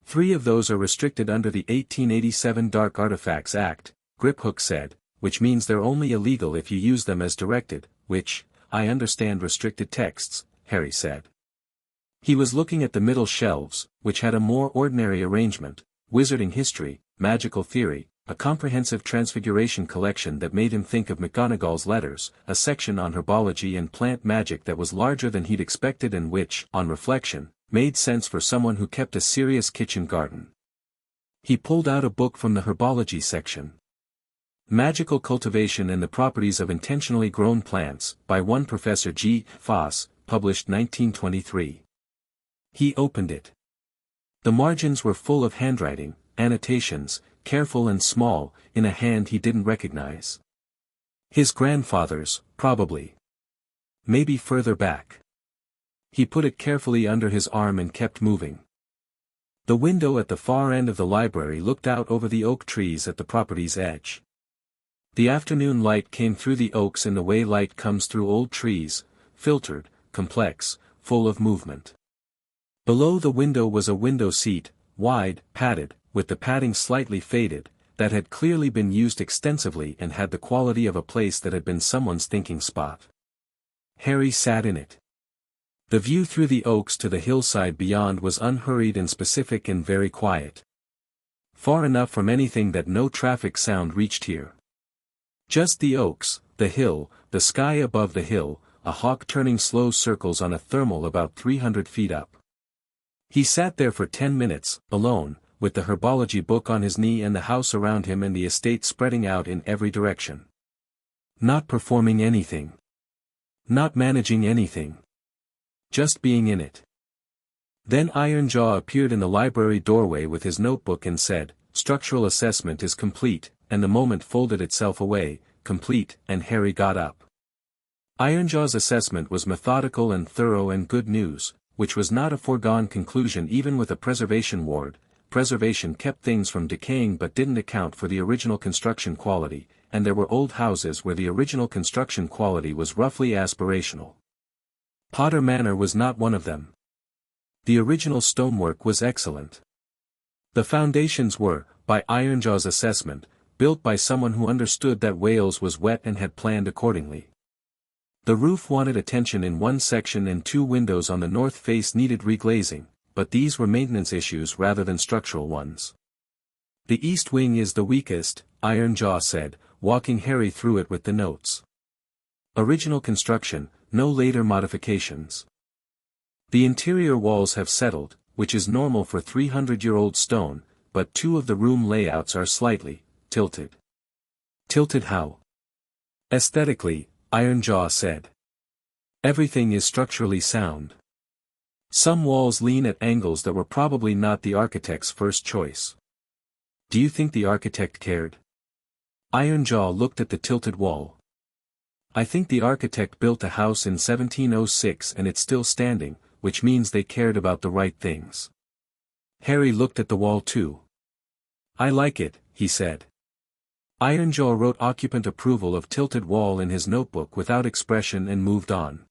"3 of those are restricted under the 1887 Dark Artifacts Act," Griphook said, "which means they're only illegal if you use them as directed, which, I understand restricted texts," Harry said. He was looking at the middle shelves, which had a more ordinary arrangement, wizarding history, magical theory, a comprehensive transfiguration collection that made him think of McGonagall's letters, a section on herbology and plant magic that was larger than he'd expected and which, on reflection, made sense for someone who kept a serious kitchen garden. He pulled out a book from the herbology section. Magical Cultivation and the Properties of Intentionally Grown Plants, by one Professor G. Foss, published 1923. He opened it. The margins were full of handwriting, annotations, careful and small, in a hand he didn't recognize. His grandfather's, probably. Maybe further back. He put it carefully under his arm and kept moving. The window at the far end of the library looked out over the oak trees at the property's edge. The afternoon light came through the oaks in the way light comes through old trees, filtered, complex, full of movement. Below the window was a window seat, wide, padded, with the padding slightly faded, that had clearly been used extensively and had the quality of a place that had been someone's thinking spot. Harry sat in it. The view through the oaks to the hillside beyond was unhurried and specific and very quiet. Far enough from anything that no traffic sound reached here. Just the oaks, the hill, the sky above the hill, a hawk turning slow circles on a thermal about 300 feet up. He sat there for 10 minutes, alone, with the herbology book on his knee and the house around him and the estate spreading out in every direction. Not performing anything. Not managing anything. Just being in it. Then Ironjaw appeared in the library doorway with his notebook and said, "Structural assessment is complete," and the moment folded itself away, complete, and Harry got up. Ironjaw's assessment was methodical and thorough and good news, which was not a foregone conclusion even with a preservation ward. Preservation kept things from decaying but didn't account for the original construction quality, and there were old houses where the original construction quality was roughly aspirational. Potter Manor was not one of them. The original stonework was excellent. The foundations were, by Ironjaw's assessment, built by someone who understood that Wales was wet and had planned accordingly. The roof wanted attention in one section and 2 windows on the north face needed reglazing, but these were maintenance issues rather than structural ones. "The east wing is the weakest," Ironjaw said, walking Harry through it with the notes. "Original construction, no later modifications. The interior walls have settled, which is normal for 300-year-old stone, but 2 of the room layouts are slightly tilted." "Tilted how?" "Aesthetically," Ironjaw said. "Everything is structurally sound. Some walls lean at angles that were probably not the architect's first choice." "Do you think the architect cared?" Ironjaw looked at the tilted wall. "I think the architect built a house in 1706 and it's still standing, which means they cared about the right things." Harry looked at the wall too. "I like it," he said. Ironjaw wrote occupant approval of tilted wall in his notebook without expression and moved on.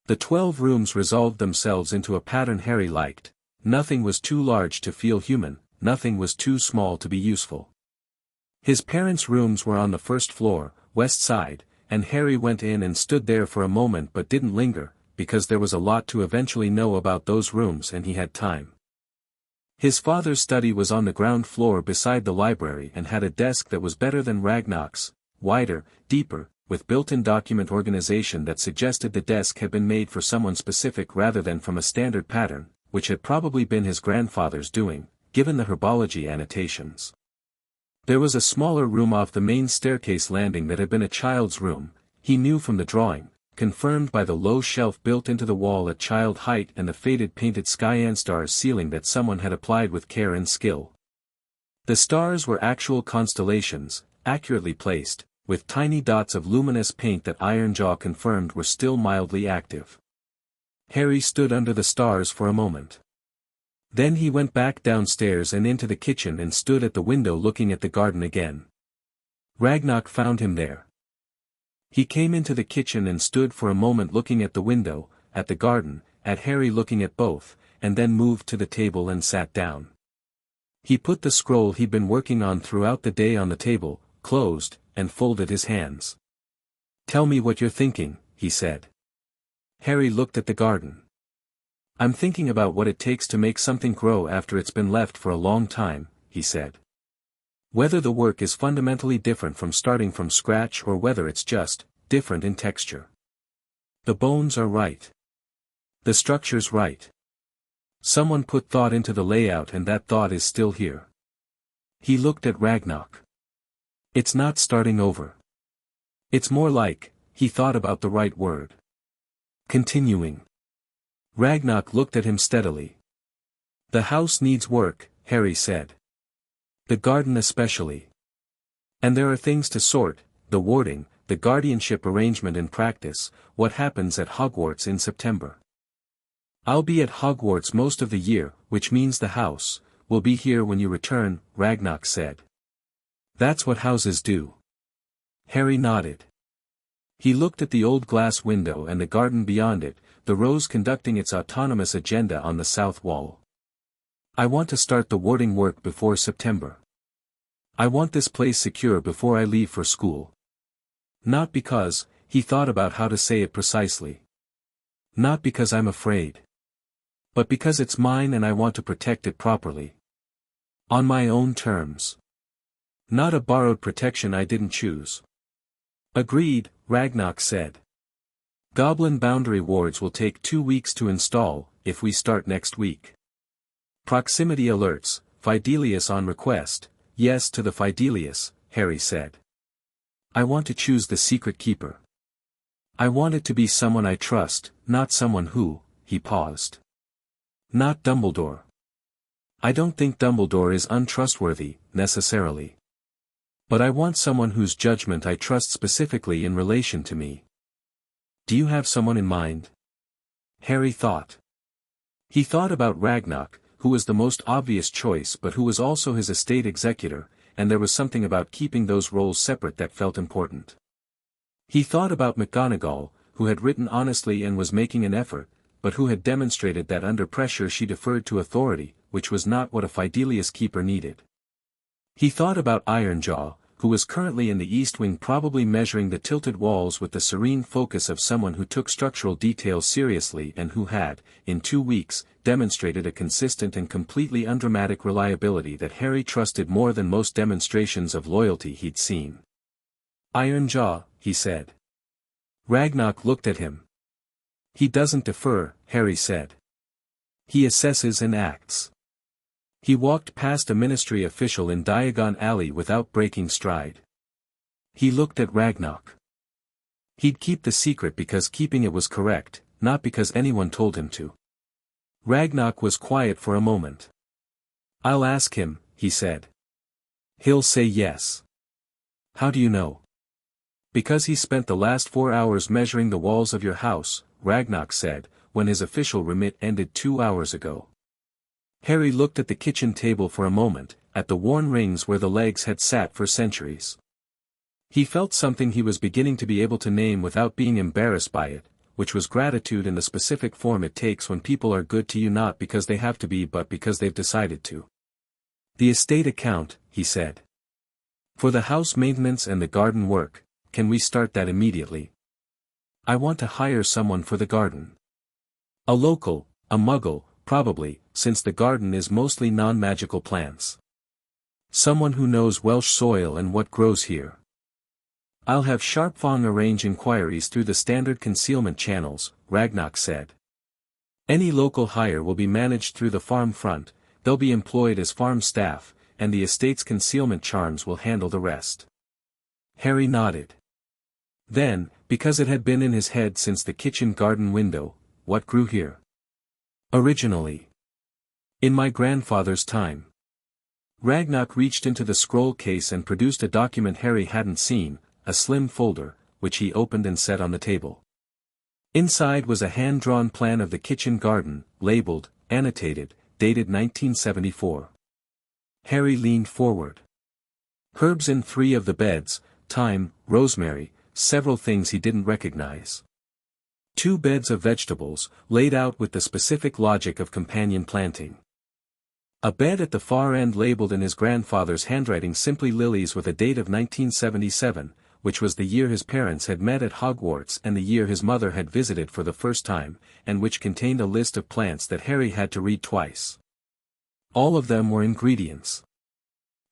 The 12 rooms resolved themselves into a pattern Harry liked. Nothing was too large to feel human, nothing was too small to be useful. His parents' rooms were on the first floor, west side, and Harry went in and stood there for a moment but didn't linger, because there was a lot to eventually know about those rooms and he had time. His father's study was on the ground floor beside the library and had a desk that was better than Ragnok's, wider, deeper, with built-in document organization that suggested the desk had been made for someone specific rather than from a standard pattern, which had probably been his grandfather's doing, given the herbology annotations. There was a smaller room off the main staircase landing that had been a child's room, he knew from the drawing, confirmed by the low shelf built into the wall at child height and the faded painted sky-and-stars ceiling that someone had applied with care and skill. The stars were actual constellations, accurately placed, with tiny dots of luminous paint that Ironjaw confirmed were still mildly active. Harry stood under the stars for a moment. Then he went back downstairs and into the kitchen and stood at the window looking at the garden again. Ragnok found him there. He came into the kitchen and stood for a moment looking at the window, at the garden, at Harry looking at both, and then moved to the table and sat down. He put the scroll he'd been working on throughout the day on the table, closed, and folded his hands. "Tell me what you're thinking," he said. Harry looked at the garden. "I'm thinking about what it takes to make something grow after it's been left for a long time," he said. "Whether the work is fundamentally different from starting from scratch or whether it's just different in texture. The bones are right. The structure's right. Someone put thought into the layout and that thought is still here." He looked at Ragnok. "It's not starting over. It's more like," he thought about the right word. "Continuing." Ragnok looked at him steadily. "The house needs work," Harry said. "The garden especially. And there are things to sort, the warding, the guardianship arrangement in practice, what happens at Hogwarts in September." "I'll be at Hogwarts most of the year, which means the house will be here when you return," Ragnok said. "That's what houses do." Harry nodded. He looked at the old glass window and the garden beyond it, the rose conducting its autonomous agenda on the south wall. "I want to start the warding work before September. I want this place secure before I leave for school. Not because," he thought about how to say it precisely. "Not because I'm afraid. But because it's mine and I want to protect it properly. On my own terms. Not a borrowed protection I didn't choose." "Agreed," Ragnok said. "Goblin boundary wards will take 2 weeks to install, if we start next week. Proximity alerts, Fidelius on request." "Yes to the Fidelius," Harry said. "I want to choose the secret keeper. I want it to be someone I trust, not someone who," he paused. "Not Dumbledore. I don't think Dumbledore is untrustworthy, necessarily. But I want someone whose judgment I trust specifically in relation to me." "Do you have someone in mind?" Harry thought. He thought about Ragnok, who was the most obvious choice but who was also his estate executor, and there was something about keeping those roles separate that felt important. He thought about McGonagall, who had written honestly and was making an effort, but who had demonstrated that under pressure she deferred to authority, which was not what a Fidelius keeper needed. He thought about Ironjaw, who was currently in the East Wing probably measuring the tilted walls with the serene focus of someone who took structural details seriously and who had, in 2 weeks, demonstrated a consistent and completely undramatic reliability that Harry trusted more than most demonstrations of loyalty he'd seen. "Ironjaw," he said. Ragnok looked at him. "He doesn't defer," Harry said. "He assesses and acts." He walked past a ministry official in Diagon Alley without breaking stride. He looked at Ragnok. He'd keep the secret because keeping it was correct, not because anyone told him to. Ragnok was quiet for a moment. "I'll ask him," he said. "He'll say yes." "How do you know?" "Because he spent the last 4 hours measuring the walls of your house," Ragnok said, when his official remit ended 2 hours ago. Harry looked at the kitchen table for a moment, at the worn rings where the legs had sat for centuries. He felt something he was beginning to be able to name without being embarrassed by it, which was gratitude in the specific form it takes when people are good to you not because they have to be but because they've decided to. "The estate account," he said. "For the house maintenance and the garden work, can we start that immediately? I want to hire someone for the garden. A local, a muggle, probably, since the garden is mostly non-magical plants. Someone who knows Welsh soil and what grows here. I'll have Sharpfong arrange inquiries through the standard concealment channels, Ragnok said. Any local hire will be managed through the farm front, they'll be employed as farm staff, and the estate's concealment charms will handle the rest. Harry nodded. Then, because it had been in his head since the kitchen garden window, what grew here? Originally. In my grandfather's time. Ragnok reached into the scroll case and produced a document Harry hadn't seen, a slim folder, which he opened and set on the table. Inside was a hand-drawn plan of the kitchen garden, labeled, annotated, dated 1974. Harry leaned forward. Herbs in 3 of the beds, thyme, rosemary, several things he didn't recognize. 2 beds of vegetables, laid out with the specific logic of companion planting. A bed at the far end labeled in his grandfather's handwriting simply lilies with a date of 1977, which was the year his parents had met at Hogwarts and the year his mother had visited for the first time, and which contained a list of plants that Harry had to read twice. All of them were ingredients.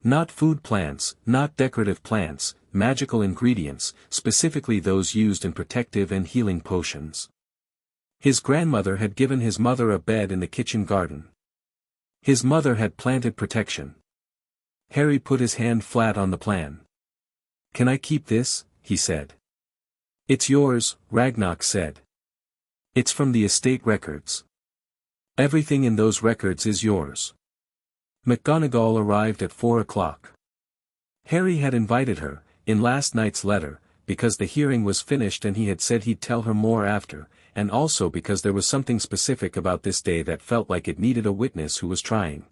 Not food plants, not decorative plants, magical ingredients, specifically those used in protective and healing potions. His grandmother had given his mother a bed in the kitchen garden. His mother had planted protection. Harry put his hand flat on the plan. "Can I keep this?" he said. "It's yours," Ragnok said. "It's from the estate records. Everything in those records is yours." McGonagall arrived at 4 o'clock. Harry had invited her, in last night's letter, because the hearing was finished and he had said he'd tell her more after, and also because there was something specific about this day that felt like it needed a witness who was trying.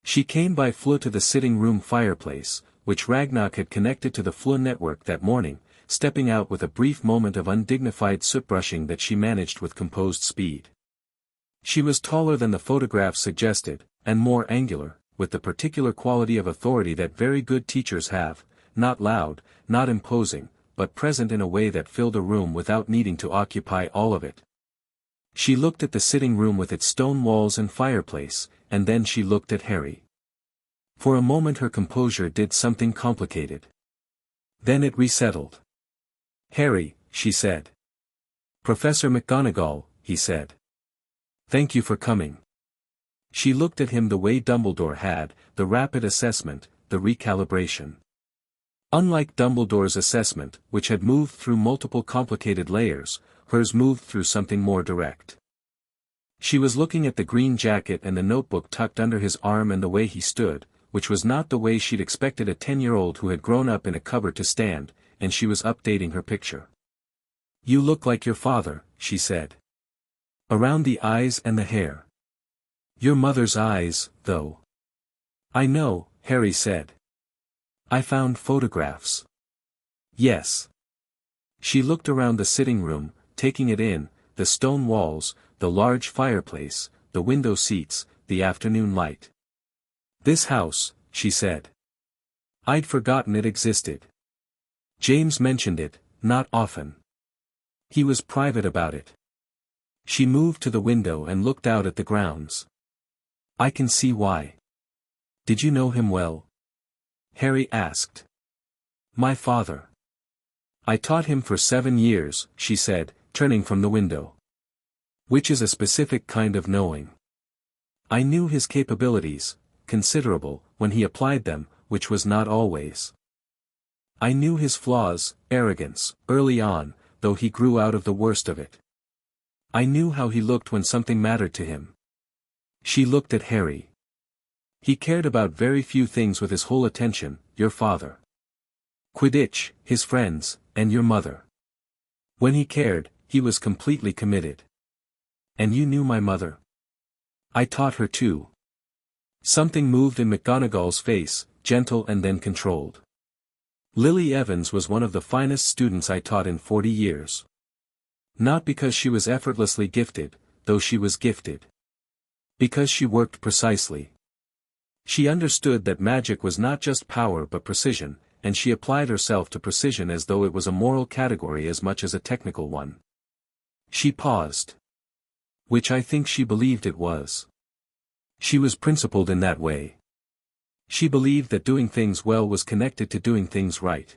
She came by flue to the sitting room fireplace, which Ragnok had connected to the flue network that morning, stepping out with a brief moment of undignified soot-brushing that she managed with composed speed. She was taller than the photograph suggested, and more angular, with the particular quality of authority that very good teachers have, not loud, not imposing, but present in a way that filled a room without needing to occupy all of it. She looked at the sitting room with its stone walls and fireplace, and then she looked at Harry. For a moment her composure did something complicated. Then it resettled. "Harry," she said. "Professor McGonagall," he said. "Thank you for coming." She looked at him the way Dumbledore had, the rapid assessment, the recalibration. Unlike Dumbledore's assessment, which had moved through multiple complicated layers, hers moved through something more direct. She was looking at the green jacket and the notebook tucked under his arm and the way he stood, which was not the way she'd expected a 10-year-old who had grown up in a cupboard to stand, and she was updating her picture. "You look like your father," she said. "Around the eyes and the hair. Your mother's eyes, though." "I know," Harry said. "I found photographs." "Yes." She looked around the sitting room, taking it in, the stone walls, the large fireplace, the window seats, the afternoon light. "This house," she said. "I'd forgotten it existed. James mentioned it, not often. He was private about it." She moved to the window and looked out at the grounds. "I can see why. Did you know him well?" Harry asked. "My father. I taught him for 7 years," she said, turning from the window. "Which is a specific kind of knowing. I knew his capabilities, considerable, when he applied them, which was not always. I knew his flaws, arrogance, early on, though he grew out of the worst of it. I knew how he looked when something mattered to him." She looked at Harry. "He cared about very few things with his whole attention, your father. Quidditch, his friends, and your mother. When he cared, he was completely committed. And you knew my mother. I taught her too." Something moved in McGonagall's face, gentle and then controlled. "Lily Evans was one of the finest students I taught in 40 years. Not because she was effortlessly gifted, though she was gifted. Because she worked precisely. She understood that magic was not just power but precision, and she applied herself to precision as though it was a moral category as much as a technical one." She paused. "Which I think she believed it was. She was principled in that way. She believed that doing things well was connected to doing things right.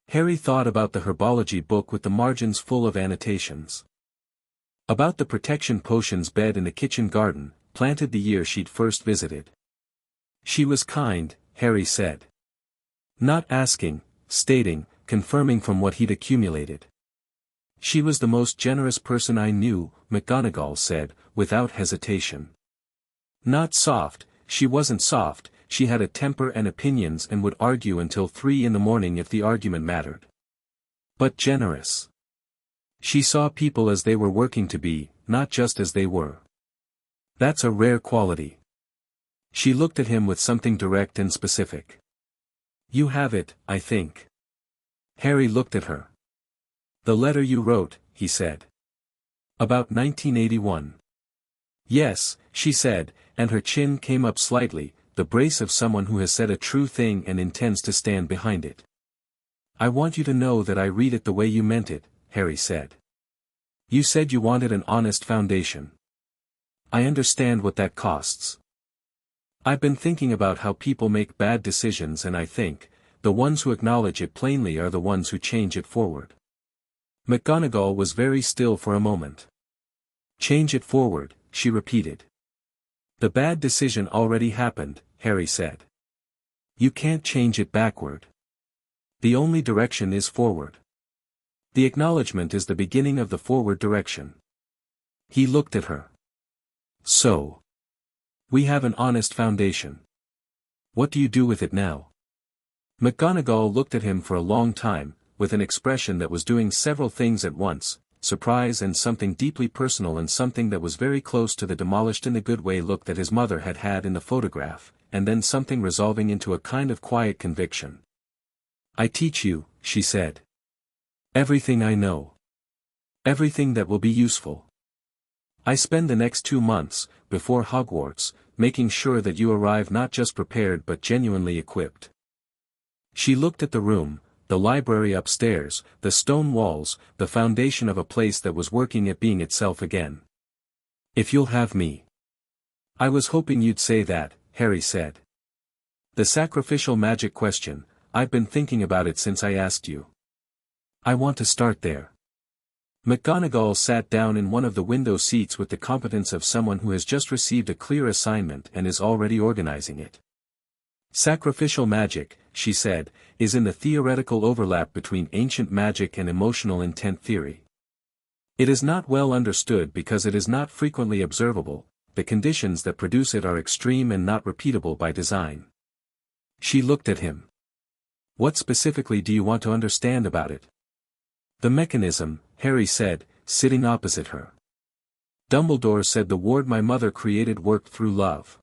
Harry thought about the herbology book with the margins full of annotations. About the protection potions bed in the kitchen garden, planted the year she'd first visited. She was kind, Harry said. Not asking, stating, confirming from what he'd accumulated. She was the most generous person I knew, McGonagall said, without hesitation. Not soft, she wasn't soft, she had a temper and opinions and would argue until 3 in the morning if the argument mattered. But generous. She saw people as they were working to be, not just as they were. That's a rare quality. She looked at him with something direct and specific. You have it, I think. Harry looked at her. The letter you wrote, he said. About 1981. Yes, she said, and her chin came up slightly, the brace of someone who has said a true thing and intends to stand behind it. I want you to know that I read it the way you meant it, Harry said. You said you wanted an honest foundation. I understand what that costs. I've been thinking about how people make bad decisions and I think, the ones who acknowledge it plainly are the ones who change it forward. McGonagall was very still for a moment. Change it forward, she repeated. The bad decision already happened, Harry said. You can't change it backward. The only direction is forward. The acknowledgement is the beginning of the forward direction. He looked at her. So. We have an honest foundation. What do you do with it now? McGonagall looked at him for a long time, with an expression that was doing several things at once, surprise and something deeply personal and something that was very close to the demolished in the good way look that his mother had had in the photograph, and then something resolving into a kind of quiet conviction. I teach you, she said. Everything I know. Everything that will be useful. I spend the next 2 months, before Hogwarts, making sure that you arrive not just prepared but genuinely equipped. She looked at the room, the library upstairs, the stone walls, the foundation of a place that was working at being itself again. If you'll have me. I was hoping you'd say that, Harry said. The sacrificial magic question, I've been thinking about it since I asked you. I want to start there. McGonagall sat down in one of the window seats with the competence of someone who has just received a clear assignment and is already organizing it. Sacrificial magic, she said, is in the theoretical overlap between ancient magic and emotional intent theory. It is not well understood because it is not frequently observable, the conditions that produce it are extreme and not repeatable by design. She looked at him. What specifically do you want to understand about it? The mechanism, Harry said, sitting opposite her. Dumbledore said the ward my mother created worked through love.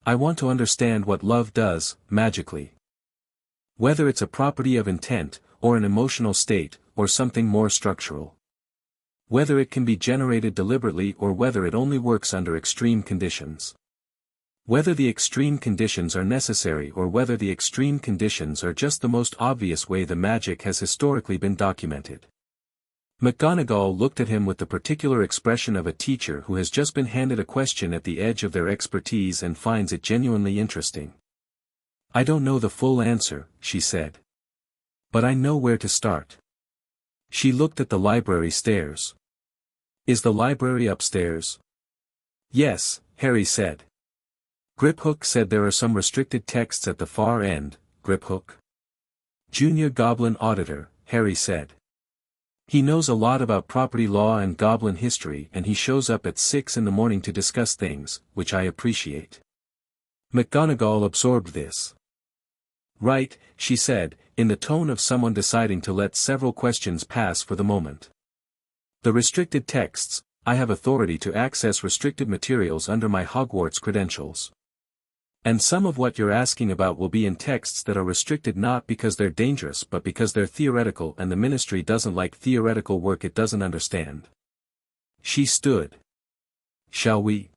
I want to understand what love does, magically. Whether it's a property of intent, or an emotional state, or something more structural. Whether it can be generated deliberately or whether it only works under extreme conditions. Whether the extreme conditions are necessary or whether the extreme conditions are just the most obvious way the magic has historically been documented. McGonagall looked at him with the particular expression of a teacher who has just been handed a question at the edge of their expertise and finds it genuinely interesting. I don't know the full answer, she said. But I know where to start. She looked at the library stairs. Is the library upstairs? Yes, Harry said. Griphook said there are some restricted texts at the far end, Griphook. Junior Goblin Auditor, Harry said. He knows a lot about property law and goblin history and he shows up at 6 in the morning to discuss things, which I appreciate. McGonagall absorbed this. Right, she said, in the tone of someone deciding to let several questions pass for the moment. The restricted texts, I have authority to access restricted materials under my Hogwarts credentials. And some of what you're asking about will be in texts that are restricted not because they're dangerous but because they're theoretical and the ministry doesn't like theoretical work it doesn't understand. She stood. Shall we?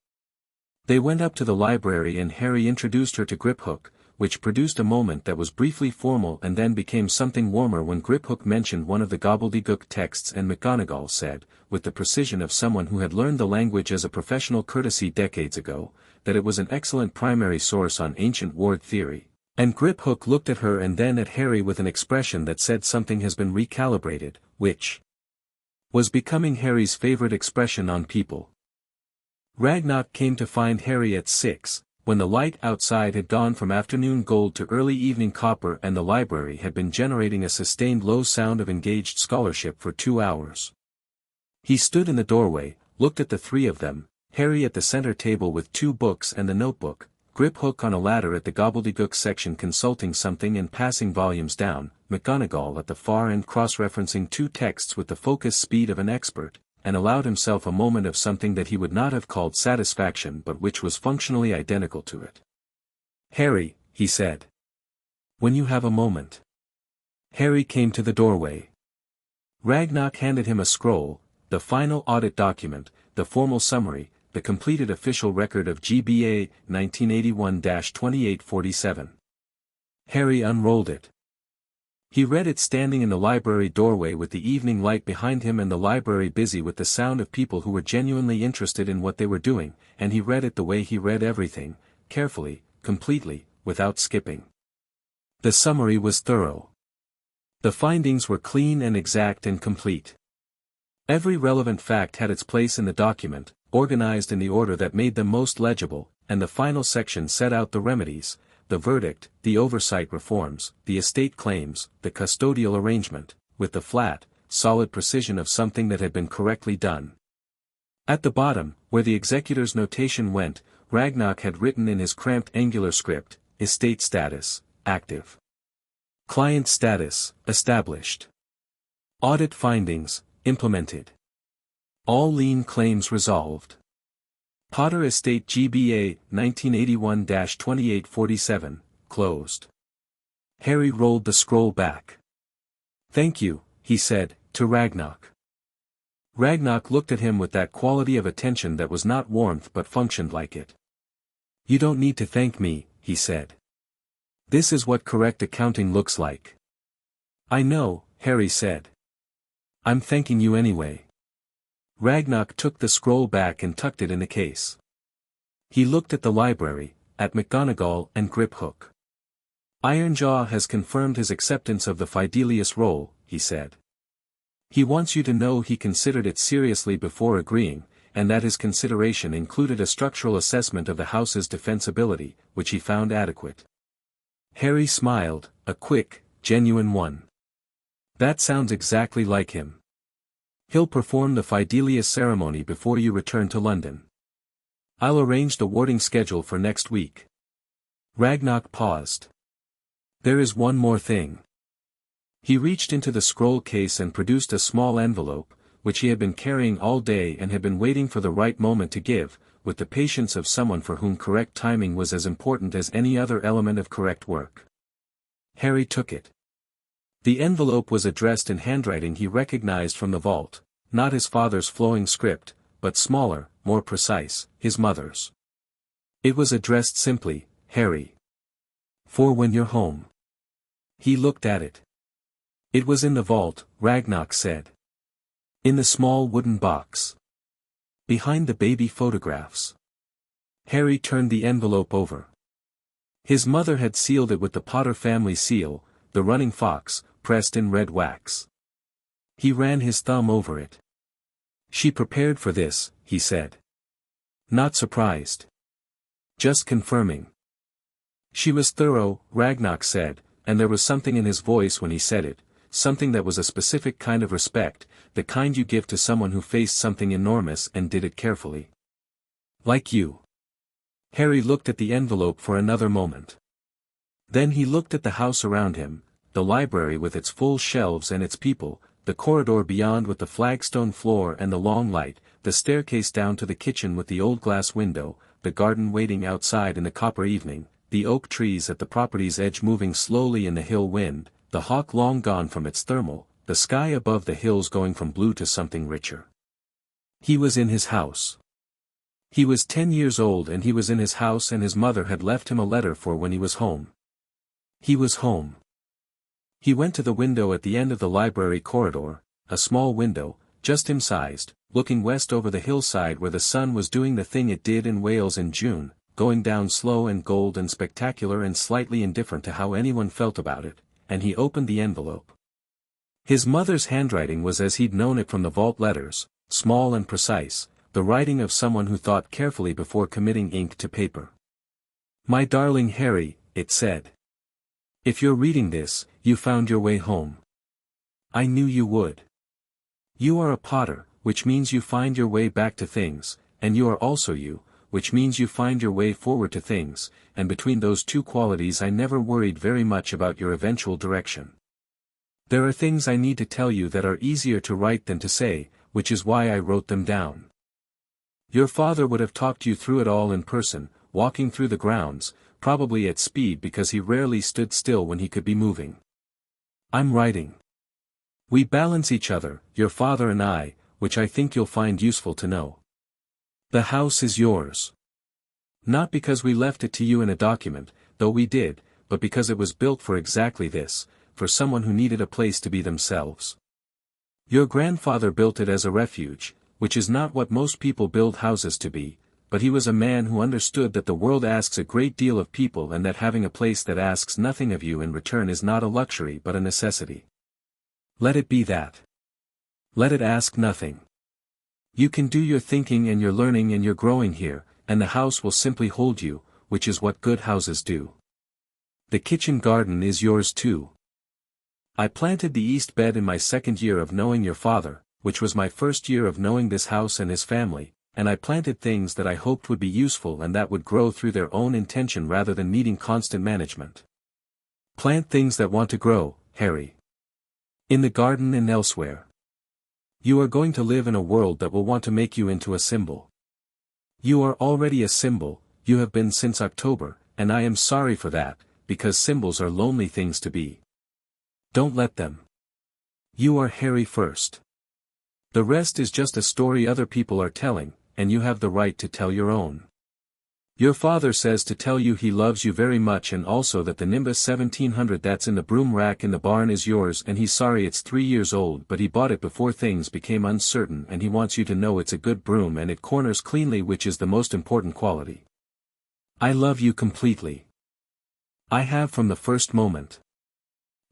They went up to the library and Harry introduced her to Griphook, which produced a moment that was briefly formal and then became something warmer when Griphook mentioned one of the gobbledygook texts and McGonagall said, with the precision of someone who had learned the language as a professional courtesy decades ago, that it was an excellent primary source on ancient ward theory, And Griphook looked at her and then at Harry with an expression that said something has been recalibrated, which was becoming Harry's favorite expression on people. Ragnok came to find Harry at 6, when the light outside had gone from afternoon gold to early evening copper and the library had been generating a sustained low sound of engaged scholarship for 2 hours. He stood in the doorway, looked at the three of them, Harry at the center table with 2 books and the notebook, Griphook on a ladder at the gobbledygook section consulting something and passing volumes down, McGonagall at the far end cross-referencing 2 texts with the focus speed of an expert, and allowed himself a moment of something that he would not have called satisfaction but which was functionally identical to it. "Harry," he said. "When you have a moment." Harry came to the doorway. Ragnok handed him a scroll, the final audit document, the formal summary, the completed official record of GBA 1981-2847. Harry unrolled it. He read it standing in the library doorway with the evening light behind him and the library busy with the sound of people who were genuinely interested in what they were doing, and he read it the way he read everything, carefully, completely, without skipping. The summary was thorough. The findings were clean and exact and complete. Every relevant fact had its place in the document, organized in the order that made them most legible, and the final section set out the remedies, the verdict, the oversight reforms, the estate claims, the custodial arrangement, with the flat, solid precision of something that had been correctly done. At the bottom, where the executor's notation went, Ragnok had written in his cramped angular script, estate status, active. Client status, established. Audit findings, implemented. All lien claims resolved. Potter Estate GBA 1981-2847, closed. Harry rolled the scroll back. "Thank you," he said, to Ragnok. Ragnok looked at him with that quality of attention that was not warmth but functioned like it. "You don't need to thank me," he said. "This is what correct accounting looks like." "I know," Harry said. "I'm thanking you anyway." Ragnok took the scroll back and tucked it in the case. He looked at the library, at McGonagall and Griphook. "Ironjaw has confirmed his acceptance of the Fidelius role," he said. "He wants you to know he considered it seriously before agreeing, and that his consideration included a structural assessment of the house's defensibility, which he found adequate." Harry smiled, a quick, genuine one. "That sounds exactly like him. He'll perform the Fidelius ceremony before you return to London. I'll arrange the warding schedule for next week." Ragnok paused. "There is one more thing." He reached into the scroll case and produced a small envelope, which he had been carrying all day and had been waiting for the right moment to give, with the patience of someone for whom correct timing was as important as any other element of correct work. Harry took it. The envelope was addressed in handwriting he recognized from the vault, not his father's flowing script, but smaller, more precise, his mother's. It was addressed simply, "Harry. For when you're home." He looked at it. "It was in the vault," Ragnok said. "In the small wooden box. Behind the baby photographs." Harry turned the envelope over. His mother had sealed it with the Potter family seal, the running fox, pressed in red wax. He ran his thumb over it. "She prepared for this," he said. "Not surprised. Just confirming." "She was thorough," Ragnok said, and there was something in his voice when he said it, something that was a specific kind of respect, the kind you give to someone who faced something enormous and did it carefully. "Like you." Harry looked at the envelope for another moment. Then he looked at the house around him, the library with its full shelves and its people, the corridor beyond with the flagstone floor and the long light, the staircase down to the kitchen with the old glass window, the garden waiting outside in the copper evening, the oak trees at the property's edge moving slowly in the hill wind, the hawk long gone from its thermal, the sky above the hills going from blue to something richer. He was in his house. He was 10 years old and he was in his house and his mother had left him a letter for when he was home. He was home. He went to the window at the end of the library corridor, a small window, just him-sized, looking west over the hillside where the sun was doing the thing it did in Wales in June, going down slow and gold and spectacular and slightly indifferent to how anyone felt about it, and he opened the envelope. His mother's handwriting was as he'd known it from the vault letters, small and precise, the writing of someone who thought carefully before committing ink to paper. "My darling Harry," it said. "If you're reading this, you found your way home. I knew you would. You are a Potter, which means you find your way back to things, and you are also you, which means you find your way forward to things, and between those two qualities I never worried very much about your eventual direction. There are things I need to tell you that are easier to write than to say, which is why I wrote them down. Your father would have talked you through it all in person, walking through the grounds, probably at speed because he rarely stood still when he could be moving. I'm writing. We balance each other, your father and I, which I think you'll find useful to know. The house is yours. Not because we left it to you in a document, though we did, but because it was built for exactly this, for someone who needed a place to be themselves. Your grandfather built it as a refuge, which is not what most people build houses to be, but he was a man who understood that the world asks a great deal of people and that having a place that asks nothing of you in return is not a luxury but a necessity. Let it be that. Let it ask nothing. You can do your thinking and your learning and your growing here, and the house will simply hold you, which is what good houses do. The kitchen garden is yours too. I planted the east bed in my second year of knowing your father, which was my first year of knowing this house and his family, and I planted things that I hoped would be useful and that would grow through their own intention rather than needing constant management. Plant things that want to grow, Harry. In the garden and elsewhere. You are going to live in a world that will want to make you into a symbol. You are already a symbol, you have been since October, and I am sorry for that, because symbols are lonely things to be. Don't let them. You are Harry first. The rest is just a story other people are telling, and you have the right to tell your own. Your father says to tell you he loves you very much and also that the Nimbus 1700 that's in the broom rack in the barn is yours and he's sorry it's 3 years old but he bought it before things became uncertain and he wants you to know it's a good broom and it corners cleanly, which is the most important quality. I love you completely. I have from the first moment.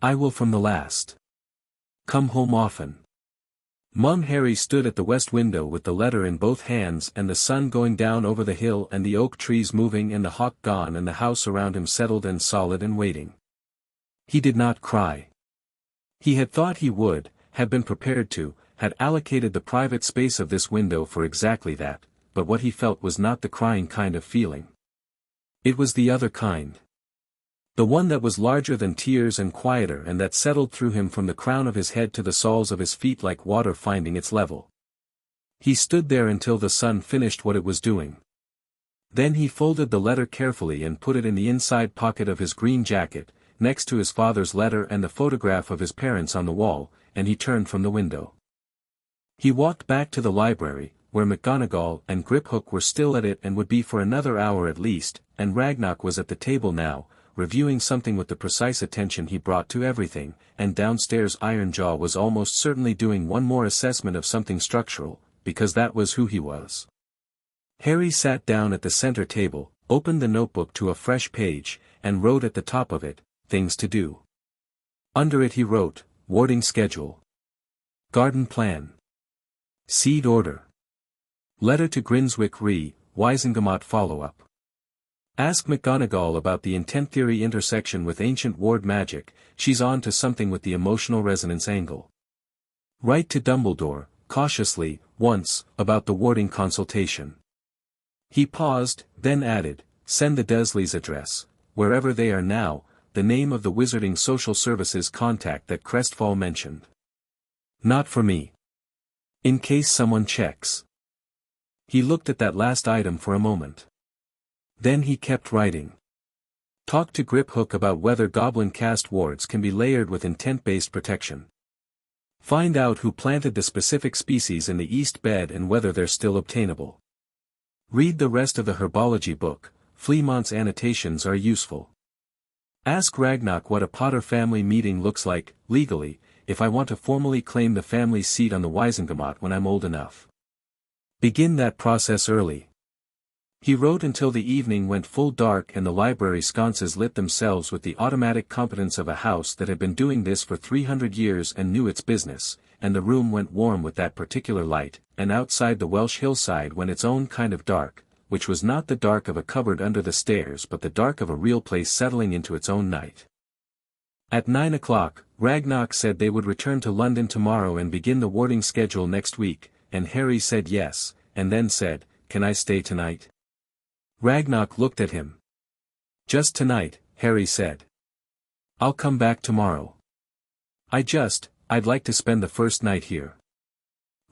I will from the last. Come home often. Mum. Harry stood at the west window with the letter in both hands and the sun going down over the hill and the oak trees moving and the hawk gone and the house around him settled and solid and waiting. He did not cry. He had thought he would, had been prepared to, had allocated the private space of this window for exactly that, but what he felt was not the crying kind of feeling. It was the other kind. The one that was larger than tears and quieter and that settled through him from the crown of his head to the soles of his feet like water finding its level. He stood there until the sun finished what it was doing. Then he folded the letter carefully and put it in the inside pocket of his green jacket, next to his father's letter and the photograph of his parents on the wall, and he turned from the window. He walked back to the library, where McGonagall and Griphook were still at it and would be for another hour at least, and Ragnok was at the table now, reviewing something with the precise attention he brought to everything, and downstairs Ironjaw was almost certainly doing one more assessment of something structural, because that was who he was. Harry sat down at the center table, opened the notebook to a fresh page, and wrote at the top of it, things to do. Under it he wrote, warding schedule. Garden plan. Seed order. Letter to Grinswick Re, Wisengamot follow-up. Ask McGonagall about the intent theory intersection with ancient ward magic, she's on to something with the emotional resonance angle. Write to Dumbledore, cautiously, once, about the warding consultation. He paused, then added, send the Dursleys' address, wherever they are now, the name of the Wizarding Social Services contact that Crestfall mentioned. Not for me. In case someone checks. He looked at that last item for a moment. Then he kept writing. Talk to Griphook about whether goblin cast wards can be layered with intent-based protection. Find out who planted the specific species in the east bed and whether they're still obtainable. Read the rest of the herbology book, Fleamont's annotations are useful. Ask Ragnok what a Potter family meeting looks like, legally, if I want to formally claim the family seat on the Wisengamot when I'm old enough. Begin that process early. He wrote until the evening went full dark and the library sconces lit themselves with the automatic competence of a house that had been doing this for 300 years and knew its business, and the room went warm with that particular light, and outside the Welsh hillside went its own kind of dark, which was not the dark of a cupboard under the stairs but the dark of a real place settling into its own night. At 9 o'clock, Ragnok said they would return to London tomorrow and begin the warding schedule next week, and Harry said yes, and then said, "Can I stay tonight?" Ragnok looked at him. "Just tonight," Harry said. "I'll come back tomorrow. I'd like to spend the first night here."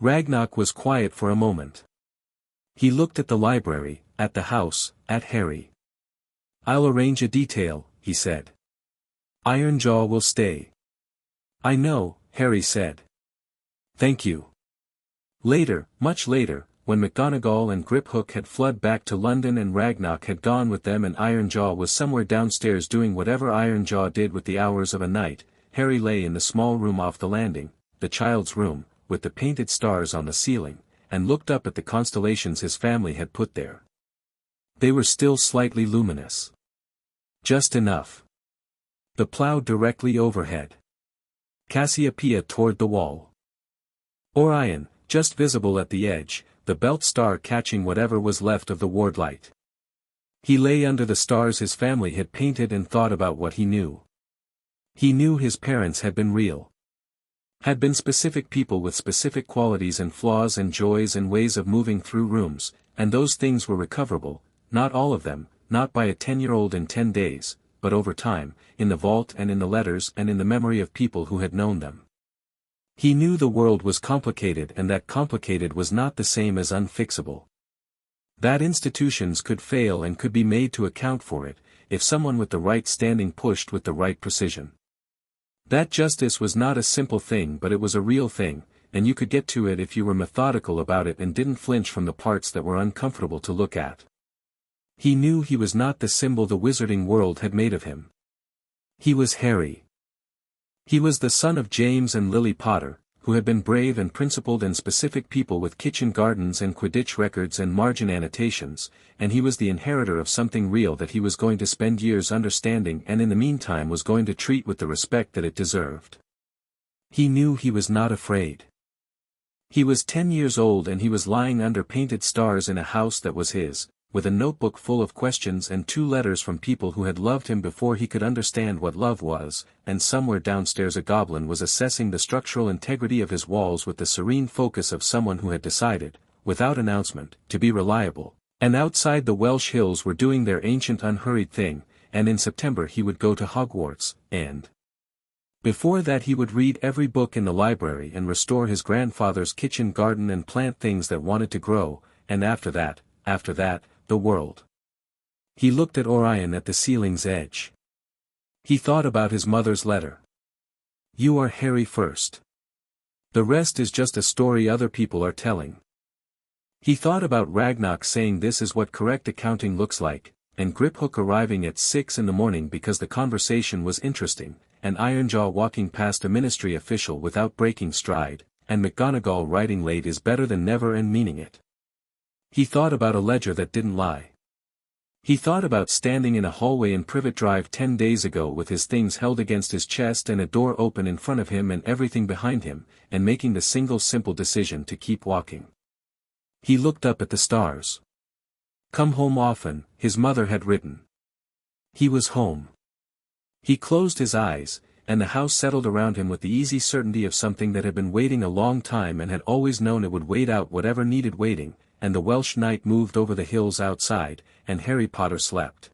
Ragnok was quiet for a moment. He looked at the library, at the house, at Harry. "I'll arrange a detail," he said. "Ironjaw will stay." "I know," Harry said. "Thank you." Later, much later, when McGonagall and Griphook had fled back to London and Ragnok had gone with them and Ironjaw was somewhere downstairs doing whatever Ironjaw did with the hours of a night, Harry lay in the small room off the landing, the child's room, with the painted stars on the ceiling, and looked up at the constellations his family had put there. They were still slightly luminous. Just enough. The plough directly overhead. Cassiopeia toward the wall. Orion, just visible at the edge, the belt star catching whatever was left of the ward light. He lay under the stars his family had painted and thought about what he knew. He knew his parents had been real. Had been specific people with specific qualities and flaws and joys and ways of moving through rooms, and those things were recoverable, not all of them, not by a 10-year-old in 10 days, but over time, in the vault and in the letters and in the memory of people who had known them. He knew the world was complicated and that complicated was not the same as unfixable. That institutions could fail and could be made to account for it, if someone with the right standing pushed with the right precision. That justice was not a simple thing but it was a real thing, and you could get to it if you were methodical about it and didn't flinch from the parts that were uncomfortable to look at. He knew he was not the symbol the wizarding world had made of him. He was Harry. He was the son of James and Lily Potter, who had been brave and principled and specific people with kitchen gardens and Quidditch records and margin annotations, and he was the inheritor of something real that he was going to spend years understanding and in the meantime was going to treat with the respect that it deserved. He knew he was not afraid. He was 10 years old and he was lying under painted stars in a house that was his, with a notebook full of questions and 2 letters from people who had loved him before he could understand what love was, and somewhere downstairs a goblin was assessing the structural integrity of his walls with the serene focus of someone who had decided, without announcement, to be reliable, and outside the Welsh hills were doing their ancient unhurried thing, and in September he would go to Hogwarts, and before that he would read every book in the library and restore his grandfather's kitchen garden and plant things that wanted to grow, and after that, the world. He looked at Orion at the ceiling's edge. He thought about his mother's letter. "You are Harry first. The rest is just a story other people are telling." He thought about Ragnok saying this is what correct accounting looks like, and Griphook arriving at 6 in the morning because the conversation was interesting, and Ironjaw walking past a ministry official without breaking stride, and McGonagall writing late is better than never and meaning it. He thought about a ledger that didn't lie. He thought about standing in a hallway in Privet Drive 10 days ago with his things held against his chest and a door open in front of him and everything behind him, and making the single simple decision to keep walking. He looked up at the stars. "Come home often," his mother had written. He was home. He closed his eyes, and the house settled around him with the easy certainty of something that had been waiting a long time and had always known it would wait out whatever needed waiting, and the Welsh night moved over the hills outside, and Harry Potter slept.